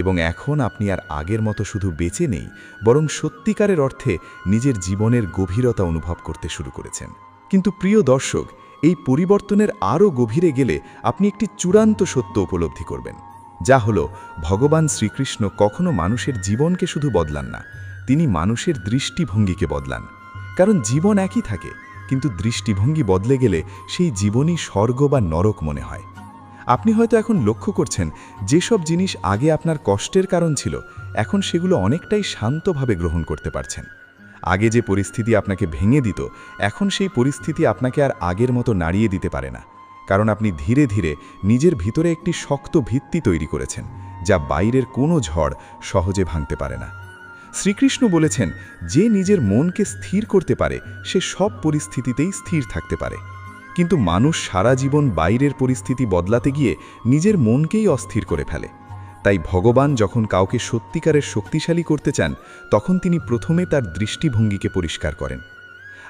এবং এখন আপনি আর আগের মতো শুধু বেঁচে নেই, বরং সত্যিকারের অর্থে নিজের জীবনের গভীরতা অনুভব করতে শুরু করেছেন। কিন্তু প্রিয় দর্শক, এই পরিবর্তনের আরও গভীরে গেলে আপনি একটি চূড়ান্ত সত্য উপলব্ধি করবেন, যা হলো ভগবান শ্রীকৃষ্ণ কখনো মানুষের জীবনকে শুধু বদলান না, তিনি মানুষের দৃষ্টিভঙ্গিকে বদলান। কারণ জীবন একই থাকে, কিন্তু দৃষ্টিভঙ্গি বদলে গেলে সেই জীবনই স্বর্গ বা নরক মনে হয়। আপনি হয়তো এখন লক্ষ্য করছেন, যেসব জিনিস আগে আপনার কষ্টের কারণ ছিল, এখন সেগুলো অনেকটাই শান্তভাবে গ্রহণ করতে পারছেন। আগে যে পরিস্থিতি আপনাকে ভেঙে দিত, এখন সেই পরিস্থিতি আপনাকে আর আগের মতো নাড়িয়ে দিতে পারে না। কারণ আপনি ধীরে ধীরে নিজের ভিতরে একটি শক্ত ভিত্তি তৈরি করেছেন, যা বাইরের কোনো ঝড় সহজে ভাঙতে পারে না। শ্রীকৃষ্ণ বলেছেন, যে নিজের মনকে স্থির করতে পারে সে সব পরিস্থিতিতেই স্থির থাকতে পারে। কিন্তু মানুষ সারা জীবন বাইরের পরিস্থিতি বদলাতে গিয়ে নিজের মনকেই অস্থির করে ফেলে। তাই ভগবান যখন কাউকে সত্যিকারের শক্তিশালী করতে চান, তখন তিনি প্রথমে তার দৃষ্টিভঙ্গিকে পরিষ্কার করেন।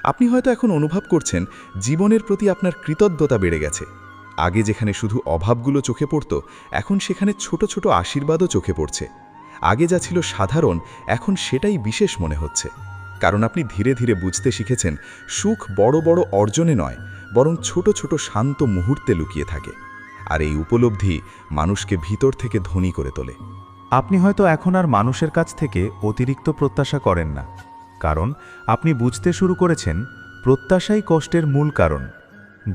আপনি হয়তো এখন অনুভব করছেন, জীবনের প্রতি আপনার কৃতজ্ঞতা বেড়ে গেছে। আগে যেখানে শুধু অভাবগুলো চোখে পড়ত, এখন সেখানে ছোট ছোট আশীর্বাদও চোখে পড়ছে। আগে যা ছিল সাধারণ, এখন সেটাই বিশেষ মনে হচ্ছে। কারণ আপনি ধীরে ধীরে বুঝতে শিখেছেন, সুখ বড় বড় অর্জনে নয়, বরং ছোট ছোট শান্ত মুহূর্তে লুকিয়ে থাকে। আর এই উপলব্ধি মানুষকে ভিতর থেকে ধনী করে তোলে। আপনি হয়তো এখন আর মানুষের কাছ থেকে অতিরিক্ত প্রত্যাশা করেন না, কারণ আপনি বুঝতে শুরু করেছেন, প্রত্যাশাই কষ্টের মূল কারণ।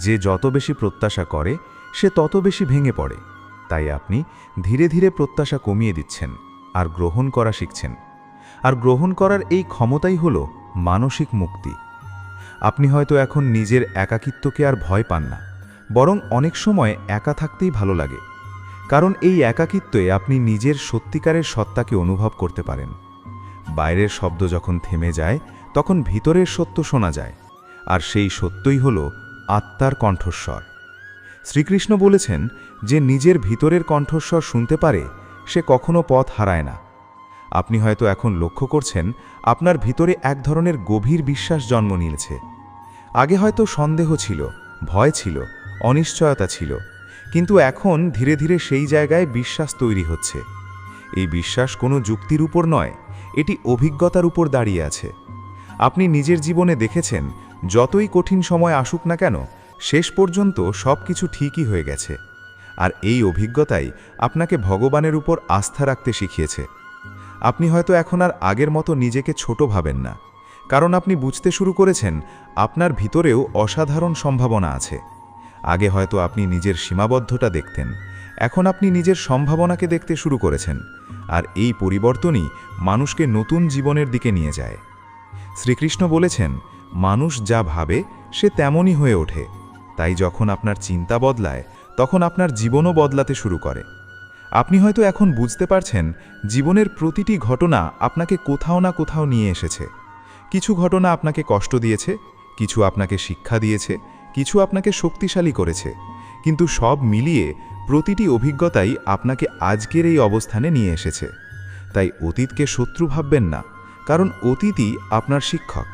যে যত বেশি প্রত্যাশা করে, সে তত বেশি ভেঙে পড়ে। তাই আপনি ধীরে ধীরে প্রত্যাশা কমিয়ে দিচ্ছেন আর গ্রহণ করা শিখছেন। আর গ্রহণ করার এই ক্ষমতাই হলো মানসিক মুক্তি। আপনি হয়তো এখন নিজের একাকিত্বকে আর ভয় পান না, বরং অনেক সময় একা থাকতেই ভালো লাগে। কারণ এই একাকিত্বে আপনি নিজের সত্যিকারের সত্তাকে অনুভব করতে পারেন। বাইরের শব্দ যখন থেমে যায়, তখন ভিতরের সত্য শোনা যায়, আর সেই সত্যই হল আত্মার কণ্ঠস্বর। শ্রীকৃষ্ণ বলেছেন, যে নিজের ভিতরের কণ্ঠস্বর শুনতে পারে, সে কখনো পথ হারায় না। আপনি হয়তো এখন লক্ষ্য করছেন, আপনার ভিতরে এক ধরনের গভীর বিশ্বাস জন্ম নিয়েছে। আগে হয়তো সন্দেহ ছিল, ভয় ছিল, অনিশ্চয়তা ছিল, কিন্তু এখন ধীরে ধীরে সেই জায়গায় বিশ্বাস তৈরি হচ্ছে। এই বিশ্বাস কোনো যুক্তির উপর নয়, এটি অভিজ্ঞতার উপর দাঁড়িয়ে আছে। আপনি নিজের জীবনে দেখেছেন, যতই কঠিন সময় আসুক না কেন, শেষ পর্যন্ত সব কিছু ঠিকই হয়ে গেছে। আর এই অভিজ্ঞতাই আপনাকে ভগবানের উপর আস্থা রাখতে শিখিয়েছে। আপনি হয়তো এখন আর আগের মতো নিজেকে ছোট ভাবেন না, কারণ আপনি বুঝতে শুরু করেছেন, আপনার ভিতরেও অসাধারণ সম্ভাবনা আছে। আগে হয়তো আপনি নিজের সীমাবদ্ধতা দেখতেন, এখন আপনি নিজের সম্ভাবনাকে দেখতে শুরু করেছেন। আর এই পরিবর্তনই মানুষকে নতুন জীবনের দিকে নিয়ে যায়। শ্রীকৃষ্ণ বলেছেন, মানুষ যা ভাবে সে তেমনই হয়ে ওঠে। তাই যখন আপনার চিন্তা বদলায়, তখন আপনার জীবনও বদলাতে শুরু করে। আপনি হয়তো এখন বুঝতে পারছেন, জীবনের প্রতিটি ঘটনা আপনাকে কোথাও না কোথাও নিয়ে এসেছে। কিছু ঘটনা আপনাকে কষ্ট দিয়েছে, কিছু আপনাকে শিক্ষা দিয়েছে, কিছু আপনাকে শক্তিশালী করেছে। কিন্তু সব মিলিয়ে প্রতিটি অভিজ্ঞতাই আপনাকে আজকের এই অবস্থানে নিয়ে এসেছে। তাই অতীতকে শত্রু ভাববেন না, কারণ অতীতই আপনার শিক্ষক।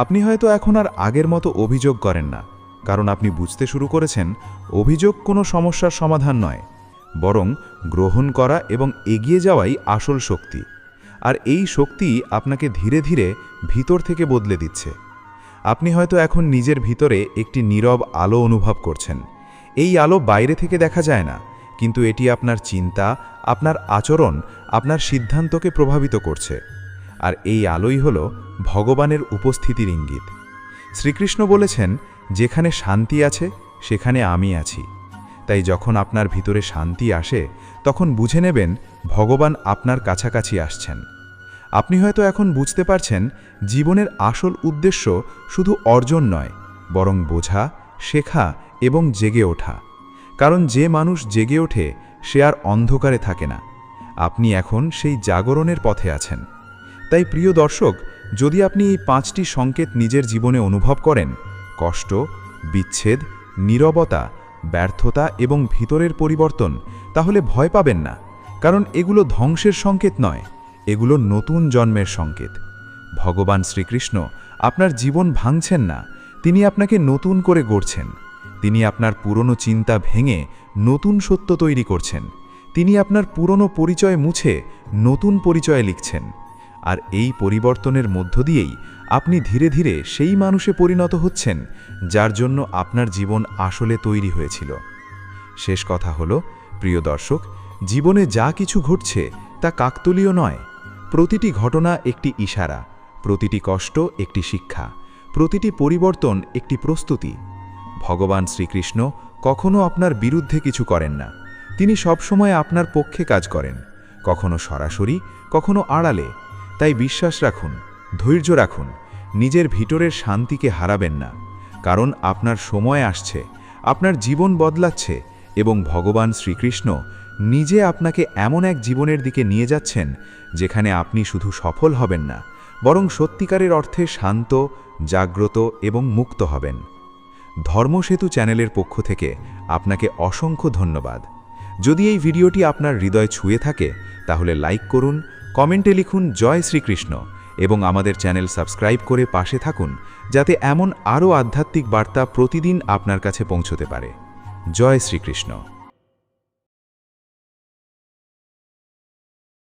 আপনি হয়তো এখন আর আগের মতো অভিযোগ করেন না, কারণ আপনি বুঝতে শুরু করেছেন অভিযোগ কোনো সমস্যার সমাধান নয়, বরং গ্রহণ করা এবং এগিয়ে যাওয়াই আসল শক্তি। আর এই শক্তি আপনাকে ধীরে ধীরে ভিতর থেকে বদলে দিচ্ছে। আপনি হয়তো এখন নিজের ভিতরে একটি নীরব আলো অনুভব করছেন। এই আলো বাইরে থেকে দেখা যায় না, কিন্তু এটি আপনার চিন্তা, আপনার আচরণ, আপনার সিদ্ধান্তকে প্রভাবিত করছে। আর এই আলোই হল ভগবানের উপস্থিতির ইঙ্গিত। শ্রীকৃষ্ণ বলেছেন, যেখানে শান্তি আছে সেখানে আমি আছি। তাই যখন আপনার ভিতরে শান্তি আসে, তখন বুঝে নেবেন ভগবান আপনার কাছাকাছি আসছেন। আপনি হয়তো এখন বুঝতে পারছেন জীবনের আসল উদ্দেশ্য শুধু অর্জন নয়, বরং বোঝা, শেখা এবং জেগে ওঠা। কারণ যে মানুষ জেগে ওঠে সে আর অন্ধকারে থাকে না। আপনি এখন সেই জাগরণের পথে আছেন। তাই প্রিয় দর্শক, যদি আপনি এই 5টি সংকেত নিজের জীবনে অনুভব করেন, কষ্ট, বিচ্ছেদ, নীরবতা, ব্যর্থতা এবং ভিতরের পরিবর্তন, তাহলে ভয় পাবেন না। কারণ এগুলো ধ্বংসের সংকেত নয়, এগুলো নতুন জন্মের সংকেত। ভগবান শ্রীকৃষ্ণ আপনার জীবন ভাঙছেন না, তিনি আপনাকে নতুন করে গড়ছেন। তিনি আপনার পুরনো চিন্তা ভেঙে নতুন সত্য তৈরি করছেন। তিনি আপনার পুরনো পরিচয় মুছে নতুন পরিচয় লিখছেন। আর এই পরিবর্তনের মধ্য দিয়েই আপনি ধীরে ধীরে সেই মানুষে পরিণত হচ্ছেন যার জন্য আপনার জীবন আসলে তৈরি হয়েছিল। শেষ কথা হলো, প্রিয় দর্শক, জীবনে যা কিছু ঘটছে তা কাকতালীয় নয়। প্রতিটি ঘটনা একটি ইশারা, প্রতিটি কষ্ট একটি শিক্ষা, প্রতিটি পরিবর্তন একটি প্রস্তুতি। ভগবান শ্রীকৃষ্ণ কখনো আপনার বিরুদ্ধে কিছু করেন না, তিনি সবসময় আপনার পক্ষে কাজ করেন, কখনো সরাসরি, কখনো আড়ালে। তাই বিশ্বাস রাখুন, ধৈর্য রাখুন, নিজের ভিতরের শান্তিকে হারাবেন না। কারণ আপনার সময় আসছে, আপনার জীবন বদলাচ্ছে এবং ভগবান শ্রীকৃষ্ণ নিজে আপনাকে এমন এক জীবনের দিকে নিয়ে যাচ্ছেন যেখানে আপনি শুধু সফল হবেন না, বরং সত্যিকারের অর্থে শান্ত, জাগ্রত এবং মুক্ত হবেন। ধর্মসেতু চ্যানেলের পক্ষ থেকে আপনাকে অসংখ্য ধন্যবাদ। যদি এই ভিডিওটি আপনার হৃদয় ছুঁয়ে থাকে, তাহলে লাইক করুন, কমেন্টে লিখুন জয় শ্রীকৃষ্ণ এবং আমাদের চ্যানেল সাবস্ক্রাইব করে পাশে থাকুন, যাতে এমন আরও আধ্যাত্মিক বার্তা প্রতিদিন আপনার কাছে পৌঁছতে পারে। জয় শ্রীকৃষ্ণ।